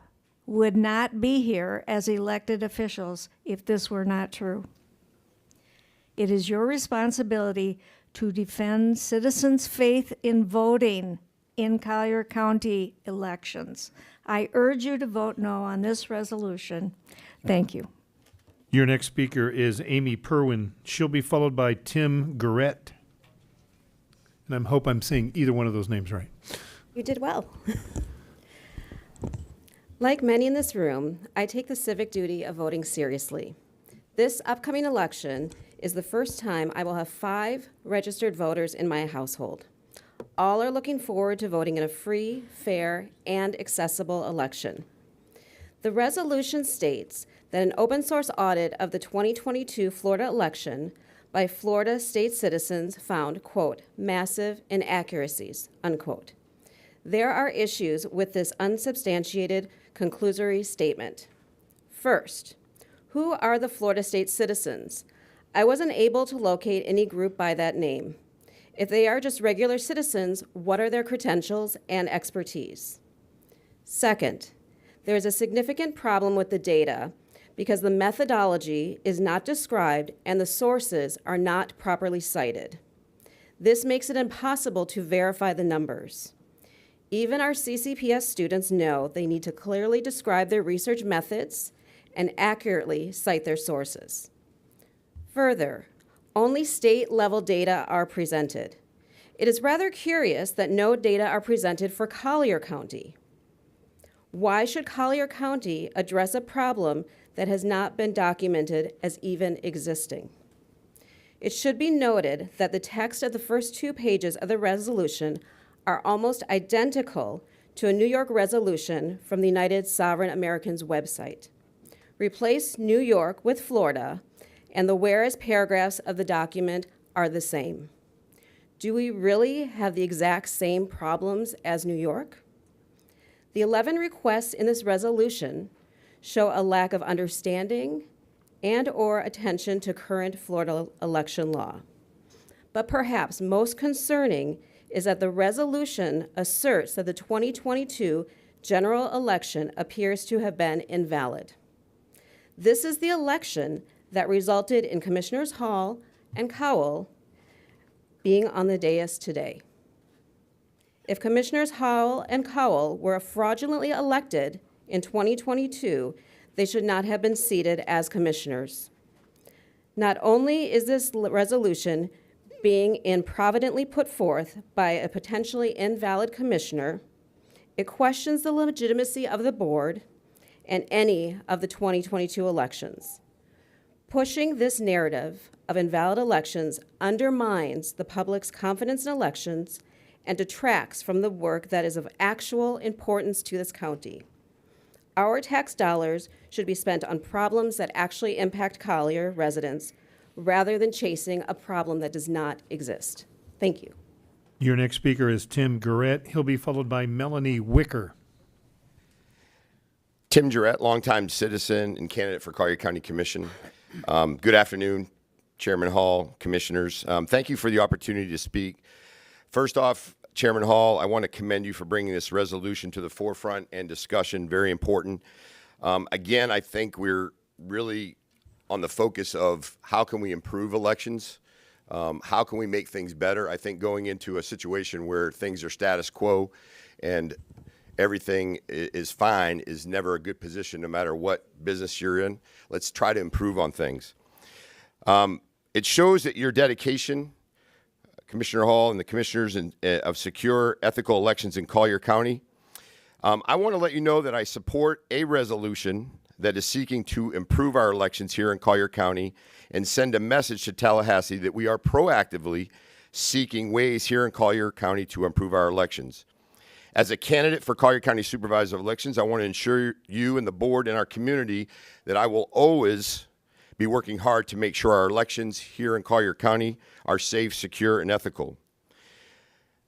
Speaker 14: would not be here as elected officials if this were not true. It is your responsibility to defend citizens' faith in voting in Collier County elections. I urge you to vote no on this resolution. Thank you.
Speaker 13: Your next speaker is Amy Perwin. She'll be followed by Tim Garrett. And I hope I'm saying either one of those names right.
Speaker 15: You did well. Like many in this room, I take the civic duty of voting seriously. This upcoming election is the first time I will have 5 registered voters in my household. All are looking forward to voting in a free, fair, and accessible election. The resolution states that an open source audit of the 2022 Florida election by Florida state citizens found, quote, massive inaccuracies, unquote. There are issues with this unsubstantiated conclusory statement. First, who are the Florida state citizens? I wasn't able to locate any group by that name. If they are just regular citizens, what are their credentials and expertise? Second, there is a significant problem with the data because the methodology is not described and the sources are not properly cited. This makes it impossible to verify the numbers. Even our CCPS students know they need to clearly describe their research methods and accurately cite their sources. Further, Only state-level data are presented. It is rather curious that no data are presented for Collier County. Why should Collier County address a problem that has not been documented as even existing? It should be noted that the text of the first 2 pages of the resolution are almost identical to a New York resolution from the United Sovereign Americans website. Replace New York with Florida, and the whereas paragraphs of the document are the same. Do we really have the exact same problems as New York? The 11 requests in this resolution show a lack of understanding and/or attention to current Florida election law. But perhaps most concerning is that the resolution asserts that the 2022 general election appears to have been invalid. This is the election that resulted in Commissioners Hall and Cowell being on the dais today. If Commissioners Hall and Cowell were fraudulently elected in 2022, they should not have been seated as commissioners. Not only is this resolution being improvidently put forth by a potentially invalid commissioner, it questions the legitimacy of the board and any of the 2022 elections. Pushing this narrative of invalid elections undermines the public's confidence in elections and detracts from the work that is of actual importance to this county. Our tax dollars should be spent on problems that actually impact Collier residents rather than chasing a problem that does not exist. Thank you.
Speaker 13: Your next speaker is Tim Garrett. He'll be followed by Melanie Wicker.
Speaker 10: Tim Jarrett, longtime citizen and candidate for Collier County Commission. Good afternoon, Chairman Hall, commissioners. Thank you for the opportunity to speak. First off, Chairman Hall, I want to commend you for bringing this resolution to the forefront and discussion, very important. Again, I think we're really on the focus of how can we improve elections? How can we make things better? I think going into a situation where things are status quo and everything is fine is never a good position no matter what business you're in. Let's try to improve on things. It shows that your dedication, Commissioner Hall and the commissioners of secure, ethical elections in Collier County. I want to let you know that I support a resolution that is seeking to improve our elections here in Collier County and send a message to Tallahassee that we are proactively seeking ways here in Collier County to improve our elections. As a candidate for Collier County Supervisor of Elections, I want to ensure you and the board and our community that I will always be working hard to make sure our elections here in Collier County are safe, secure, and ethical.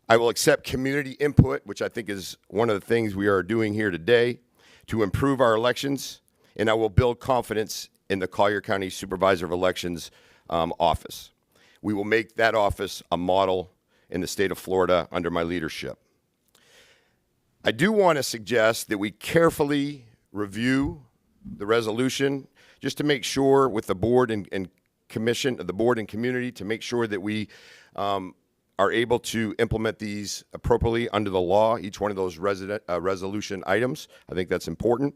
Speaker 10: I will accept community input, which I think is one of the things we are doing here today, to improve our elections, and I will build confidence in the Collier County Supervisor of Elections office. We will make that office a model in the state of Florida under my leadership. I do want to suggest that we carefully review the resolution just to make sure with the board and commission, the board and community, to make sure that we are able to implement these appropriately under the law, each one of those resolution items. I think that's important.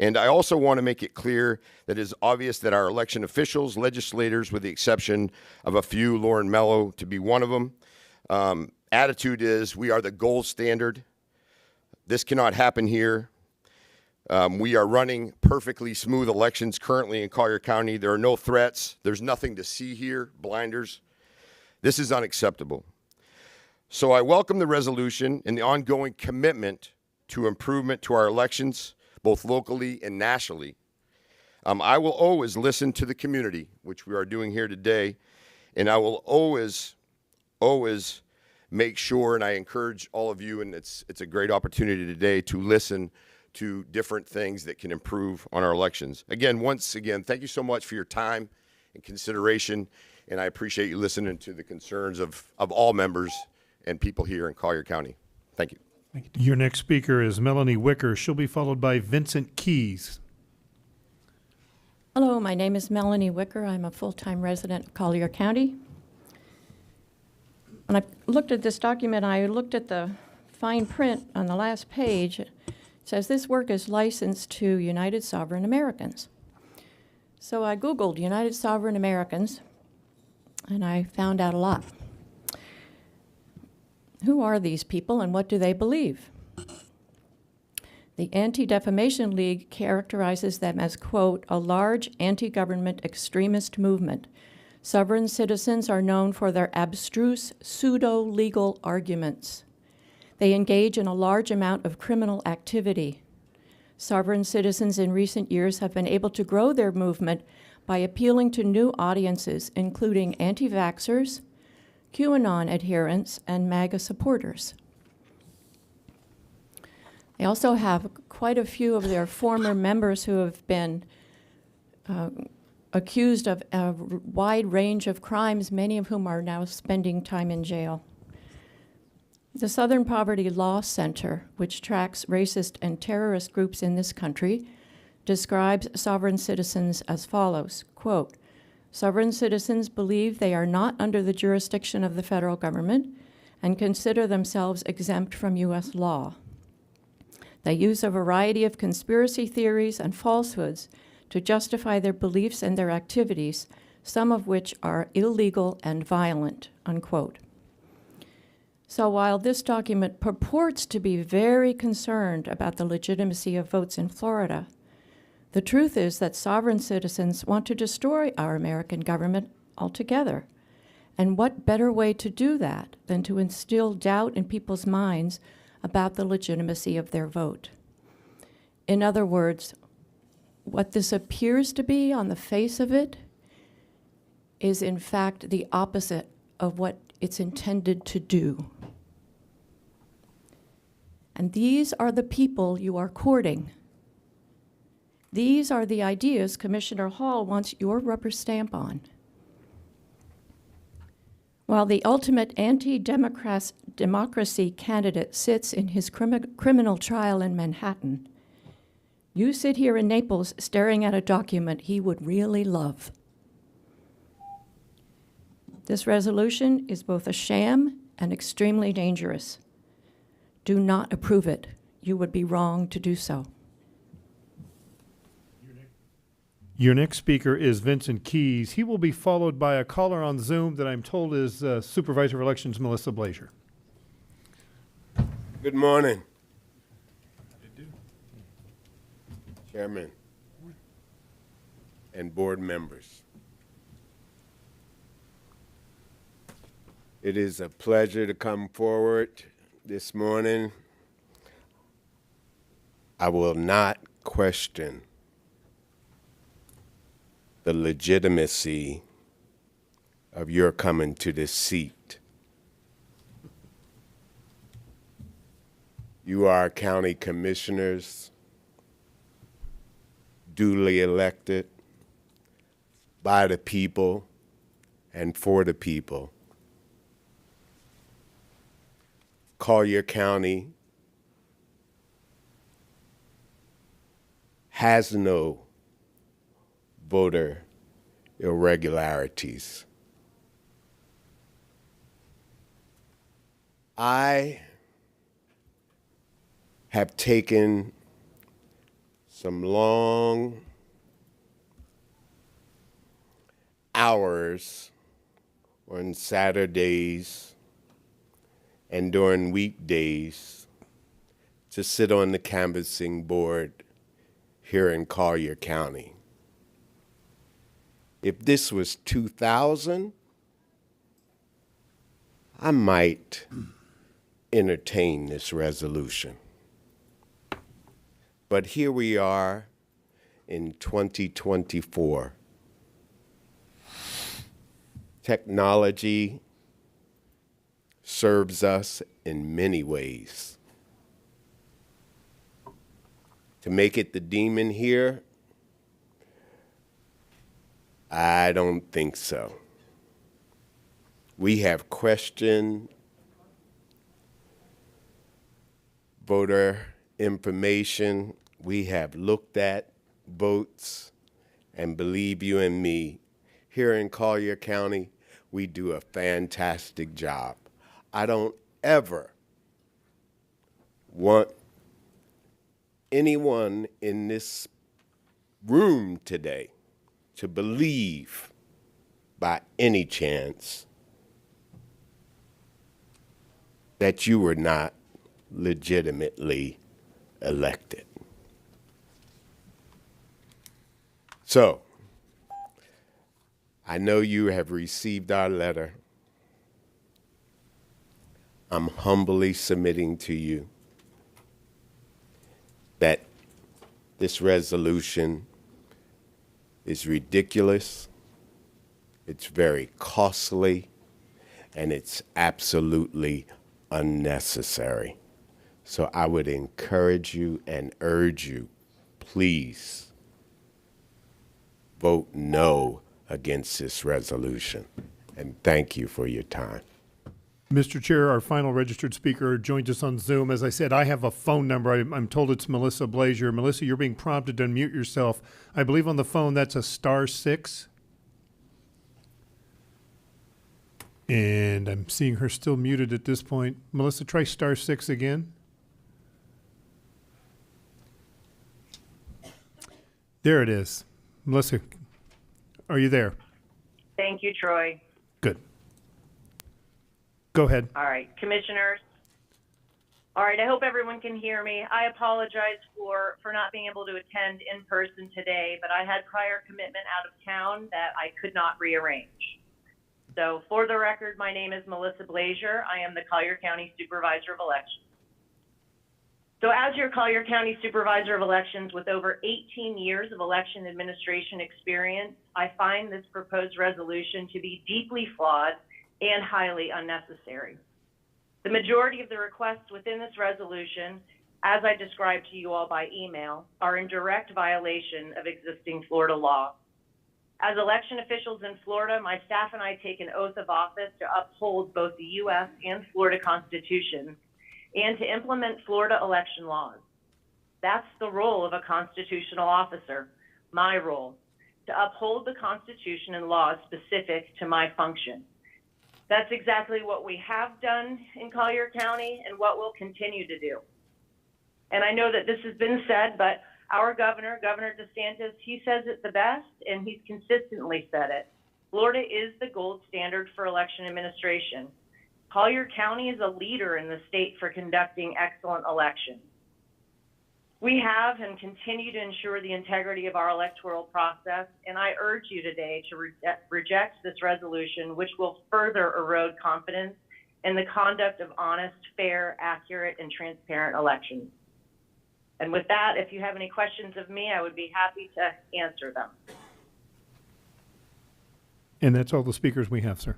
Speaker 10: And I also want to make it clear that it is obvious that our election officials, legislators, with the exception of a few, Lauren Mello to be one of them, attitude is we are the gold standard. This cannot happen here. We are running perfectly smooth elections currently in Collier County. There are no threats. There's nothing to see here, blinders. This is unacceptable. So I welcome the resolution and the ongoing commitment to improvement to our elections, both locally and nationally. I will always listen to the community, which we are doing here today, and I will always make sure, and I encourage all of you, and it's a great opportunity today to listen to different things that can improve on our elections. Again, once again, thank you so much for your time and consideration, and I appreciate you listening to the concerns of all members and people here in Collier County. Thank you.
Speaker 13: Your next speaker is Melanie Wicker. She'll be followed by Vincent Keys.
Speaker 16: Hello, my name is Melanie Wicker. I'm a full-time resident of Collier County. When I looked at this document, I looked at the fine print on the last page. It says this work is licensed to United Sovereign Americans. So I Googled United Sovereign Americans, and I found out a lot. Who are these people and what do they believe? The Anti-Defamation League characterizes them as, quote, a large anti-government extremist movement. Sovereign citizens are known for their abstruse pseudo-legal arguments. They engage in a large amount of criminal activity. Sovereign citizens in recent years have been able to grow their movement by appealing to new audiences, including anti-vaxxers, QAnon adherents, and MAGA supporters. They also have quite a few of their former members who have been accused of a wide range of crimes, many of whom are now spending time in jail. The Southern Poverty Law Center, which tracks racist and terrorist groups in this country, describes sovereign citizens as follows, quote, sovereign citizens believe they are not under the jurisdiction of the federal government and consider themselves exempt from U.S. law. They use a variety of conspiracy theories and falsehoods to justify their beliefs and their activities, some of which are illegal and violent, unquote. So while this document purports to be very concerned about the legitimacy of votes in Florida, the truth is that sovereign citizens want to destroy our American government altogether. And what better way to do that than to instill doubt in people's minds about the legitimacy of their vote? In other words, what this appears to be on the face of it is in fact the opposite of what it's intended to do. And these are the people you are courting. These are the ideas Commissioner Hall wants your rubber stamp on. While the ultimate anti-democracy candidate sits in his criminal trial in Manhattan, you sit here in Naples staring at a document he would really love. This resolution is both a sham and extremely dangerous. Do not approve it. You would be wrong to do so.
Speaker 13: Your next speaker is Vincent Keys. He will be followed by a caller on Zoom that I'm told is Supervisor of Elections Melissa Blazier.
Speaker 7: Good morning. Chairman and board members. It is a pleasure to come forward this morning. I will not question the legitimacy of your coming to this seat. You are county commissioners, duly elected by the people and for the people. Collier County has no voter irregularities. I have taken some long hours on Saturdays and during weekdays to sit on the canvassing board here in Collier County. If this was 2000, I might entertain this resolution. But here we are in 2024. Technology serves us in many ways. To make it the demon here, I don't think so. We have questioned voter information. We have looked at votes, and believe you and me, here in Collier County, we do a fantastic job. I don't ever want anyone in this room today to believe by any chance that you were not legitimately elected. So, I know you have received our letter. I'm humbly submitting to you that this resolution is ridiculous, it's very costly, and it's absolutely unnecessary. So I would encourage you and urge you, please vote no against this resolution. And thank you for your time.
Speaker 13: Mr. Chair, our final registered speaker joins us on Zoom. As I said, I have a phone number. I'm told it's Melissa Blazier. Melissa, you're being prompted to unmute yourself. I believe on the phone that's a *6. And I'm seeing her still muted at this point. Melissa, try *6 again. There it is. Melissa, are you there?
Speaker 17: Thank you, Troy.
Speaker 13: Good. Go ahead.
Speaker 17: All right, commissioners. All right, I hope everyone can hear me. I apologize for not being able to attend in person today, but I had prior commitment out of town that I could not rearrange. So for the record, my name is Melissa Blazier. I am the Collier County Supervisor of Elections. So as your Collier County Supervisor of Elections with over 18 years of election administration experience, I find this proposed resolution to be deeply flawed and highly unnecessary. The majority of the requests within this resolution, as I described to you all by email, are in direct violation of existing Florida law. As election officials in Florida, my staff and I take an oath of office to uphold both the U.S. and Florida Constitution and to implement Florida election laws. That's the role of a constitutional officer, my role, to uphold the Constitution and laws specific to my function. That's exactly what we have done in Collier County and what we'll continue to do. And I know that this has been said, but our governor, Governor DeSantis, he says it the best, and he's consistently said it. Florida is the gold standard for election administration. Collier County is a leader in the state for conducting excellent elections. We have and continue to ensure the integrity of our electoral process, and I urge you today to reject this resolution, which will further erode confidence in the conduct of honest, fair, accurate, and transparent elections. And with that, if you have any questions of me, I would be happy to answer them.
Speaker 13: And that's all the speakers we have, sir.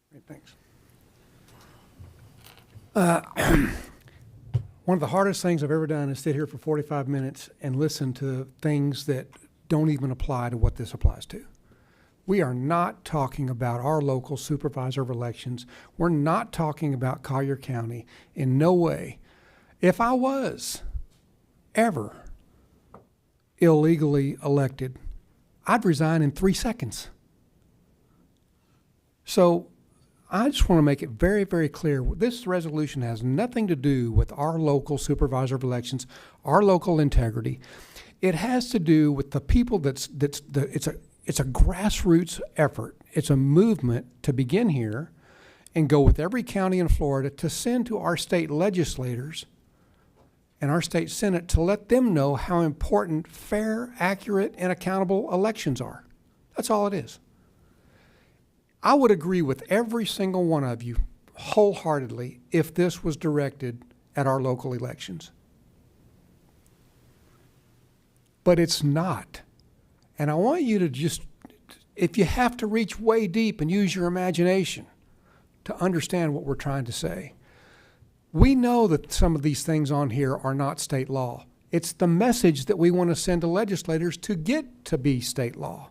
Speaker 2: Great, thanks. One of the hardest things I've ever done is sit here for 45 minutes and listen to things that don't even apply to what this applies to. We are not talking about our local supervisor of elections. We're not talking about Collier County in no way. If I was ever illegally elected, I'd resign in 3 seconds. So I just want to make it very, very clear. This resolution has nothing to do with our local supervisor of elections, our local integrity. It has to do with the people it's a grassroots effort. It's a movement to begin here and go with every county in Florida to send to our state legislators and our state Senate to let them know how important fair, accurate, and accountable elections are. That's all it is. I would agree with every single one of you wholeheartedly if this was directed at our local elections. But it's not. And I want you to just, if you have to reach way deep and use your imagination to understand what we're trying to say. We know that some of these things on here are not state law. It's the message that we want to send to legislators to get to be state law.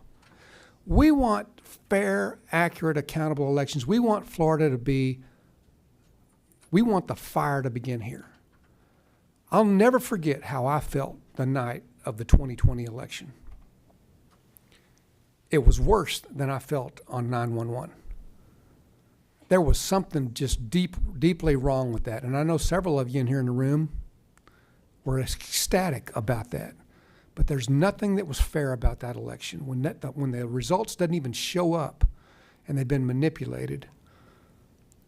Speaker 2: We want fair, accurate, accountable elections. We want Florida to be, we want the fire to begin here. I'll never forget how I felt the night of the 2020 election. It was worse than I felt on 9/11. There was something just deeply wrong with that. And I know several of you in here in the room were ecstatic about that. But there's nothing that was fair about that election. When the results didn't even show up and they've been manipulated,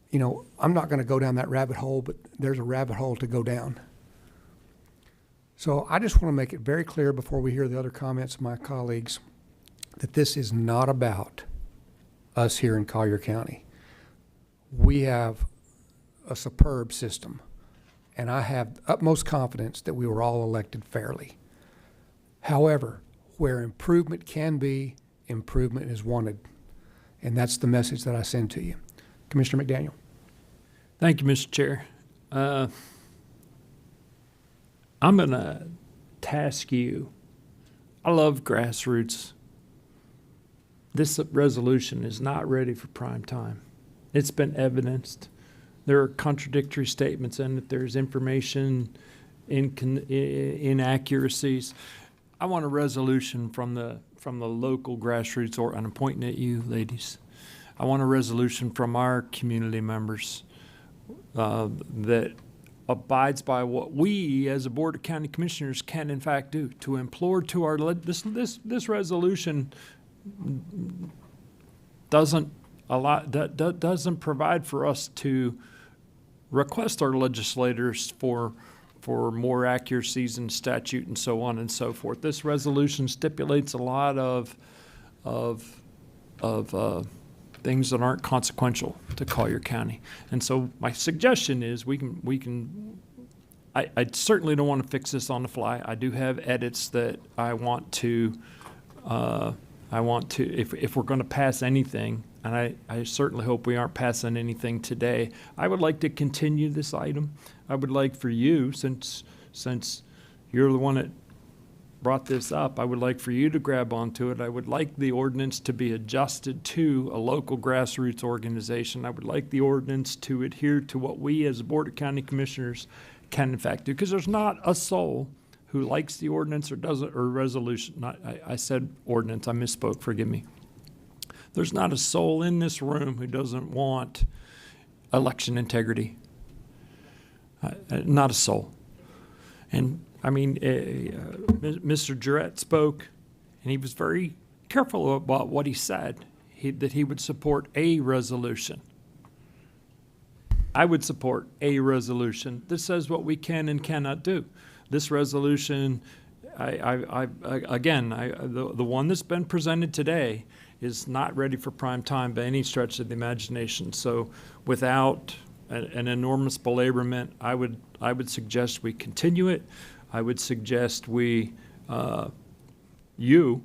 Speaker 2: you know, I'm not going to go down that rabbit hole, but there's a rabbit hole to go down. So I just want to make it very clear before we hear the other comments of my colleagues that this is not about us here in Collier County. We have a superb system, and I have utmost confidence that we were all elected fairly. However, where improvement can be, improvement is wanted. And that's the message that I send to you. Commissioner McDaniel.
Speaker 3: Thank you, Mr. Chair. I'm going to task you. I love grassroots. This resolution is not ready for prime time. It's been evidenced. There are contradictory statements in it. There's information inaccuracies. I want a resolution from the local grassroots, or I'm pointing at you, ladies. I want a resolution from our community members that abides by what we as a Board of County Commissioners can in fact do to implore to our this resolution doesn't provide for us to request our legislators for more accuracies in statute and so on and so forth. This resolution stipulates a lot of things that aren't consequential to Collier County. And so my suggestion is I certainly don't want to fix this on the fly. I do have edits that I want to, if we're going to pass anything, and I certainly hope we aren't passing anything today, I would like to continue this item. I would like for you, since you're the one that brought this up, I would like for you to grab onto it. I would like the ordinance to be adjusted to a local grassroots organization. I would like the ordinance to adhere to what we as a Board of County Commissioners can in fact do, because there's not a soul who likes the ordinance or doesn't, or resolution. I said ordinance, I misspoke, forgive me. There's not a soul in this room who doesn't want election integrity. Not a soul. And I mean, Mr. Jarrett spoke, and he was very careful about what he said, that he would support a resolution. I would support a resolution that says what we can and cannot do. This resolution, the one that's been presented today is not ready for prime time by any stretch of the imagination. So without an enormous belaborment, I would suggest we continue it. I would suggest you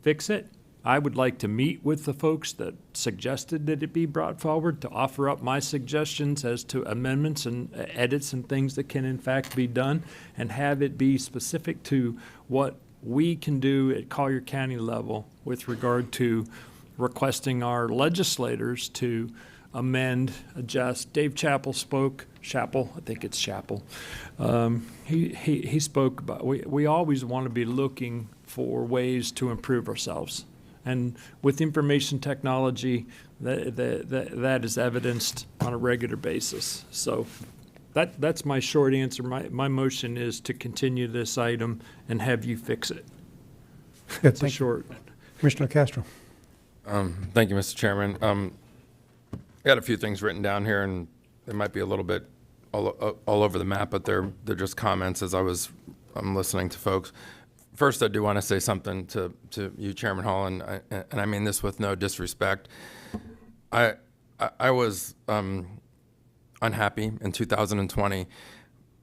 Speaker 3: fix it. I would like to meet with the folks that suggested that it be brought forward, to offer up my suggestions as to amendments and edits and things that can in fact be done, and have it be specific to what we can do at Collier County level with regard to requesting our legislators to amend, adjust. Dave Chappell spoke. Chappell, I think it's Chappell. He spoke about we always want to be looking for ways to improve ourselves, and with information technology, that is evidenced on a regular basis. So that's my short answer. My motion is to continue this item and have you fix it.
Speaker 2: Good,
Speaker 3: It's short.
Speaker 2: Commissioner Castro.
Speaker 4: Thank you, Mr. Chairman. I got a few things written down here, and they might be a little bit all over the map, but they're just comments as I'm listening to folks. First, I do want to say something to you, Chairman Hall, and I mean this with no disrespect. I was unhappy in 2020,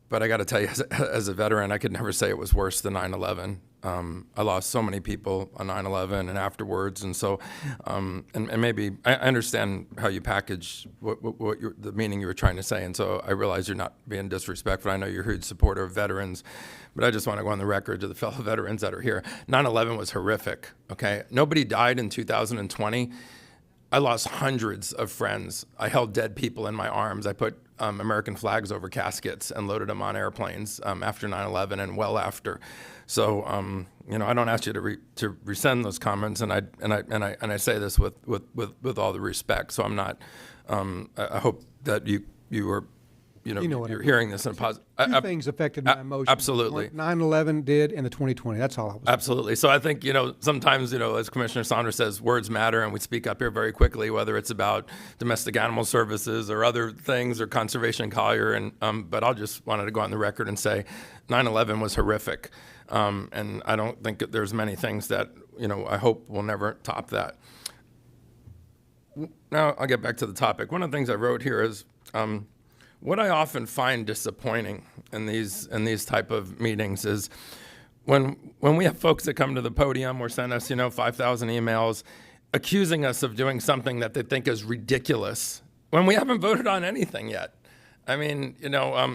Speaker 4: but I got to tell you, as a veteran, I could never say it was worse than 9/11. I lost so many people on 9/11 and afterwards, and so, and maybe I understand how you package the meaning you were trying to say, and so I realize you're not being disrespectful. I know you're a huge supporter of veterans, but I just want to go on the record to the fellow veterans that are here. 9/11 was horrific. Okay, nobody died in 2020. I lost hundreds of friends. I held dead people in my arms. I put American flags over caskets and loaded them on airplanes after 9/11 and well after. So I don't ask you to rescind those comments, and I say this with all the respect. So I'm not. I hope that you were
Speaker 2: You know what I
Speaker 4: you're
Speaker 2: mean.
Speaker 4: hearing this in a positive.
Speaker 2: Two things affected my emotion.
Speaker 4: Absolutely.
Speaker 2: 9/11 did, and the 2020. That's all I was.
Speaker 4: Absolutely. So I think, sometimes, as Commissioner Saunders says, words matter, and we speak up here very quickly, whether it's about domestic animal services or other things or conservation in Collier. But I just wanted to go on the record and say 9/11 was horrific. And I don't think that there's many things that, I hope will never top that. Now I'll get back to the topic. One of the things I wrote here is, what I often find disappointing in these type of meetings is when we have folks that come to the podium or send us 5,000 emails accusing us of doing something that they think is ridiculous when we haven't voted on anything yet. I mean,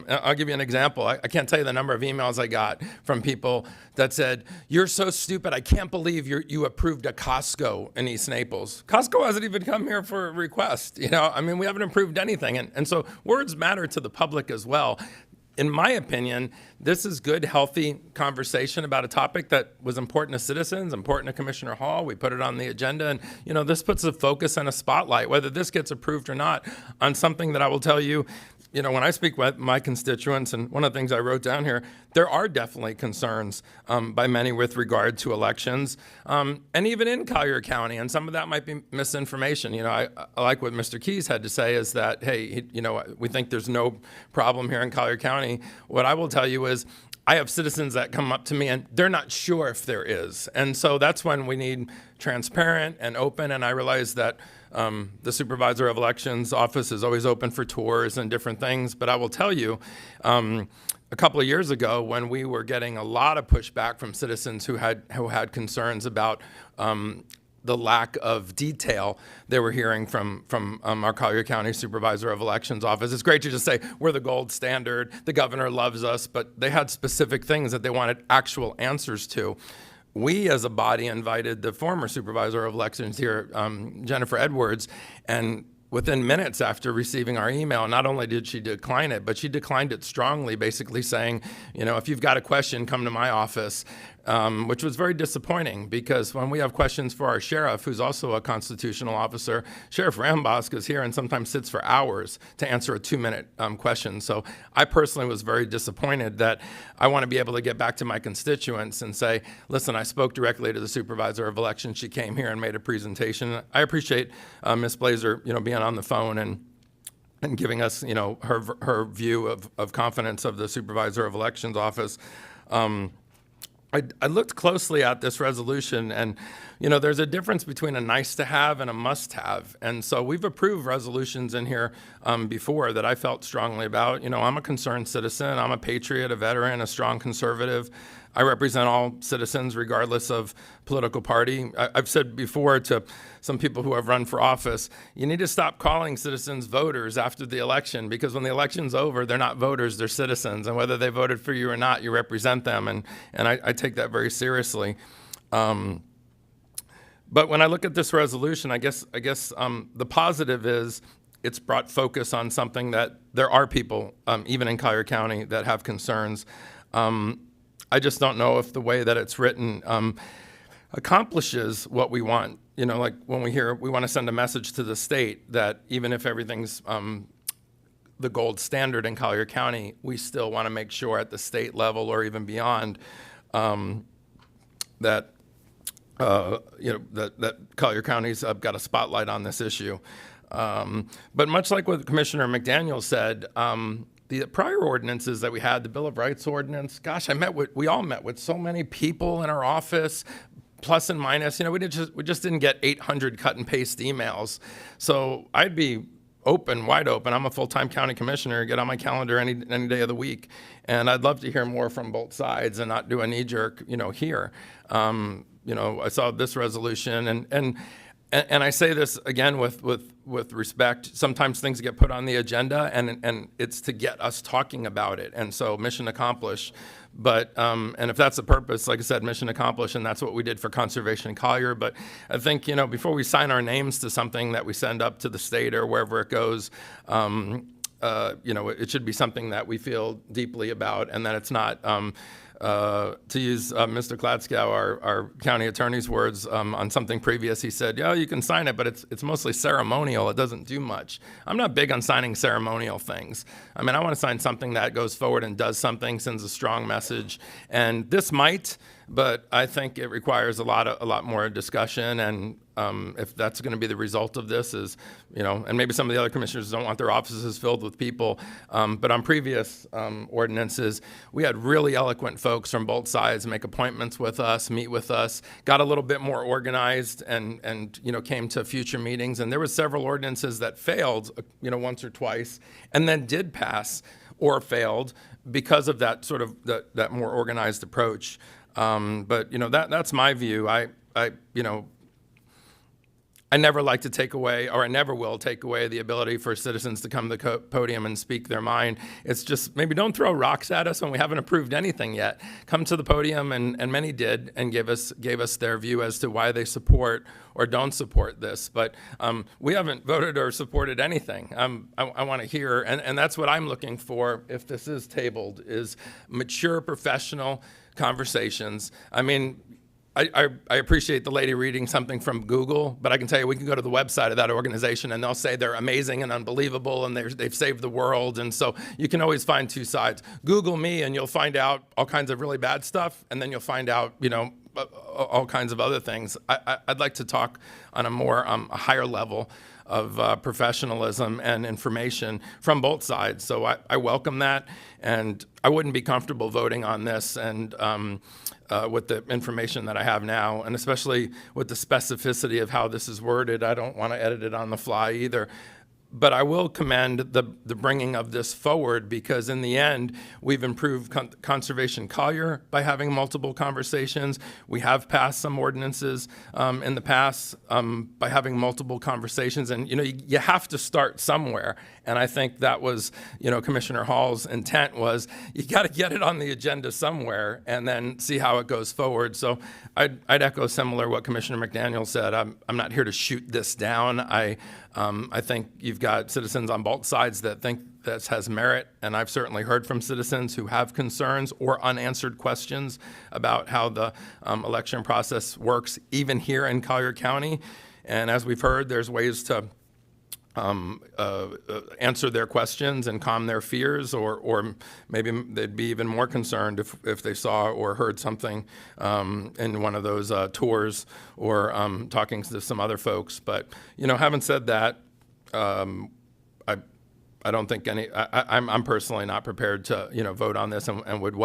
Speaker 4: I'll give you an example. I can't tell you the number of emails I got from people that said, "You're so stupid. I can't believe you approved a Costco in East Naples." Costco hasn't even come here for a request. We haven't approved anything. And so words matter to the public as well. In my opinion, this is good, healthy conversation about a topic that was important to citizens, important to Commissioner Hall. We put it on the agenda, and this puts a focus and a spotlight, whether this gets approved or not, on something that I will tell you, when I speak with my constituents, and one of the things I wrote down here, there are definitely concerns by many with regard to elections, and even in Collier County, and some of that might be misinformation. I like what Mr. Keys had to say is that, hey, we think there's no problem here in Collier County. What I will tell you is I have citizens that come up to me and they're not sure if there is. And so that's when we need transparent and open, and I realize that the Supervisor of Elections office is always open for tours and different things, but I will tell you, a couple of years ago when we were getting a lot of pushback from citizens who had concerns about the lack of detail they were hearing from our Collier County Supervisor of Elections office. It's great to just say, we're the gold standard, the governor loves us, but they had specific things that they wanted actual answers to. We, as a body, invited the former Supervisor of Elections here, Jennifer Edwards, and within minutes after receiving our email, not only did she decline it, but she declined it strongly, basically saying, if you've got a question, come to my office, which was very disappointing because when we have questions for our sheriff, who's also a constitutional officer, Sheriff Rambosk is here and sometimes sits for hours to answer a 2-minute question. So I personally was very disappointed that I want to be able to get back to my constituents and say, listen, I spoke directly to the Supervisor of Elections. She came here and made a presentation. I appreciate Ms. Blazer, being on the phone and giving us, her view of confidence of the Supervisor of Elections office. I looked closely at this resolution, and there's a difference between a nice to have and a must have. And so we've approved resolutions in here before that I felt strongly about. I'm a concerned citizen, I'm a patriot, a veteran, a strong conservative. I represent all citizens regardless of political party. I've said before to some people who have run for office, you need to stop calling citizens voters after the election, because when the election's over, they're not voters, they're citizens. And whether they voted for you or not, you represent them. And I take that very seriously. But when I look at this resolution, I guess the positive is it's brought focus on something that there are people, even in Collier County, that have concerns. I just don't know if the way that it's written accomplishes what we want. Like when we want to send a message to the state that even if everything's the gold standard in Collier County, we still want to make sure at the state level or even beyond that Collier County's got a spotlight on this issue. But much like what Commissioner McDaniel said, the prior ordinances that we had, the Bill of Rights ordinance, gosh, we all met with so many people in our office, plus and minus. We just didn't get 800 cut and paste emails. So I'd be wide open. I'm a full-time county commissioner. Get on my calendar any day of the week, and I'd love to hear more from both sides and not do a knee-jerk, here. I saw this resolution, and I say this again with respect. Sometimes things get put on the agenda, and it's to get us talking about it. And so mission accomplished. But and if that's the purpose, like I said, mission accomplished, and that's what we did for Conservation Collier. But I think before we sign our names to something that we send up to the state or wherever it goes, it should be something that we feel deeply about, and that it's not to use Mr. Klatskow, our county attorney's words, on something previous, he said, yeah, you can sign it, but it's mostly ceremonial. It doesn't do much. I'm not big on signing ceremonial things. I mean, I want to sign something that goes forward and does something, sends a strong message. And this might, but I think it requires a lot more discussion. And if that's going to be the result of this is, and maybe some of the other commissioners don't want their offices filled with people. But on previous ordinances, we had really eloquent folks from both sides make appointments with us, meet with us, got a little bit more organized and came to future meetings. And there were several ordinances that failed, once or twice, and then did pass or failed because of that sort of that more organized approach. But that's my view. I never like to take away, or I never will take away, the ability for citizens to come to the podium and speak their mind. It's just maybe don't throw rocks at us when we haven't approved anything yet. Come to the podium, and many did, and gave us their view as to why they support or don't support this. But we haven't voted or supported anything. I want to hear, and that's what I'm looking for if this is tabled, is mature professional conversations. I mean, I appreciate the lady reading something from Google, but I can tell you we can go to the website of that organization and they'll say they're amazing and unbelievable and they've saved the world. And so you can always find two sides. Google me and you'll find out all kinds of really bad stuff, and then you'll find out, all kinds of other things. I'd like to talk on a more a higher level of professionalism and information from both sides. So I welcome that, and I wouldn't be comfortable voting on this and with the information that I have now, and especially with the specificity of how this is worded. I don't want to edit it on the fly either. But I will commend the bringing of this forward, because in the end, we've improved Conservation Collier by having multiple conversations. We have passed some ordinances in the past by having multiple conversations. And, you have to start somewhere. And I think that was, Commissioner Hall's intent was you got to get it on the agenda somewhere and then see how it goes forward. So I'd echo similar what Commissioner McDaniel said. I'm not here to shoot this down. I think you've got citizens on both sides that think this has merit, and I've certainly heard from citizens who have concerns or unanswered questions about how the election process works, even here in Collier County. And as we've heard, there's ways to answer their questions and calm their fears, or maybe they'd be even more concerned if they saw or heard something in one of those tours or talking to some other folks. But, having said that, I don't think I'm personally not prepared to, vote on this, and would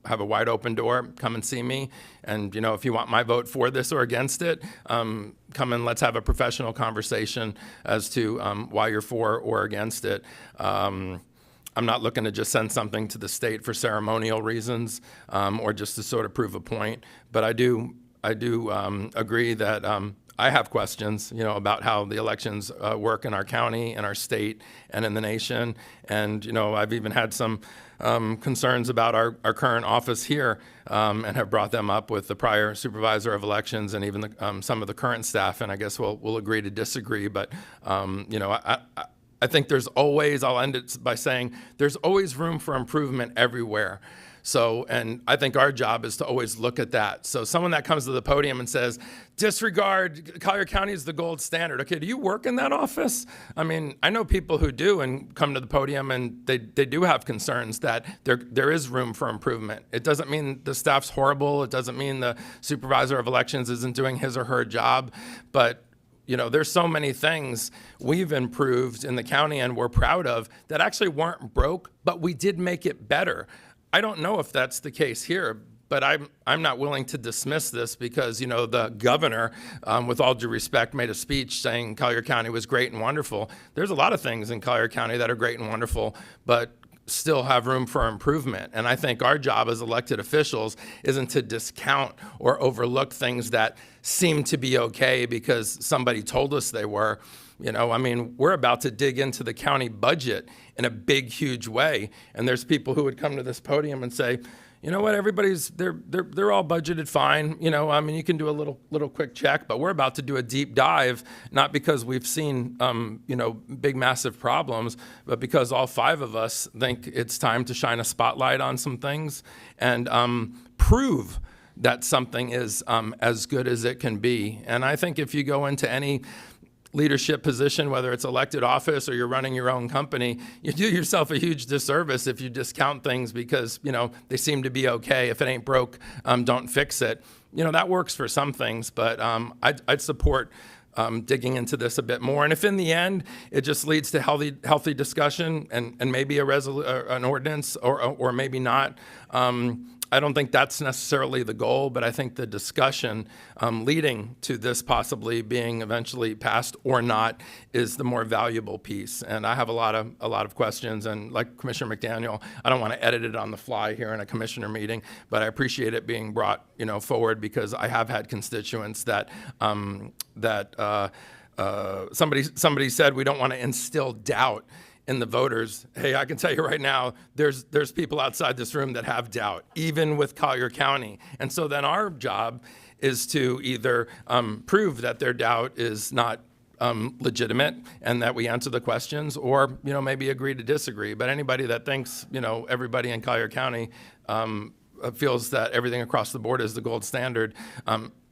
Speaker 4: have a wide open door. Come and see me. And, if you want my vote for this or against it, come and let's have a professional conversation as to why you're for or against it. I'm not looking to just send something to the state for ceremonial reasons or just to sort of prove a point. But I do agree that I have questions, about how the elections work in our county, in our state, and in the nation. And, I've even had some concerns about our current office here and have brought them up with the prior supervisor of elections and even some of the current staff. And I guess we'll agree to disagree. But, I think there's always, I'll end it by saying, there's always room for improvement everywhere. So, and I think our job is to always look at that. So someone that comes to the podium and says, disregard, Collier County is the gold standard. Okay, do you work in that office? I mean, I know people who do and come to the podium and they do have concerns that there is room for improvement. It doesn't mean the staff's horrible. It doesn't mean the supervisor of elections isn't doing his or her job. But there's so many things we've improved in the county and we're proud of that actually weren't broke, but we did make it better. I don't know if that's the case here, but I'm not willing to dismiss this because, the governor, with all due respect, made a speech saying Collier County was great and wonderful. There's a lot of things in Collier County that are great and wonderful, but still have room for improvement. And I think our job as elected officials isn't to discount or overlook things that seem to be okay because somebody told us they were. We're about to dig into the county budget in a big, huge way. And there's people who would come to this podium and say, you know what, they're all budgeted fine. You know, I mean, you can do a little quick check, but we're about to do a deep dive, not because we've seen, you know, big, massive problems, but because all 5 of us think it's time to shine a spotlight on some things and prove that something is as good as it can be. And I think if you go into any leadership position, whether it's elected office or you're running your own company, you do yourself a huge disservice if you discount things because, you know, they seem to be okay. If it ain't broke, don't fix it. You know, that works for some things, but I'd support digging into this a bit more. And if in the end it just leads to healthy discussion and maybe an ordinance or maybe not, I don't think that's necessarily the goal, but I think the discussion leading to this possibly being eventually passed or not is the more valuable piece. And I have a lot of questions, and like Commissioner McDaniel, I don't want to edit it on the fly here in a commissioner meeting, but I appreciate it being brought, you know, forward because I have had constituents that somebody said we don't want to instill doubt in the voters. Hey, I can tell you right now, there's people outside this room that have doubt, even with Collier County. And so then our job is to either prove that their doubt is not legitimate and that we answer the questions, or, you know, maybe agree to disagree. But anybody that thinks, you know, everybody in Collier County feels that everything across the board is the gold standard,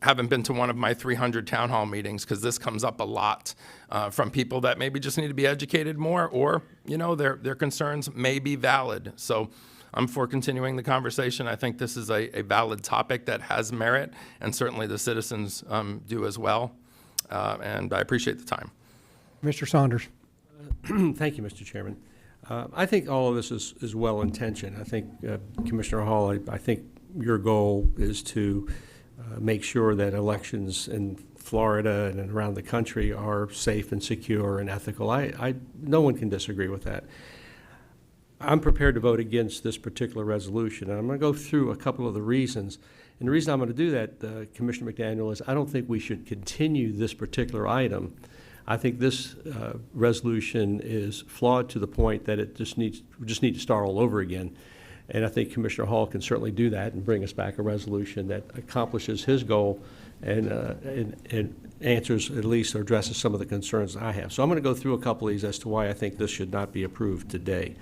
Speaker 4: haven't been to one of my 300 town hall meetings, because this comes up a lot from people that maybe just need to be educated more, or, you know, their concerns may be valid. So I'm for continuing the conversation. I think this is a valid topic that has merit, and certainly the citizens do as well. And I appreciate the time.
Speaker 2: Mr. Saunders.
Speaker 8: Thank you, Mr. Chairman. I think all of this is well-intentioned. I think, Commissioner Hall, I think your goal is to make sure that elections in Florida and around the country are safe and secure and ethical. No one can disagree with that. I'm prepared to vote against this particular resolution, and I'm going to go through a couple of the reasons. And the reason I'm going to do that, Commissioner McDaniel, is I don't think we should continue this particular item. I think this resolution is flawed to the point that we just need to start all over again. And I think Commissioner Hall can certainly do that and bring us back a resolution that accomplishes his goal and answers, at least, or addresses some of the concerns I have. So I'm going to go through a couple of these as to why I think this should not be approved today.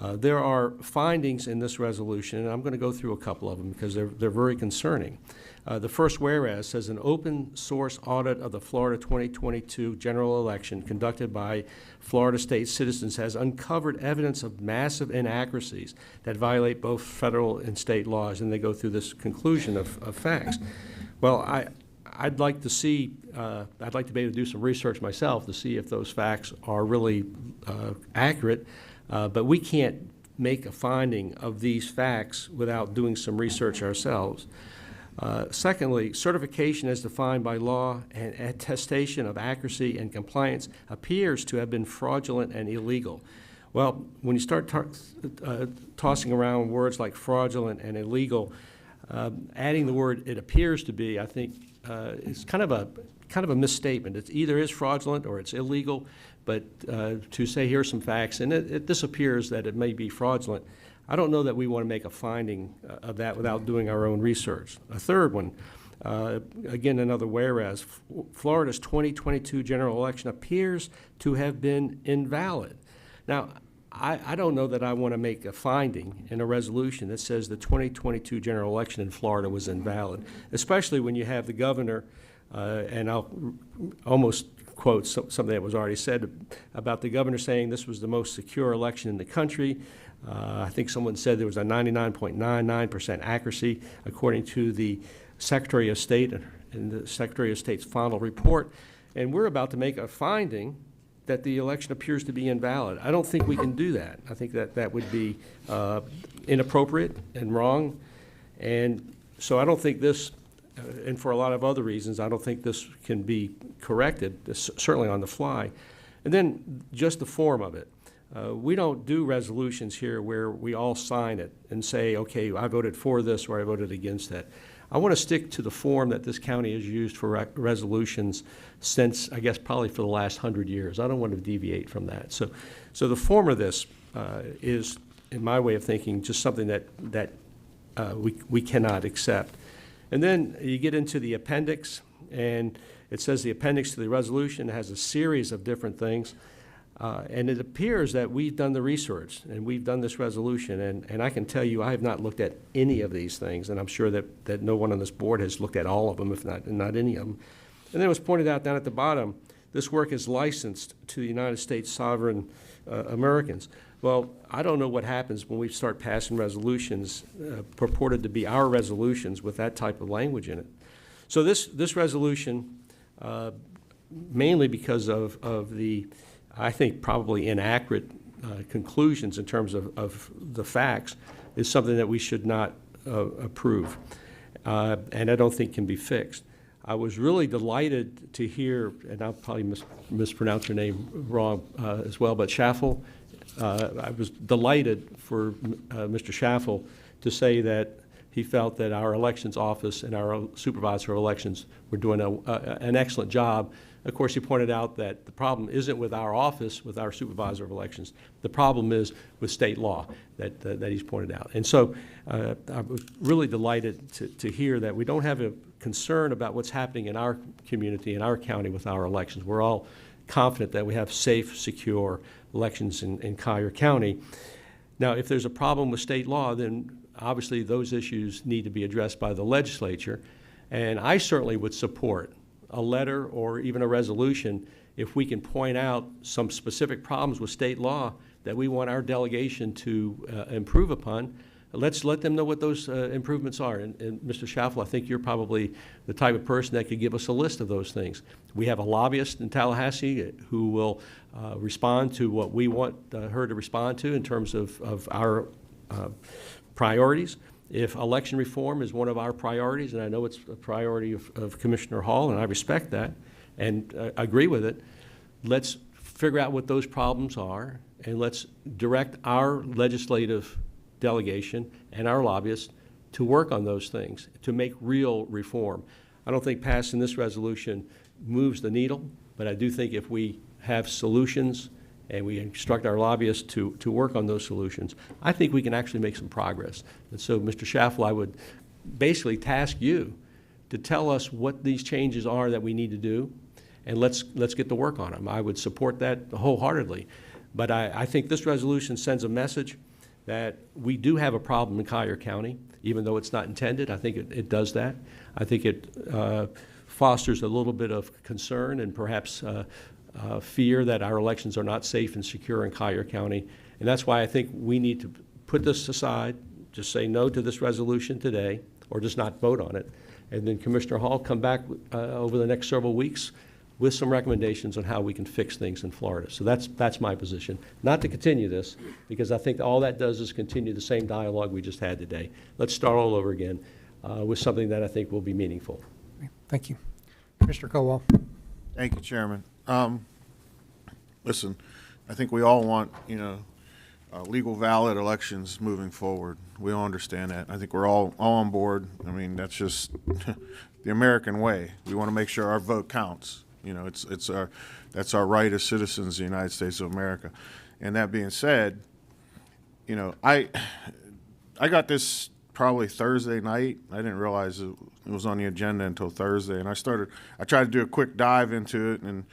Speaker 8: There are findings in this resolution, and I'm going to go through a couple of them because they're very concerning. The first whereas says an open source audit of the Florida 2022 general election conducted by Florida state citizens has uncovered evidence of massive inaccuracies that violate both federal and state laws, and they go through this conclusion of facts. Well, I'd like to see, I'd like to be able to do some research myself to see if those facts are really accurate, but we can't make a finding of these facts without doing some research ourselves. Secondly, certification as defined by law and attestation of accuracy and compliance appears to have been fraudulent and illegal. Well, when you start tossing around words like fraudulent and illegal, adding the word "it appears to be," I think, is kind of a misstatement. It either is fraudulent or it's illegal, but to say here's some facts, and this appears that it may be fraudulent, I don't know that we want to make a finding of that without doing our own research. A third one, again, another whereas, Florida's 2022 general election appears to have been invalid. Now, I don't know that I want to make a finding in a resolution that says the 2022 general election in Florida was invalid, especially when you have the governor, and I'll almost quote something that was already said about the governor saying this was the most secure election in the country. I think someone said there was a 99.99% accuracy according to the Secretary of State and the Secretary of State's final report. And we're about to make a finding that the election appears to be invalid. I don't think we can do that. I think that would be inappropriate and wrong. And so I don't think this, and for a lot of other reasons, I don't think this can be corrected, certainly on the fly. And then just the form of it. We don't do resolutions here where we all sign it and say, okay, I voted for this or I voted against that. I want to stick to the form that this county has used for resolutions since, I guess, probably for the last 100 years. I don't want to deviate from that. So the form of this is, in my way of thinking, just something that we cannot accept. And then you get into the appendix, and it says the appendix to the resolution has a series of different things. And it appears that we've done the research and we've done this resolution. And I can tell you, I have not looked at any of these things. And I'm sure that no one on this board has looked at all of them, if not any of them. And then it was pointed out down at the bottom, this work is licensed to the United States sovereign Americans. Well, I don't know what happens when we start passing resolutions purported to be our resolutions with that type of language in it. So this resolution, mainly because of the, I think, probably inaccurate conclusions in terms of the facts, is something that we should not approve, and I don't think can be fixed. I was really delighted to hear, and I'll probably mispronounce her name wrong as well, but Schaffel. I was delighted for Mr. Schaffel to say that he felt that our elections office and our supervisor of elections were doing an excellent job. Of course, he pointed out that the problem isn't with our office, with our supervisor of elections. The problem is with state law that he's pointed out. And so I was really delighted to hear that we don't have a concern about what's happening in our community, in our county with our elections. We're all confident that we have safe, secure elections in Collier County. Now, if there's a problem with state law, then obviously those issues need to be addressed by the legislature. And I certainly would support a letter or even a resolution if we can point out some specific problems with state law that we want our delegation to improve upon. Let's let them know what those improvements are. And Mr. Schaffel, I think you're probably the type of person that could give us a list of those things. We have a lobbyist in Tallahassee who will respond to what we want her to respond to in terms of our priorities. If election reform is one of our priorities, and I know it's a priority of Commissioner Hall, and I respect that and agree with it, let's figure out what those problems are, and let's direct our legislative delegation and our lobbyists to work on those things, to make real reform. I don't think passing this resolution moves the needle, but I do think if we have solutions and we instruct our lobbyists to work on those solutions, I think we can actually make some progress. And so, Mr. Schaffel, I would basically task you to tell us what these changes are that we need to do, and let's get to work on them. I would support that wholeheartedly. But I think this resolution sends a message that we do have a problem in Collier County, even though it's not intended. I think it does that. I think it fosters a little bit of concern and perhaps fear that our elections are not safe and secure in Collier County. And that's why I think we need to put this aside, just say no to this resolution today, or just not vote on it. And then Commissioner Hall come back over the next several weeks with some recommendations on how we can fix things in Florida. So that's my position. Not to continue this, because I think all that does is continue the same dialogue we just had today. Let's start all over again with something that I think will be meaningful.
Speaker 2: Thank you. Commissioner Colwell.
Speaker 9: Thank you, Chairman. Listen, I think we all want, legal, valid elections moving forward. We all understand that. I think we're all on board. I mean, that's just the American way. We want to make sure our vote counts. That's our right as citizens of the United States of America. And that being said, I got this probably Thursday night. I didn't realize it was on the agenda until Thursday, and I tried to do a quick dive into it, and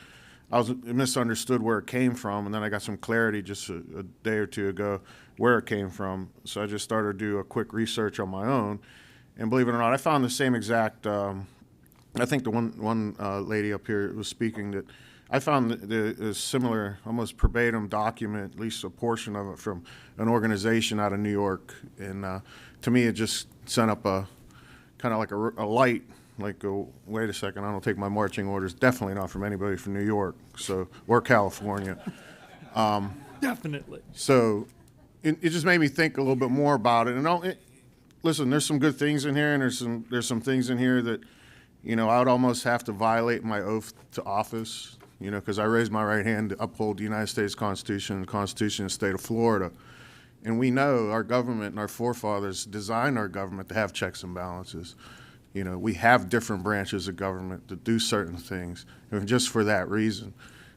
Speaker 9: I misunderstood where it came from, and then I got some clarity just a day or two ago where it came from. So I just started to do a quick research on my own, and believe it or not, I found the same exact. I think the one lady up here was speaking that I found the similar, almost verbatim document, at least a portion of it, from an organization out of New York, and to me it just sent up a kind of like a light. Like, wait a second, I don't take my marching orders, definitely not from anybody from New York, or California.
Speaker 3: Definitely.
Speaker 9: So it just made me think a little bit more about it. And listen, there's some good things in here, and there's some things in here that, I would almost have to violate my oath to office, because I raised my right hand to uphold the United States Constitution and the Constitution of the state of Florida. And we know our government and our forefathers designed our government to have checks and balances. We have different branches of government that do certain things, and just for that reason.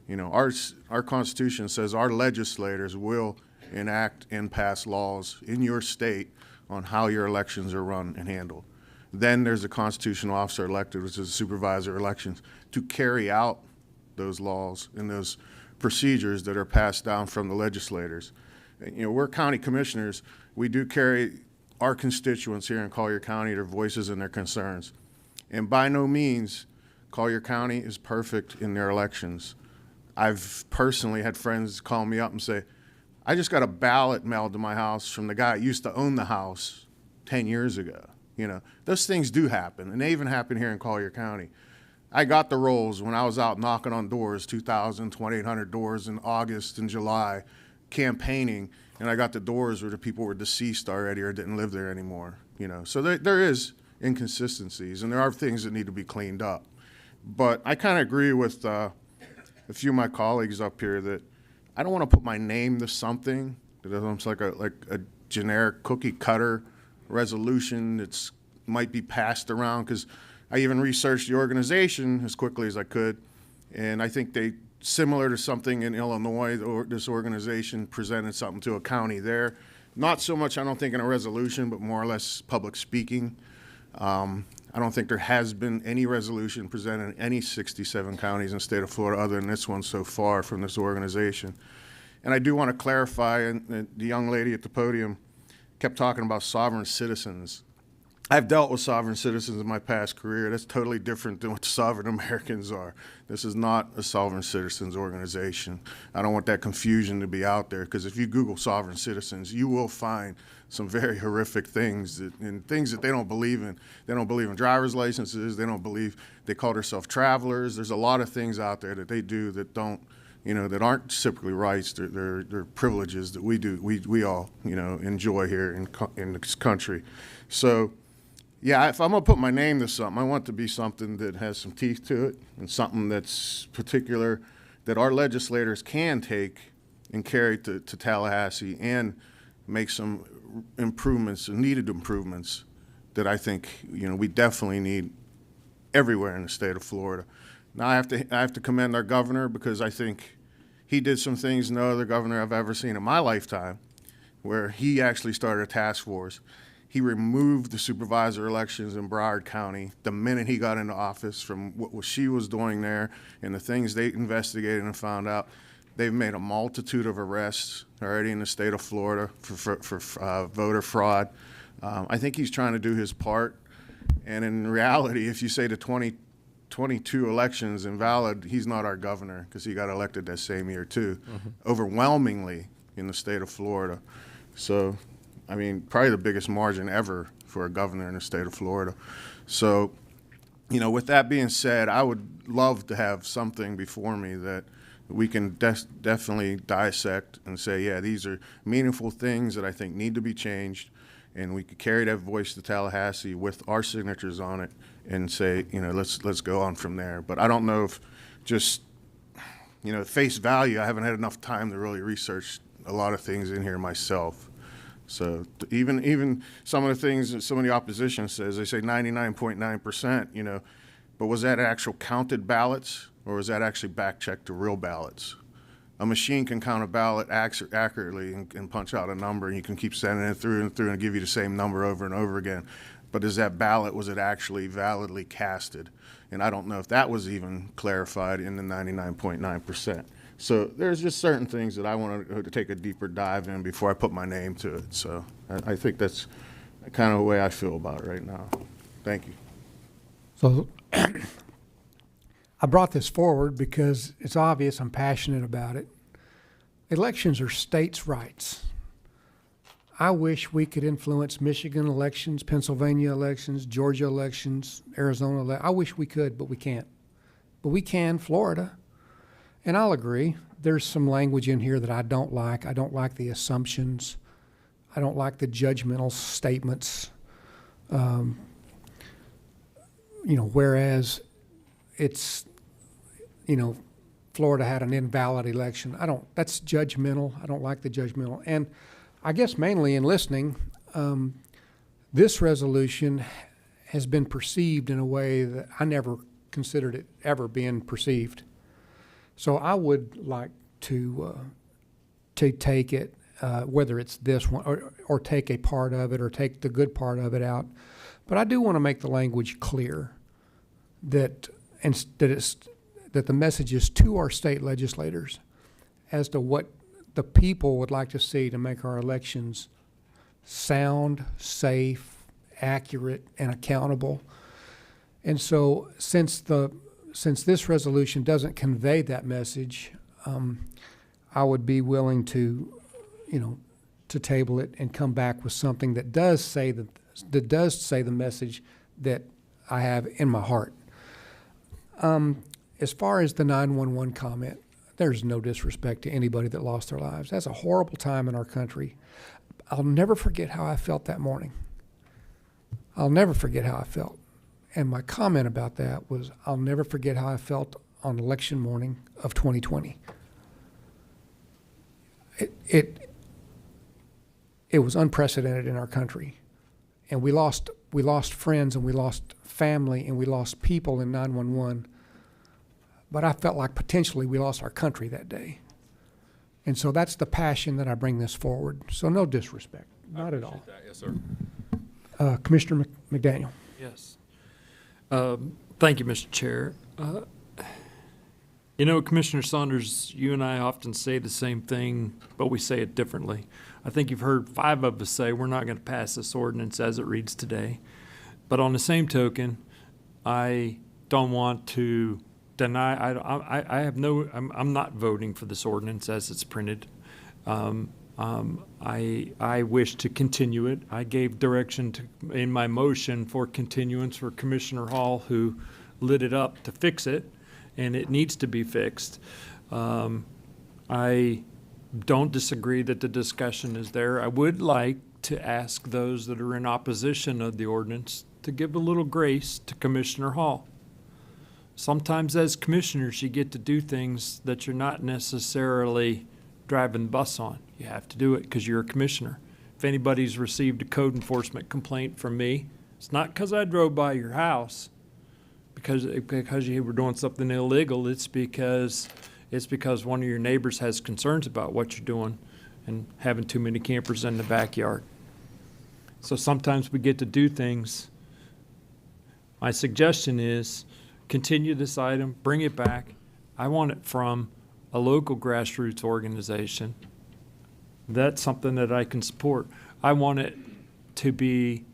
Speaker 9: Our Constitution says our legislators will enact and pass laws in your state on how your elections are run and handled. Then there's a constitutional officer elected, which is a supervisor of elections, to carry out those laws and those procedures that are passed down from the legislators. You know, we're county commissioners. We do carry our constituents here in Collier County, their voices and their concerns. And by no means, Collier County is perfect in their elections. I've personally had friends call me up and say, I just got a ballot mailed to my house from the guy that used to own the house 10 years ago. You know, those things do happen, and they even happen here in Collier County. I got the rolls when I was out knocking on doors, 2,000, 2,800 doors in August and July, campaigning, and I got the doors where the people were deceased already or didn't live there anymore. You know, so there is inconsistencies, and there are things that need to be cleaned up. But I kind of agree with a few of my colleagues up here that I don't want to put my name to something that is like a generic cookie cutter resolution that's might be passed around, because I even researched the organization as quickly as I could, and I think they, similar to something in Illinois, this organization presented something to a county there. Not so much, I don't think, in a resolution, but more or less public speaking. I don't think there has been any resolution presented in any 67 counties in the state of Florida other than this one so far from this organization. And I do want to clarify, and the young lady at the podium kept talking about sovereign citizens. I've dealt with sovereign citizens in my past career. That's totally different than what sovereign Americans are. This is not a sovereign citizens organization. I don't want that confusion to be out there, because if you Google sovereign citizens, you will find some very horrific things and things that they don't believe in. They don't believe in driver's licenses. They don't believe, they call themselves travelers. There's a lot of things out there that they do that don't, you know, that aren't typically rights. They're privileges that we do, we all, you know, enjoy here in this country. So, yeah, if I'm gonna put my name to something, I want it to be something that has some teeth to it and something that's particular that our legislators can take and carry to Tallahassee and make some improvements, needed improvements that I think, you know, we definitely need everywhere in the state of Florida. Now I have to commend our governor, because I think he did some things no other governor I've ever seen in my lifetime, where he actually started a task force. He removed the supervisor elections in Broward County the minute he got into office from what she was doing there and the things they investigated and found out. They've made a multitude of arrests already in the state of Florida for voter fraud. I think he's trying to do his part. And in reality, if you say the 2022 elections invalid, he's not our governor, because he got elected that same year too, overwhelmingly in the state of Florida. So, I mean, probably the biggest margin ever for a governor in the state of Florida. So, you know, with that being said, I would love to have something before me that we can definitely dissect and say, yeah, these are meaningful things that I think need to be changed, and we could carry that voice to Tallahassee with our signatures on it and say, you know, let's go on from there. But I don't know if just, you know, face value, I haven't had enough time to really research a lot of things in here myself. So even some of the things that some of the opposition says, they say 99.9%, you know, but was that actual counted ballots, or was that actually back-checked to real ballots? A machine can count a ballot accurately and punch out a number, and you can keep sending it through and give you the same number over and over again. But is that ballot, was it actually validly casted? And I don't know if that was even clarified in the 99.9%. So there's just certain things that I want to take a deeper dive in before I put my name to it. So I think that's kind of the way I feel about it right now. Thank you.
Speaker 2: So I brought this forward because it's obvious I'm passionate about it. Elections are states' rights. I wish we could influence Michigan elections, Pennsylvania elections, Georgia elections, Arizona elections. I wish we could, but we can't. But we can Florida. And I'll agree, there's some language in here that I don't like. I don't like the assumptions. I don't like the judgmental statements. You know, whereas it's, you know, Florida had an invalid election. That's judgmental. I don't like the judgmental. And I guess mainly in listening, this resolution has been perceived in a way that I never considered it ever being perceived. So I would like to take it whether it's this one or take a part of it or take the good part of it out. But I do want to make the language clear that that the message is to our state legislators as to what the people would like to see to make our elections sound, safe, accurate, and accountable. And so since this resolution doesn't convey that message, I would be willing to, to table it and come back with something that does say the message that I have in my heart. As far as the 911 comment, there's no disrespect to anybody that lost their lives. That's a horrible time in our country. I'll never forget how I felt that morning. I'll never forget how I felt. And my comment about that was, I'll never forget how I felt on election morning of 2020. It was unprecedented in our country. And we lost friends, and we lost family, and we lost people in 911. But I felt like potentially we lost our country that day. And so that's the passion that I bring this forward. So no disrespect, not at all.
Speaker 3: That. Yes, sir.
Speaker 2: Commissioner McDaniel.
Speaker 3: Yes. Thank you, Mr. Chair. Commissioner Saunders, you and I often say the same thing, but we say it differently. I think you've heard 5 of us say we're not going to pass this ordinance as it reads today. But on the same token, I don't want to deny, I'm not voting for this ordinance as it's printed. I wish to continue it. I gave direction in my motion for continuance for Commissioner Hall, who lit it up, to fix it, and it needs to be fixed. I don't disagree that the discussion is there. I would like to ask those that are in opposition of the ordinance to give a little grace to Commissioner Hall. Sometimes as commissioners, you get to do things that you're not necessarily driving the bus on. You have to do it because you're a commissioner. If anybody's received a code enforcement complaint from me, it's not because I drove by your house because you were doing something illegal. It's because one of your neighbors has concerns about what you're doing and having too many campers in the backyard. So sometimes we get to do things. My suggestion is continue this item, bring it back. I want it from a local grassroots organization. That's something that I can support. I want it to be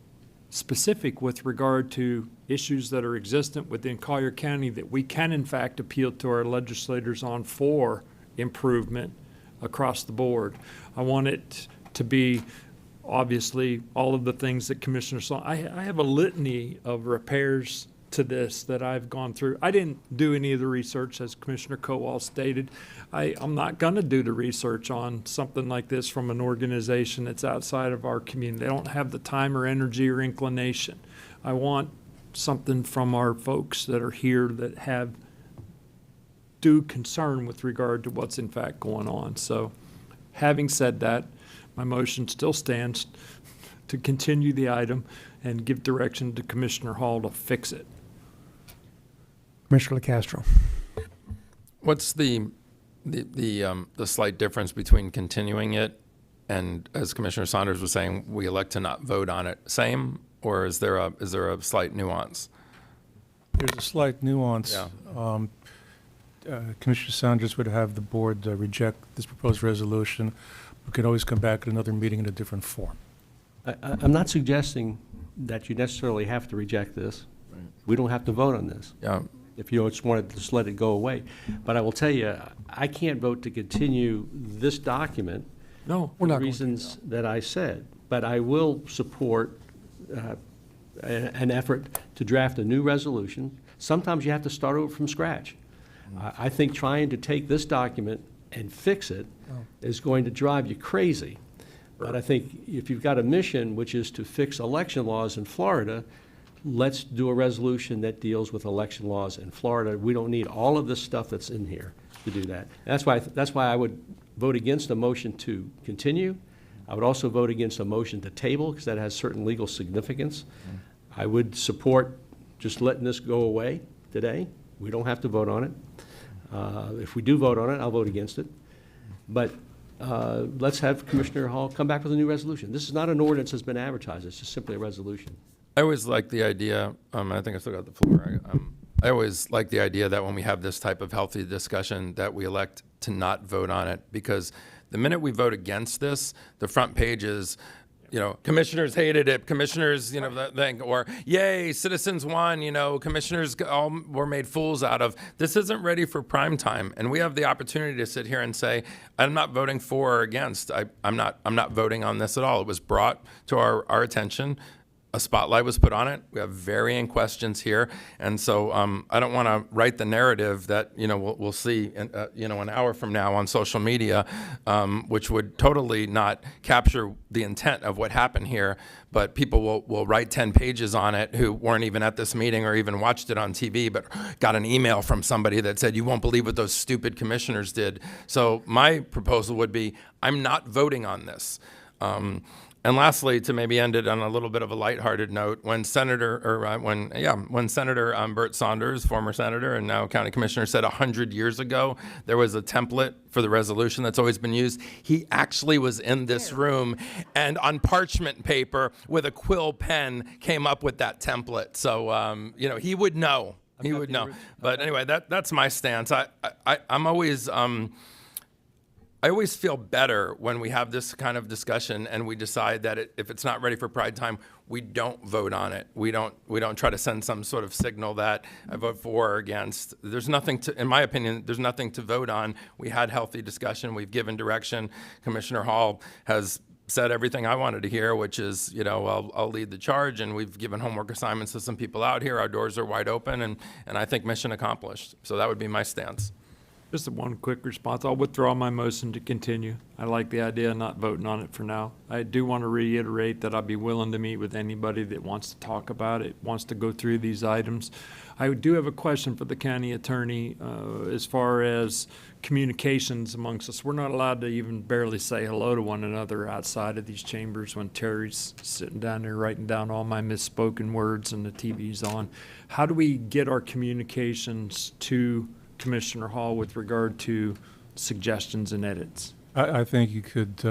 Speaker 3: specific with regard to issues that are existent within Collier County that we can in fact appeal to our legislators on for improvement across the board. I want it to be obviously all of the things that Commissioner saw. I have a litany of repairs to this that I've gone through. I didn't do any of the research, as Commissioner Kowal stated. I'm not going to do the research on something like this from an organization that's outside of our community. They don't have the time or energy or inclination. I want something from our folks that are here that have due concern with regard to what's in fact going on. So having said that, my motion still stands to continue the item and give direction to Commissioner Hall to fix it.
Speaker 2: Commissioner LaCastro.
Speaker 4: What's the slight difference between continuing it and, as Commissioner Saunders was saying, we elect to not vote on it? Same, or is there a slight nuance?
Speaker 18: There's a slight nuance.
Speaker 4: Yeah.
Speaker 18: Commissioner Saunders would have the board reject this proposed resolution. We could always come back at another meeting in a different form.
Speaker 8: I'm not suggesting that you necessarily have to reject this. Right. We don't have to vote on this.
Speaker 4: Yeah.
Speaker 8: If you just want to just let it go away. But I will tell you, I can't vote to continue this document
Speaker 2: for
Speaker 8: the reasons that I said. But I will support an effort to draft a new resolution. Sometimes you have to start over from scratch. I think trying to take this document and fix it is going to drive you crazy. But I think if you've got a mission, which is to fix election laws in Florida, let's do a resolution that deals with election laws in Florida. We don't need all of this stuff that's in here to do that. And that's why I would vote against a motion to continue. I would also vote against a motion to table because that has certain legal significance. I would support just letting this go away today. We don't have to vote on it. If we do vote on it, I'll vote against it. But let's have Commissioner Hall come back with a new resolution. This is not an ordinance that's been advertised, it's just simply a resolution.
Speaker 4: I always like the idea, I think I still got the floor. I always like the idea that when we have this type of healthy discussion, that we elect to not vote on it, because the minute we vote against this, the front page is, commissioners hated it, commissioners, that thing, or yay, citizens won, commissioners all were made fools out of. This isn't ready for prime time, and we have the opportunity to sit here and say, I'm not voting for or against. I'm not voting on this at all. It was brought to our attention. A spotlight was put on it. We have varying questions here, and so I don't want to write the narrative that we'll see an hour from now on social media, which would totally not capture the intent of what happened here. But people will write 10 pages on it who weren't even at this meeting or even watched it on TV, but got an email from somebody that said, "You won't believe what those stupid commissioners did." So my proposal would be, I'm not voting on this. And lastly, to maybe end it on a little bit of a lighthearted note, when Senator Bert Saunders, former senator and now county commissioner, said 100 years ago there was a template for the resolution that's always been used, he actually was in this room and on parchment paper with a quill pen came up with that template. So he would know. He would know. But anyway, that's my stance. I always feel better when we have this kind of discussion and we decide that if it's not ready for pride time, we don't vote on it. We don't try to send some sort of signal that I vote for or against. There's nothing to, in my opinion, there's nothing to vote on. We had healthy discussion. We've given direction. Commissioner Hall has said everything I wanted to hear, which is, I'll lead the charge, and we've given homework assignments to some people out here. Our doors are wide open, and I think mission accomplished. So that would be my stance.
Speaker 3: Just one quick response. I'll withdraw my motion to continue. I like the idea of not voting on it for now. I do want to reiterate that I'd be willing to meet with anybody that wants to talk about it, wants to go through these items. I do have a question for the county attorney as far as communications amongst us. We're not allowed to even barely say hello to one another outside of these chambers when Terry's sitting down there writing down all my misspoken words and the TV's on. How do we get our communications to Commissioner Hall with regard to suggestions and edits?
Speaker 18: I think you could,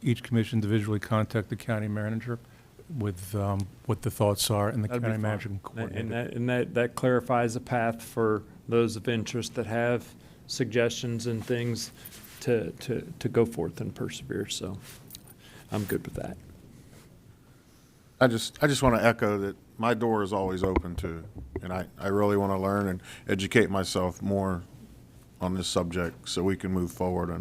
Speaker 18: each commission individually contact the county manager with what the thoughts are, and the
Speaker 3: That'd
Speaker 18: county
Speaker 3: be
Speaker 18: manager
Speaker 3: fine.
Speaker 18: can coordinate.
Speaker 3: And that clarifies a path for those of interest that have suggestions and things to go forth and persevere. So I'm good with that.
Speaker 9: I just want to echo that my door is always open to, and I really want to learn and educate myself more on this subject so we can move forward.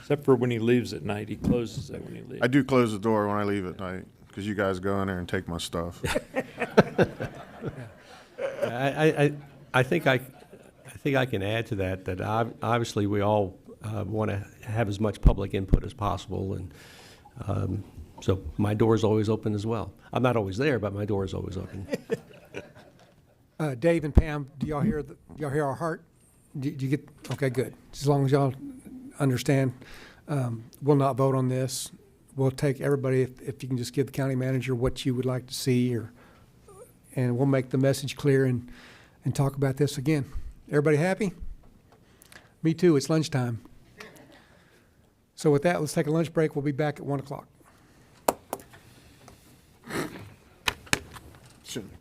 Speaker 3: Except for when he leaves at night. He closes it when he leaves.
Speaker 9: I do close the door when I leave at night because you guys go in there and take my stuff.
Speaker 8: I think I can add to that obviously we all want to have as much public input as possible, and so my door is always open as well. I'm not always there, but my door is always open.
Speaker 2: Dave and Pam, do y'all hear our heart? Do you get, okay, good. As long as y'all understand, we'll not vote on this. We'll take everybody, if you can just give the county manager what you would like to see, and we'll make the message clear and talk about this again. Everybody happy? Me too, it's lunchtime. So with that, let's take a lunch break. We'll be back at 1 o'clock.
Speaker 9: Shouldn't